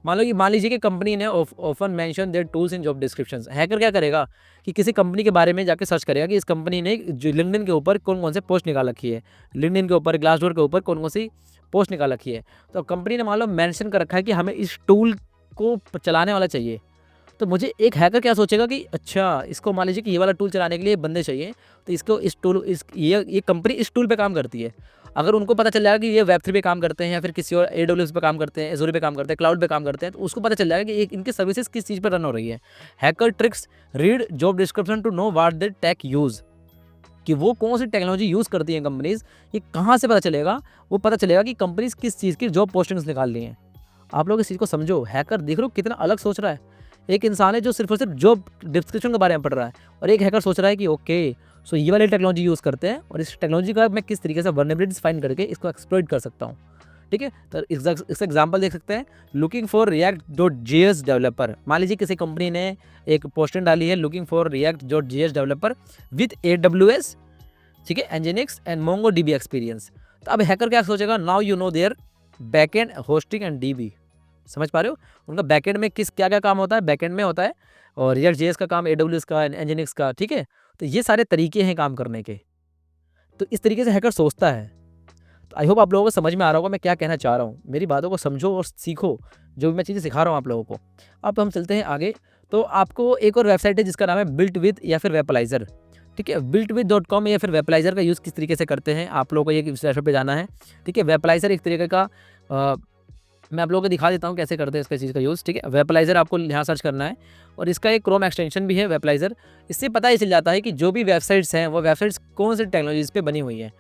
मान लीजिए कि कंपनी ने often mention there tools in job descriptions. Hacker क्या करेगा कि किसी कंपनी के बारे में जाके सर्च करेगा कि इस कंपनी ने जो लिंक्डइन के ऊपर कौन-कौन से पोस्ट निकाल रखी है। लिंक्डइन के ऊपर, ग्लासडोर के ऊपर कौन-कौन सी पोस्ट निकाल रखी है। तो कंपनी ने मान लो मेंशन कर रखा है कि हमें इस टूल को चलाने वाला चाहिए। तो मुझे एक हैकर क्या सोचेगा कि अच्छा, इसको मान लीजिए कि ये वाला टूल चलाने के लिए बंदे चाहिए, तो इसको इस टूल इस ये कंपनी इस टूल पे काम करती है। अगर उनको पता चल जाएगा कि ये वेब3 पे काम करते हैं या फिर किसी और एडब्ल्यूएस पे काम करते हैं, एज़ूर पे काम करते हैं, क्लाउड पे काम करते हैं, तो उसको पता चल जाएगा कि इनकी सर्विसेज किस चीज़ पर रन हो रही है। Hacker tricks read job description to know what they take use, कि वो कौन सी टेक्नोलॉजी यूज़ करती हैं कंपनीज़, ये कहाँ से पता चलेगा? वो पता चलेगा कि कंपनीज़ किस चीज़ की जॉब पोस्टिंग्स निकाल रही हैं। आप लोग इस चीज़ को समझो। हैकर देख रहे हो कितना अलग सोच रहा है। एक इंसान है जो सिर्फ और सिर्फ जॉब डिस्क्रिप्शन के बारे में पढ़ रहा है, और एक हैकर सोच रहा है कि ओके, सो ये वाली टेक्नोलॉजी यूज़ करते हैं और इस टेक्नोलॉजी का मैं किस तरीके से वल्नरेबिलिटीज फाइंड करके इसको एक्सप्लॉइट कर सकता हूँ। ठीक है, तो इसका एग्जांपल देख सकते हैं, लुकिंग फॉर react.js डेवलपर। मान लीजिए किसी कंपनी ने एक पोस्टिंग डाली है, looking for react.js developer with AWS, ठीक है, एनजिनिक्स एंड MongoDB एक्सपीरियंस। तो अब हैकर क्या सोचेगा, now you know there backend hosting and DB। समझ पा रहे हो? उनका बैकएंड में क्या क्या काम होता है, बैकएंड में होता है, और React.js का काम AWS का, एनजिनिक्स का। ठीक है, तो ये सारे तरीके हैं काम करने के। तो इस तरीके से हैकर सोचता है। तो आई होप आप लोगों को समझ में आ रहा होगा मैं क्या कहना चाह रहा हूँ। मेरी बातों को समझो और सीखो, जो भी मैं चीज़ें सिखा रहा हूँ आप लोगों को। अब हम चलते हैं आगे। तो आपको एक और वेबसाइट है जिसका नाम है बिल्ट विद या फिर वेपलाइजर। ठीक है, builtwith.com या फिर वेपलाइजर का यूज़ किस तरीके से करते हैं, आप लोगों को ये वेबसाइट पे जाना है। ठीक है, वेपलाइजर एक तरीके का मैं आप लोगों को दिखा देता हूँ कैसे करते हैं इसका चीज़ का यूज़। ठीक है, वेपलाइजर आपको यहाँ सर्च करना है, और इसका एक क्रोम एक्सटेंशन भी है वेपलाइजर। इससे पता ही चल जाता है कि जो भी वेबसाइट्स हैं वो वेबसाइट्स कौन सी टेक्नोलॉजीज़ पे बनी हुई हैं।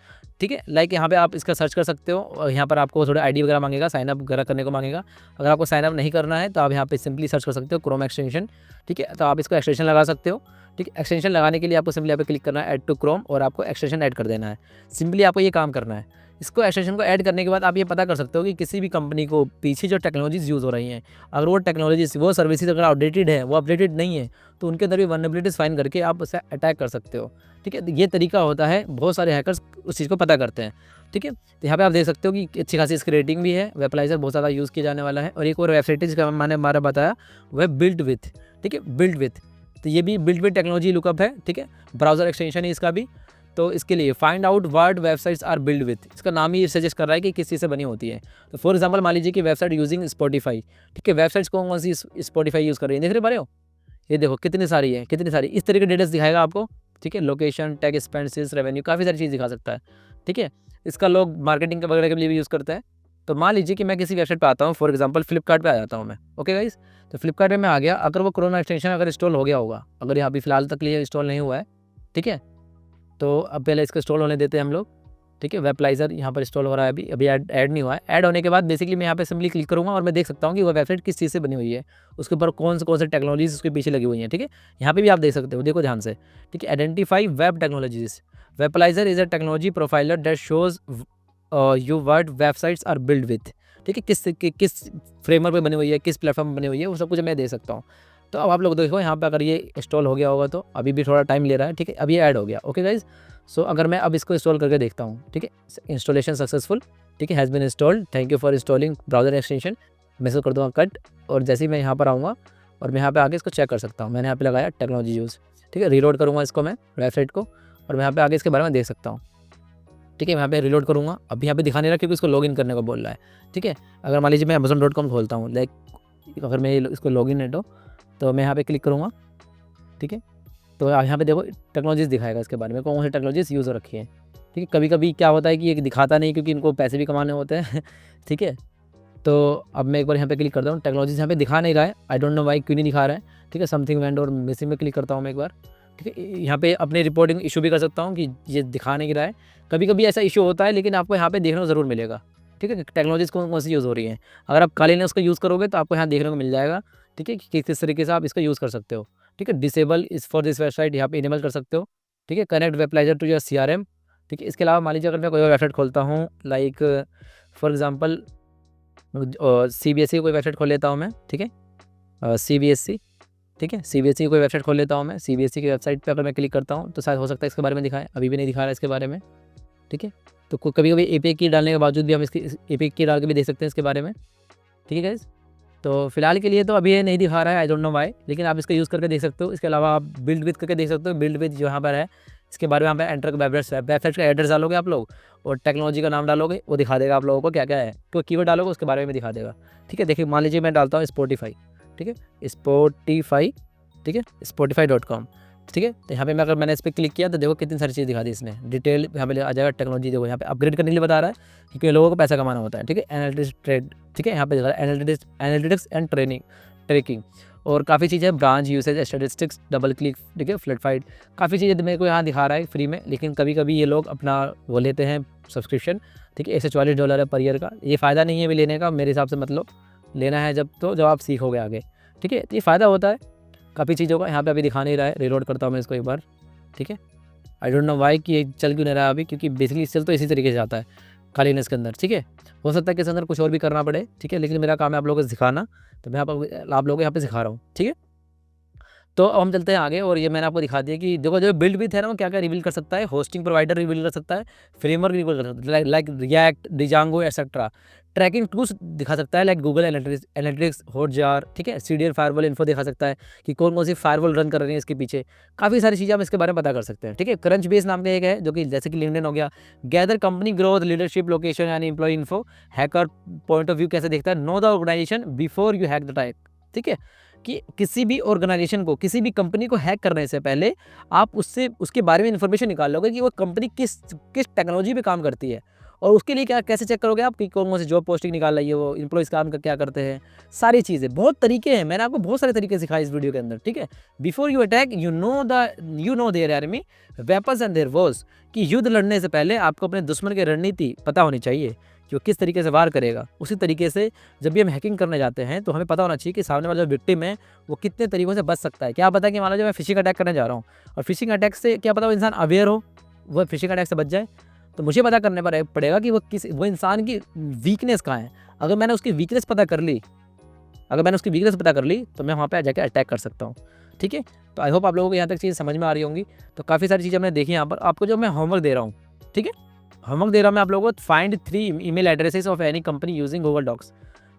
ठीक है, लाइक यहाँ पे आप इसका सर्च कर सकते हो, और यहाँ पर आपको थोड़ा आईडी वगैरह मांगेगा, साइन अप वगैरह करने को मांगेगा। अगर आपको साइन अप नहीं करना है तो आप यहाँ पे सिंपली सर्च कर सकते हो क्रोम एक्सटेंशन। ठीक है, तो आप इसको एक्सटेंशन लगा सकते हो। ठीक है, एक्सटेंशन लगाने के लिए आपको सिंपली यहाँ पे क्लिक करना है ऐड टू क्रोम, और आपको एक्सटेंशन ऐड कर देना है। सिंपली आपको ये काम करना है। इसको एक्सटेंशन को ऐड करने के बाद आप ये पता कर सकते हो कि किसी भी कंपनी को पीछे जो टेक्नोलॉजीज़ यूज़ हो रही हैं, अगर वो टेक्नोलॉजीज़, वो सर्विसेज अगर आउटडेटेड है, वो अपडेटेड नहीं है, तो उनके अंदर भी वल्नरेबिलिटीज़ फाइंड करके आप उसे अटैक कर सकते हो। ठीक है, तो ये तरीका होता है, बहुत सारे हैकर्स उस चीज़ को पता करते हैं। ठीक है, तो यहाँ पे आप देख सकते हो कि अच्छी खासी इसकी रेटिंग भी है, वेपलाइजर बहुत ज़्यादा यूज़ किया जाने वाला है। और एक और वेबसाइट है जिसका मैंने हमारा बताया, वो है बिल्ट विथ। ठीक है, बिल्ट विथ, तो ये भी बिल्ट विथ टेक्नोलॉजी लुकअप है। ठीक है, ब्राउज़र एक्सटेंशन है इसका भी। तो इसके लिए find out what websites are build with, इसका नाम ही सजेस्ट कर रहा है कि किस चीज़ से बनी होती है। तो फॉर एग्जांपल मान लीजिए कि वेबसाइट यूजिंग स्पॉटिफाई। ठीक है, वेबसाइट्स कौन कौन सी स्पॉटिफाई यूज़ कर रही है, देख रहे पा रहे हो? ये देखो कितनी सारी है, कितनी सारी इस तरह के डिटेल्स दिखाएगा आपको। ठीक है, लोकेशन, टैग, एक्सपेंसेस, रेवेन्यू, काफ़ी सारी चीज़ दिखा सकता है। ठीक है, इसका लोग मार्केटिंग वगैरह के लिए भी यूज़ करते हैं। तो मान लीजिए कि मैं किसी वेबसाइट पे आता हूँ, फॉर एग्जांपल फ्लिपकार्ट पे आ जाता हूँ मैं। ओके गाइस, तो फ्लिपकार्ट पे मैं आ गया। अगर वो कोरोना एक्सटेंशन अगर इंस्टॉल हो गया होगा, अगर यहाँ अभी फिलहाल तक लिए इंस्टॉल नहीं हुआ है, ठीक है, तो अब पहले इसको इंस्टॉल होने देते हैं हम लोग। ठीक है, वेपलाइजर यहाँ पर इंस्टॉल हो रहा है, अभी ऐड नहीं हुआ है। ऐड होने के बाद बेसिकली मैं यहाँ पे सिंपली क्लिक करूँगा और मैं देख सकता हूँ कि वो वेबसाइट किस चीज़ से बनी हुई है, उसके ऊपर कौन से टेक्नोलॉजीज उसके पीछे लगी हुई हैं। ठीक है, यहाँ पे भी आप देख सकते हो, देखो ध्यान से। ठीक है, identify web technologies. Wappalyzer is a technology profiler that shows you what websites are build with. ठीक है, किस फ्रेमवर्क पे बनी हुई है, किस प्लेटफॉर्म पर बनी हुई है, वो सब कुछ मैं दे सकता हूँ। तो अब आप लोग देखो यहाँ पे, अगर ये इंस्टॉल हो गया होगा तो अभी भी थोड़ा टाइम ले रहा है। ठीक है, अब ये ऐड हो गया। ओके गाइज, सो अगर मैं अब इसको इंस्टॉल करके देखता हूँ, ठीक है, इंस्टॉलेशन सक्सेसफुल। ठीक है, has been installed, thank you for installing browser extension. मैं इसको कर दूँगा कट, और जैसे ही मैं यहाँ पर आऊँगा और मैं यहाँ पे आके इसको चेक कर सकता हूँ। मैंने यहाँ पे लगाया टेक्नोलॉजी यूज़। ठीक है, रीलोड करूँगा इसको मैं वेबसाइट को, और मैं यहाँ पे आगे इसके बारे में देख सकता हूँ। ठीक है, मैं यहाँ पे रीलोड करूँगा, अब यहाँ पे दिखा नहीं रहा क्योंकि इसको लॉगिन करने को बोल रहा है। ठीक है, अगर मान लीजिए मैं amazon.com खोलता हूँ, लाइक अगर मैं इसको लॉगिन है तो मैं यहाँ पे क्लिक करूँगा। ठीक है, तो यहाँ पे देखो टेक्नोलॉजीज़ दिखाएगा इसके बारे में, कौन सी टेक्नोलॉजीज़ यूज़ हो रखी है। ठीक है, कभी-कभी क्या होता है कि ये दिखाता नहीं क्योंकि इनको पैसे भी कमाने होते हैं ठीक है। तो अब मैं एक बार यहाँ पे क्लिक करता हूँ, टेक्नोलॉजीज़ यहाँ पे दिखा नहीं रहा है, आई डोंट नो व्हाई, क्यों नहीं दिखा रहा है। ठीक है, समथिंग वेंट और मिसिंग में क्लिक करता हूँ मैं एक बार। ठीक है, यहाँ पे अपनी रिपोर्टिंग इशू भी कर सकता हूँ कि ये दिखा नहीं रहा है। कभी-कभी ऐसा इशू होता है, लेकिन आपको यहाँ पे देखने को ज़रूर मिलेगा। ठीक है, टेक्नोलॉजीज़ कौन-कौन सी यूज़ हो रही हैं। अगर आप काइंडली उसका यूज़ करोगे तो आपको यहाँ देखने को मिल जाएगा। ठीक है, कि किस तरीके से आप इसका यूज़ कर सकते हो। ठीक है, disable is for this website, यहाँ पे इनेबल कर सकते हो। ठीक है, कनेक्ट वेबलाइज़र टू योर सीआरएम। ठीक है, इसके अलावा मान लीजिए अगर मैं कोई और वेबसाइट खोलता हूँ, लाइक फॉर एग्जांपल सीबीएसई की कोई वेबसाइट खोल लेता हूँ मैं। ठीक है, सीबीएसई, ठीक है, सीबीएसई की कोई वेबसाइट खोल लेता हूँ मैं। सीबीएसई की वेबसाइट पे अगर मैं क्लिक करता हूँ तो शायद हो सकता है इसके बारे में दिखाए, अभी भी नहीं दिखा रहा है इसके बारे में। ठीक है, तो कभी-कभी एपीआई की डालने के बावजूद भी हम इसकी एपीआई की डाल के भी देख सकते हैं इसके बारे में। ठीक है गाइज़, तो फिलहाल के लिए तो अभी ये नहीं दिखा रहा है, आई डोंट नो व्हाई, लेकिन आप इसका यूज़ करके देख सकते हो। इसके अलावा आप बिल्ड विथ करके देख सकते हो। बिल्ड विथ जो यहाँ पर है, इसके बारे में यहाँ पे एंटर वेबसाइट का एड्रेस डालोगे आप लोग और टेक्नोलॉजी का नाम डालोगे, वो दिखा देगा आप लोगों को क्या-क्या है। तो कीवर्ड डालोगे उसके बारे में दिखा देगा। ठीक है, देखिए मान लीजिए मैं डालता हूँ स्पॉटिफ़ाई। ठीक है, स्पॉटिफ़ाई, ठीक है, spotify.com। ठीक है, तो यहाँ पे मैं अगर मैंने इस पर क्लिक किया तो देखो कितनी सारी चीज़ दिखा दी इसने। डिटेल यहाँ पे आ जाएगा, टेक्नोलॉजी देखो यहाँ पे अपग्रेड करने के लिए बता रहा है क्योंकि लोगों को पैसा कमाना होता है। ठीक है, एनालिटिक्स ट्रेड, ठीक है, यहाँ पे दिखा रहा है एनालिटिक्स एंड ट्रैकिंग और काफ़ी चीज़ें, branch usage, statistics, double click, ठीक है, फ्लडफाइड, काफ़ी चीज़ें मेरे को यहाँ दिखा रहा है फ्री में। लेकिन कभी-कभी ये लोग अपना वो लेते हैं सब्सक्रिप्शन। ठीक है, $140 है पर ईयर का। ये फ़ायदा नहीं है अभी लेने का मेरे हिसाब से, मतलब लेना है जब आप सीखोगे आगे। ठीक है, तो ये फ़ायदा होता है काफ़ी चीज़ों का। यहाँ पे अभी दिखा नहीं रहा है, रीलोड करता हूँ मैं इसको एक बार। ठीक है, आई डोंट नो व्हाई कि ये चल क्यों नहीं रहा है अभी, क्योंकि बेसिकली चल तो इसी तरीके से आता है खाली इसके अंदर। ठीक है, हो सकता है कि इसके अंदर कुछ और भी करना पड़े। ठीक है, लेकिन मेरा काम है आप लोगों को सिखाना, तो मैं आप लोगों को यहाँ पे सिखा रहा हूँ। ठीक है, तो अब हम चलते हैं आगे और ये मैंने आपको दिखा दिया कि देखो जो बिल्ड विथ है ना, वो क्या क्या रिवील कर सकता है। होस्टिंग प्रोवाइडर रिवील कर सकता है, फ्रेमवर्क रिवील कर सकता है like React, Django etcetera. Tracking tools दिखा सकता है लाइक गूगल एनालिटिक्स, हॉटजार। ठीक है, सीडीएल फायरवॉल इन्फो दिखा सकता है कि कौन कौन सी फायरवॉल रन कर रही है इसके पीछे। काफ़ी सारी चीज़ें हम इसके बारे में पता कर सकते हैं। ठीक है, क्रंच बेस नाम का एक है जो कि जैसे कि लिंक्डइन हो गया। Gather company growth, leadership, location यानी employee info. Hacker point of view कैसे देखता है, know the organisation before you hack the type. ठीक है, कि किसी भी ऑर्गेनाइजेशन को, किसी भी कंपनी को हैक करने से पहले आप उससे उसके बारे में इन्फॉर्मेशन निकाल लोगे कि वो कंपनी किस टेक्नोलॉजी पे काम करती है। और उसके लिए क्या कैसे चेक करोगे आप कि कौन कौन सी जॉब पोस्टिंग निकाल रही है, वो एम्प्लॉइज़ काम क्या करते हैं, सारी चीज़ें। बहुत तरीके हैं, मैंने आपको बहुत सारे तरीके सिखाए इस वीडियो के अंदर। ठीक है, before you attack you know there enemy weapons and there Wars, कि युद्ध लड़ने से पहले आपको अपने दुश्मन की रणनीति पता होनी चाहिए कि वो किस तरीके से वार करेगा। उसी तरीके से जब भी हम हैकिंग करने जाते हैं तो हमें पता होना चाहिए कि सामने वाला जो विक्टिम है वो कितने तरीकों से बच सकता है। क्या पता कि मान लो मैं फिशिंग अटैक करने जा रहा हूँ और फिशिंग अटैक से क्या पता वो इंसान अवेयर हो, वो फिशिंग अटैक से बच जाए। तो मुझे पता करने पड़ेगा कि वो इंसान की वीकनेस कहाँ है। अगर मैंने उसकी वीकनेस पता कर ली तो मैं वहाँ पर जाकर अटैक कर सकता हूँ। ठीक है, तो आई होप आप लोगों को यहाँ तक चीज़ समझ में आ रही होंगी। तो काफ़ी सारी चीज़ें हमने देखी यहाँ पर। आपको जो मैं होमवर्क दे रहा हूँ, ठीक है, होमवर्क दे रहा हूँ मैं आप लोगों को, find 3 email addresses of any company using Google docs.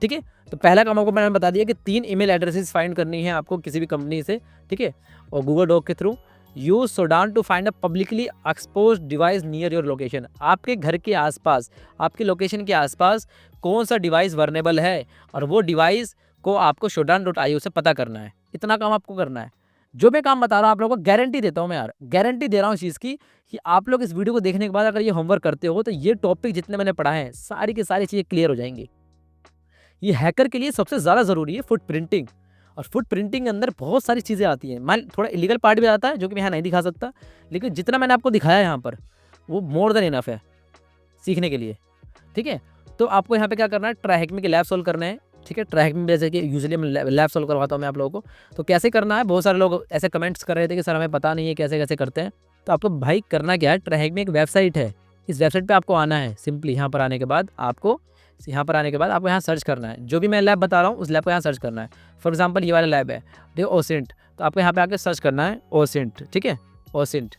ठीक है, तो पहला काम आपको मैंने बता दिया कि 3 ईमेल एड्रेसेस फाइंड करनी है आपको किसी भी कंपनी से। ठीक है, और गूगल डॉक के थ्रू यूज सोडान to find a publicly expose device near your location. आपके घर के आसपास, आपके लोकेशन के आसपास कौन सा डिवाइस वर्नेबल है और वो डिवाइस को आपको shodan.io से पता करना है। इतना काम आपको करना है। जो मैं काम बता रहा हूँ आप लोगों को गारंटी देता हूँ मैं यार, गारंटी दे रहा हूँ इस चीज़ की कि आप लोग इस वीडियो को देखने के बाद अगर ये होमवर्क करते हो तो ये टॉपिक जितने मैंने पढ़ाए हैं सारी की सारी चीज़ें क्लियर हो जाएंगी। ये हैकर के लिए सबसे ज़्यादा ज़रूरी है फुट प्रिंटिंग, और फुट प्रिंटिंग के अंदर बहुत सारी चीज़ें आती हैं। मान थोड़ा इलीगल पार्ट भी आता है जो कि मैं यहाँ नहीं दिखा सकता, लेकिन जितना मैंने आपको दिखाया यहाँ पर वो मोर देन इनफ है सीखने के लिए। ठीक है, तो आपको यहाँ पे क्या करना है, ट्राई हैक में के लैब सॉल्व करने हैं। ठीक है, ट्राई हैक में जैसे कि यूजुअली मैं लैब सॉल्व करवाता हूँ मैं आप लोगों को, तो कैसे करना है। बहुत सारे लोग ऐसे कमेंट्स कर रहे थे कि सर हमें पता नहीं है कैसे कैसे करते हैं। तो आपको भाई करना क्या है, ट्राई हैक में एक वेबसाइट है, इस वेबसाइट पे आपको आना है। सिंपली यहाँ पर आने के बाद आपको यहाँ सर्च करना है। जो भी मैं लैब बता रहा हूँ उस लैब को यहाँ सर्च करना है। फॉर एग्जांपल ये वाला लैब है, देखो ओसेंट, तो आपको यहाँ पे आके सर्च करना है ओसेंट। ठीक है, ओसेंट,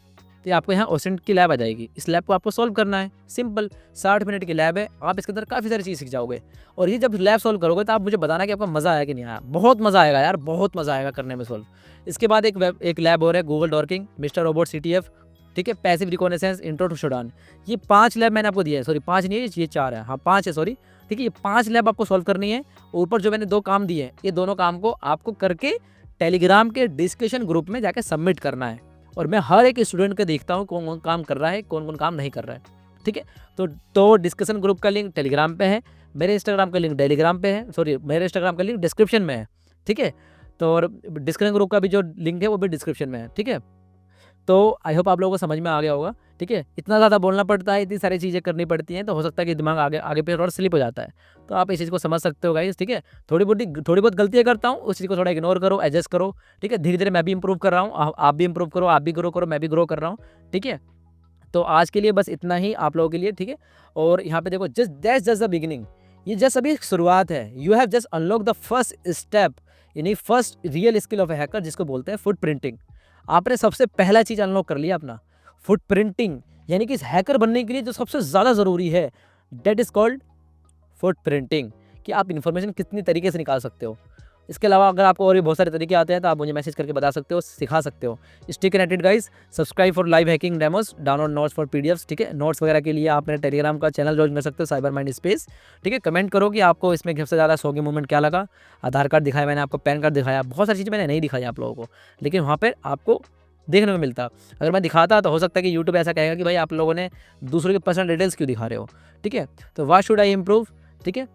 तो आपको यहाँ ओसेंट की लैब आ जाएगी। इस लैब को आपको सॉल्व करना है। सिंपल 60 मिनट की लैब है, आप इसके अंदर काफ़ी सारी चीज़ सीख जाओगे। और ये जब लैब सॉल्व करोगे तो आप मुझे बताना कि आपको मज़ा आया कि नहीं आया। बहुत मज़ा आएगा यार, बहुत मज़ा आएगा करने में सॉल्व। इसके बाद एक लैब और है Google docking, mister robot CTF। ठीक है, पैसिव रिकॉग्निसेंस, इंट्रो टू शोडान। ये 5 लैब मैंने आपको दिया है, सॉरी 5 नहीं है, ये 4 है, हाँ 5 है सॉरी। ठीक है, ये 5 लैब आपको सॉल्व करनी है। ऊपर जो मैंने 2 काम दिए हैं, ये दोनों काम को आपको करके टेलीग्राम के डिस्कशन ग्रुप में जाके सबमिट करना है। और मैं हर एक स्टूडेंट को देखता हूँ कौन कौन काम कर रहा है, कौन कौन काम नहीं कर रहा है, ठीक है। तो डिस्कशन ग्रुप का लिंक टेलीग्राम पे है, मेरे इंस्टाग्राम का लिंक टेलीग्राम पे है, सॉरी मेरे इंस्टाग्राम का लिंक डिस्क्रिप्शन में है, ठीक है। तो और डिस्कशन ग्रुप का भी जो लिंक है वो भी डिस्क्रिप्शन में है, ठीक है। तो आई होप आप लोगों को समझ में आ गया होगा, ठीक है। इतना ज़्यादा बोलना पड़ता है, इतनी सारी चीज़ें करनी पड़ती हैं, तो हो सकता है कि दिमाग आगे आगे पे और स्लिप हो जाता है। तो आप इस चीज़ को समझ सकते हो गाइस, ठीक है। थोड़ी बहुत गलतियाँ करता हूँ, उस चीज़ को थोड़ा इग्नोर करो, एडजस्ट करो, ठीक है। धीरे-धीरे मैं भी इंप्रूव कर रहा हूँ, आप भी इंप्रूव करो, आप भी ग्रो करो, मैं भी ग्रो कर रहा हूँ, ठीक है। तो आज के लिए बस इतना ही आप लोगों के लिए, ठीक है। और यहाँ पे देखो जस्ट द बिगिनिंग, ये जस्ट अभी एक शुरुआत है। You have just unlock the first step, यानी first real skill of a hacker, जिसको बोलते हैं फुट प्रिंटिंग। आपने सबसे पहला चीज़ अनलॉक कर लिया अपना, फुट प्रिंटिंग, यानी कि इस हैकर बनने के लिए जो सबसे ज़्यादा ज़रूरी है, that is called foot printing, कि आप इन्फॉर्मेशन कितनी तरीके से निकाल सकते हो। इसके अलावा अगर आपको और भी बहुत सारे तरीके आते हैं तो आप मुझे मैसेज करके बता सकते हो, सिखा सकते हो। Stay connected guys, subscribe for live hacking demos, download notes for PDFs, ठीक है। नोट्स वगैरह के लिए आप मेरे टेलीग्राम का चैनल ज्वाइन कर सकते हो, साइबर माइंड स्पेस, ठीक है। कमेंट करो कि आपको इसमें सबसे ज़्यादा शॉकिंग मोमेंट क्या लगा। आधार कार्ड दिखाया मैंने आपको, पैन कार्ड दिखाया, बहुत सारी चीज़ें मैंने नहीं दिखाई आप लोगों को, लेकिन वहाँ पर आपको देखने को मिलता। अगर मैं दिखाता तो हो सकता है कि यूट्यूब ऐसा कहेगा कि भाई आप लोगों ने दूसरों के पर्सनल डिटेल्स क्यों दिखा रहे हो, ठीक है। तो व्हाट शुड आई इम्प्रूव, ठीक है,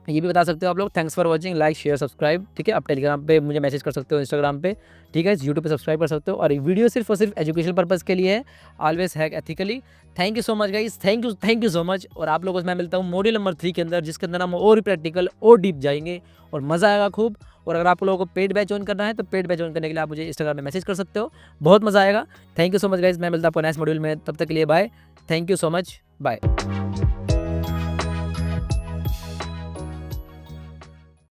ये भी बता सकते हो आप लोग। Thanks for watching, like share subscribe, ठीक है। आप टेलीग्राम पे मुझे मैसेज कर सकते हो, इंस्टाग्राम पे, ठीक है। यूट्यूब पे सब्सक्राइब कर सकते हो। और वीडियो सिर्फ और सिर्फ एजुकेशन पर्पज़ के लिए है। Always hack ethically. Thank you so much guys, thank you so much. और आप लोगों से मैं मिलता हूँ मॉड्यूल नंबर 3 के अंदर, जिसके अंदर हम और प्रैक्टिकल और डीप जाएंगे और मज़ा आएगा खूब। और अगर आप लोगों को पेड बैच ज्वाइन करना है तो पेड बैच ज्वाइन करने के लिए आप मुझे इंस्टाग्राम में मैसेज कर सकते हो, बहुत मज़ा आएगा। Thank you so much guys, मैं मिलता हूँ आपको नेक्स्ट मॉड्यूल में, तब तक के लिए bye. Thank you so much, bye.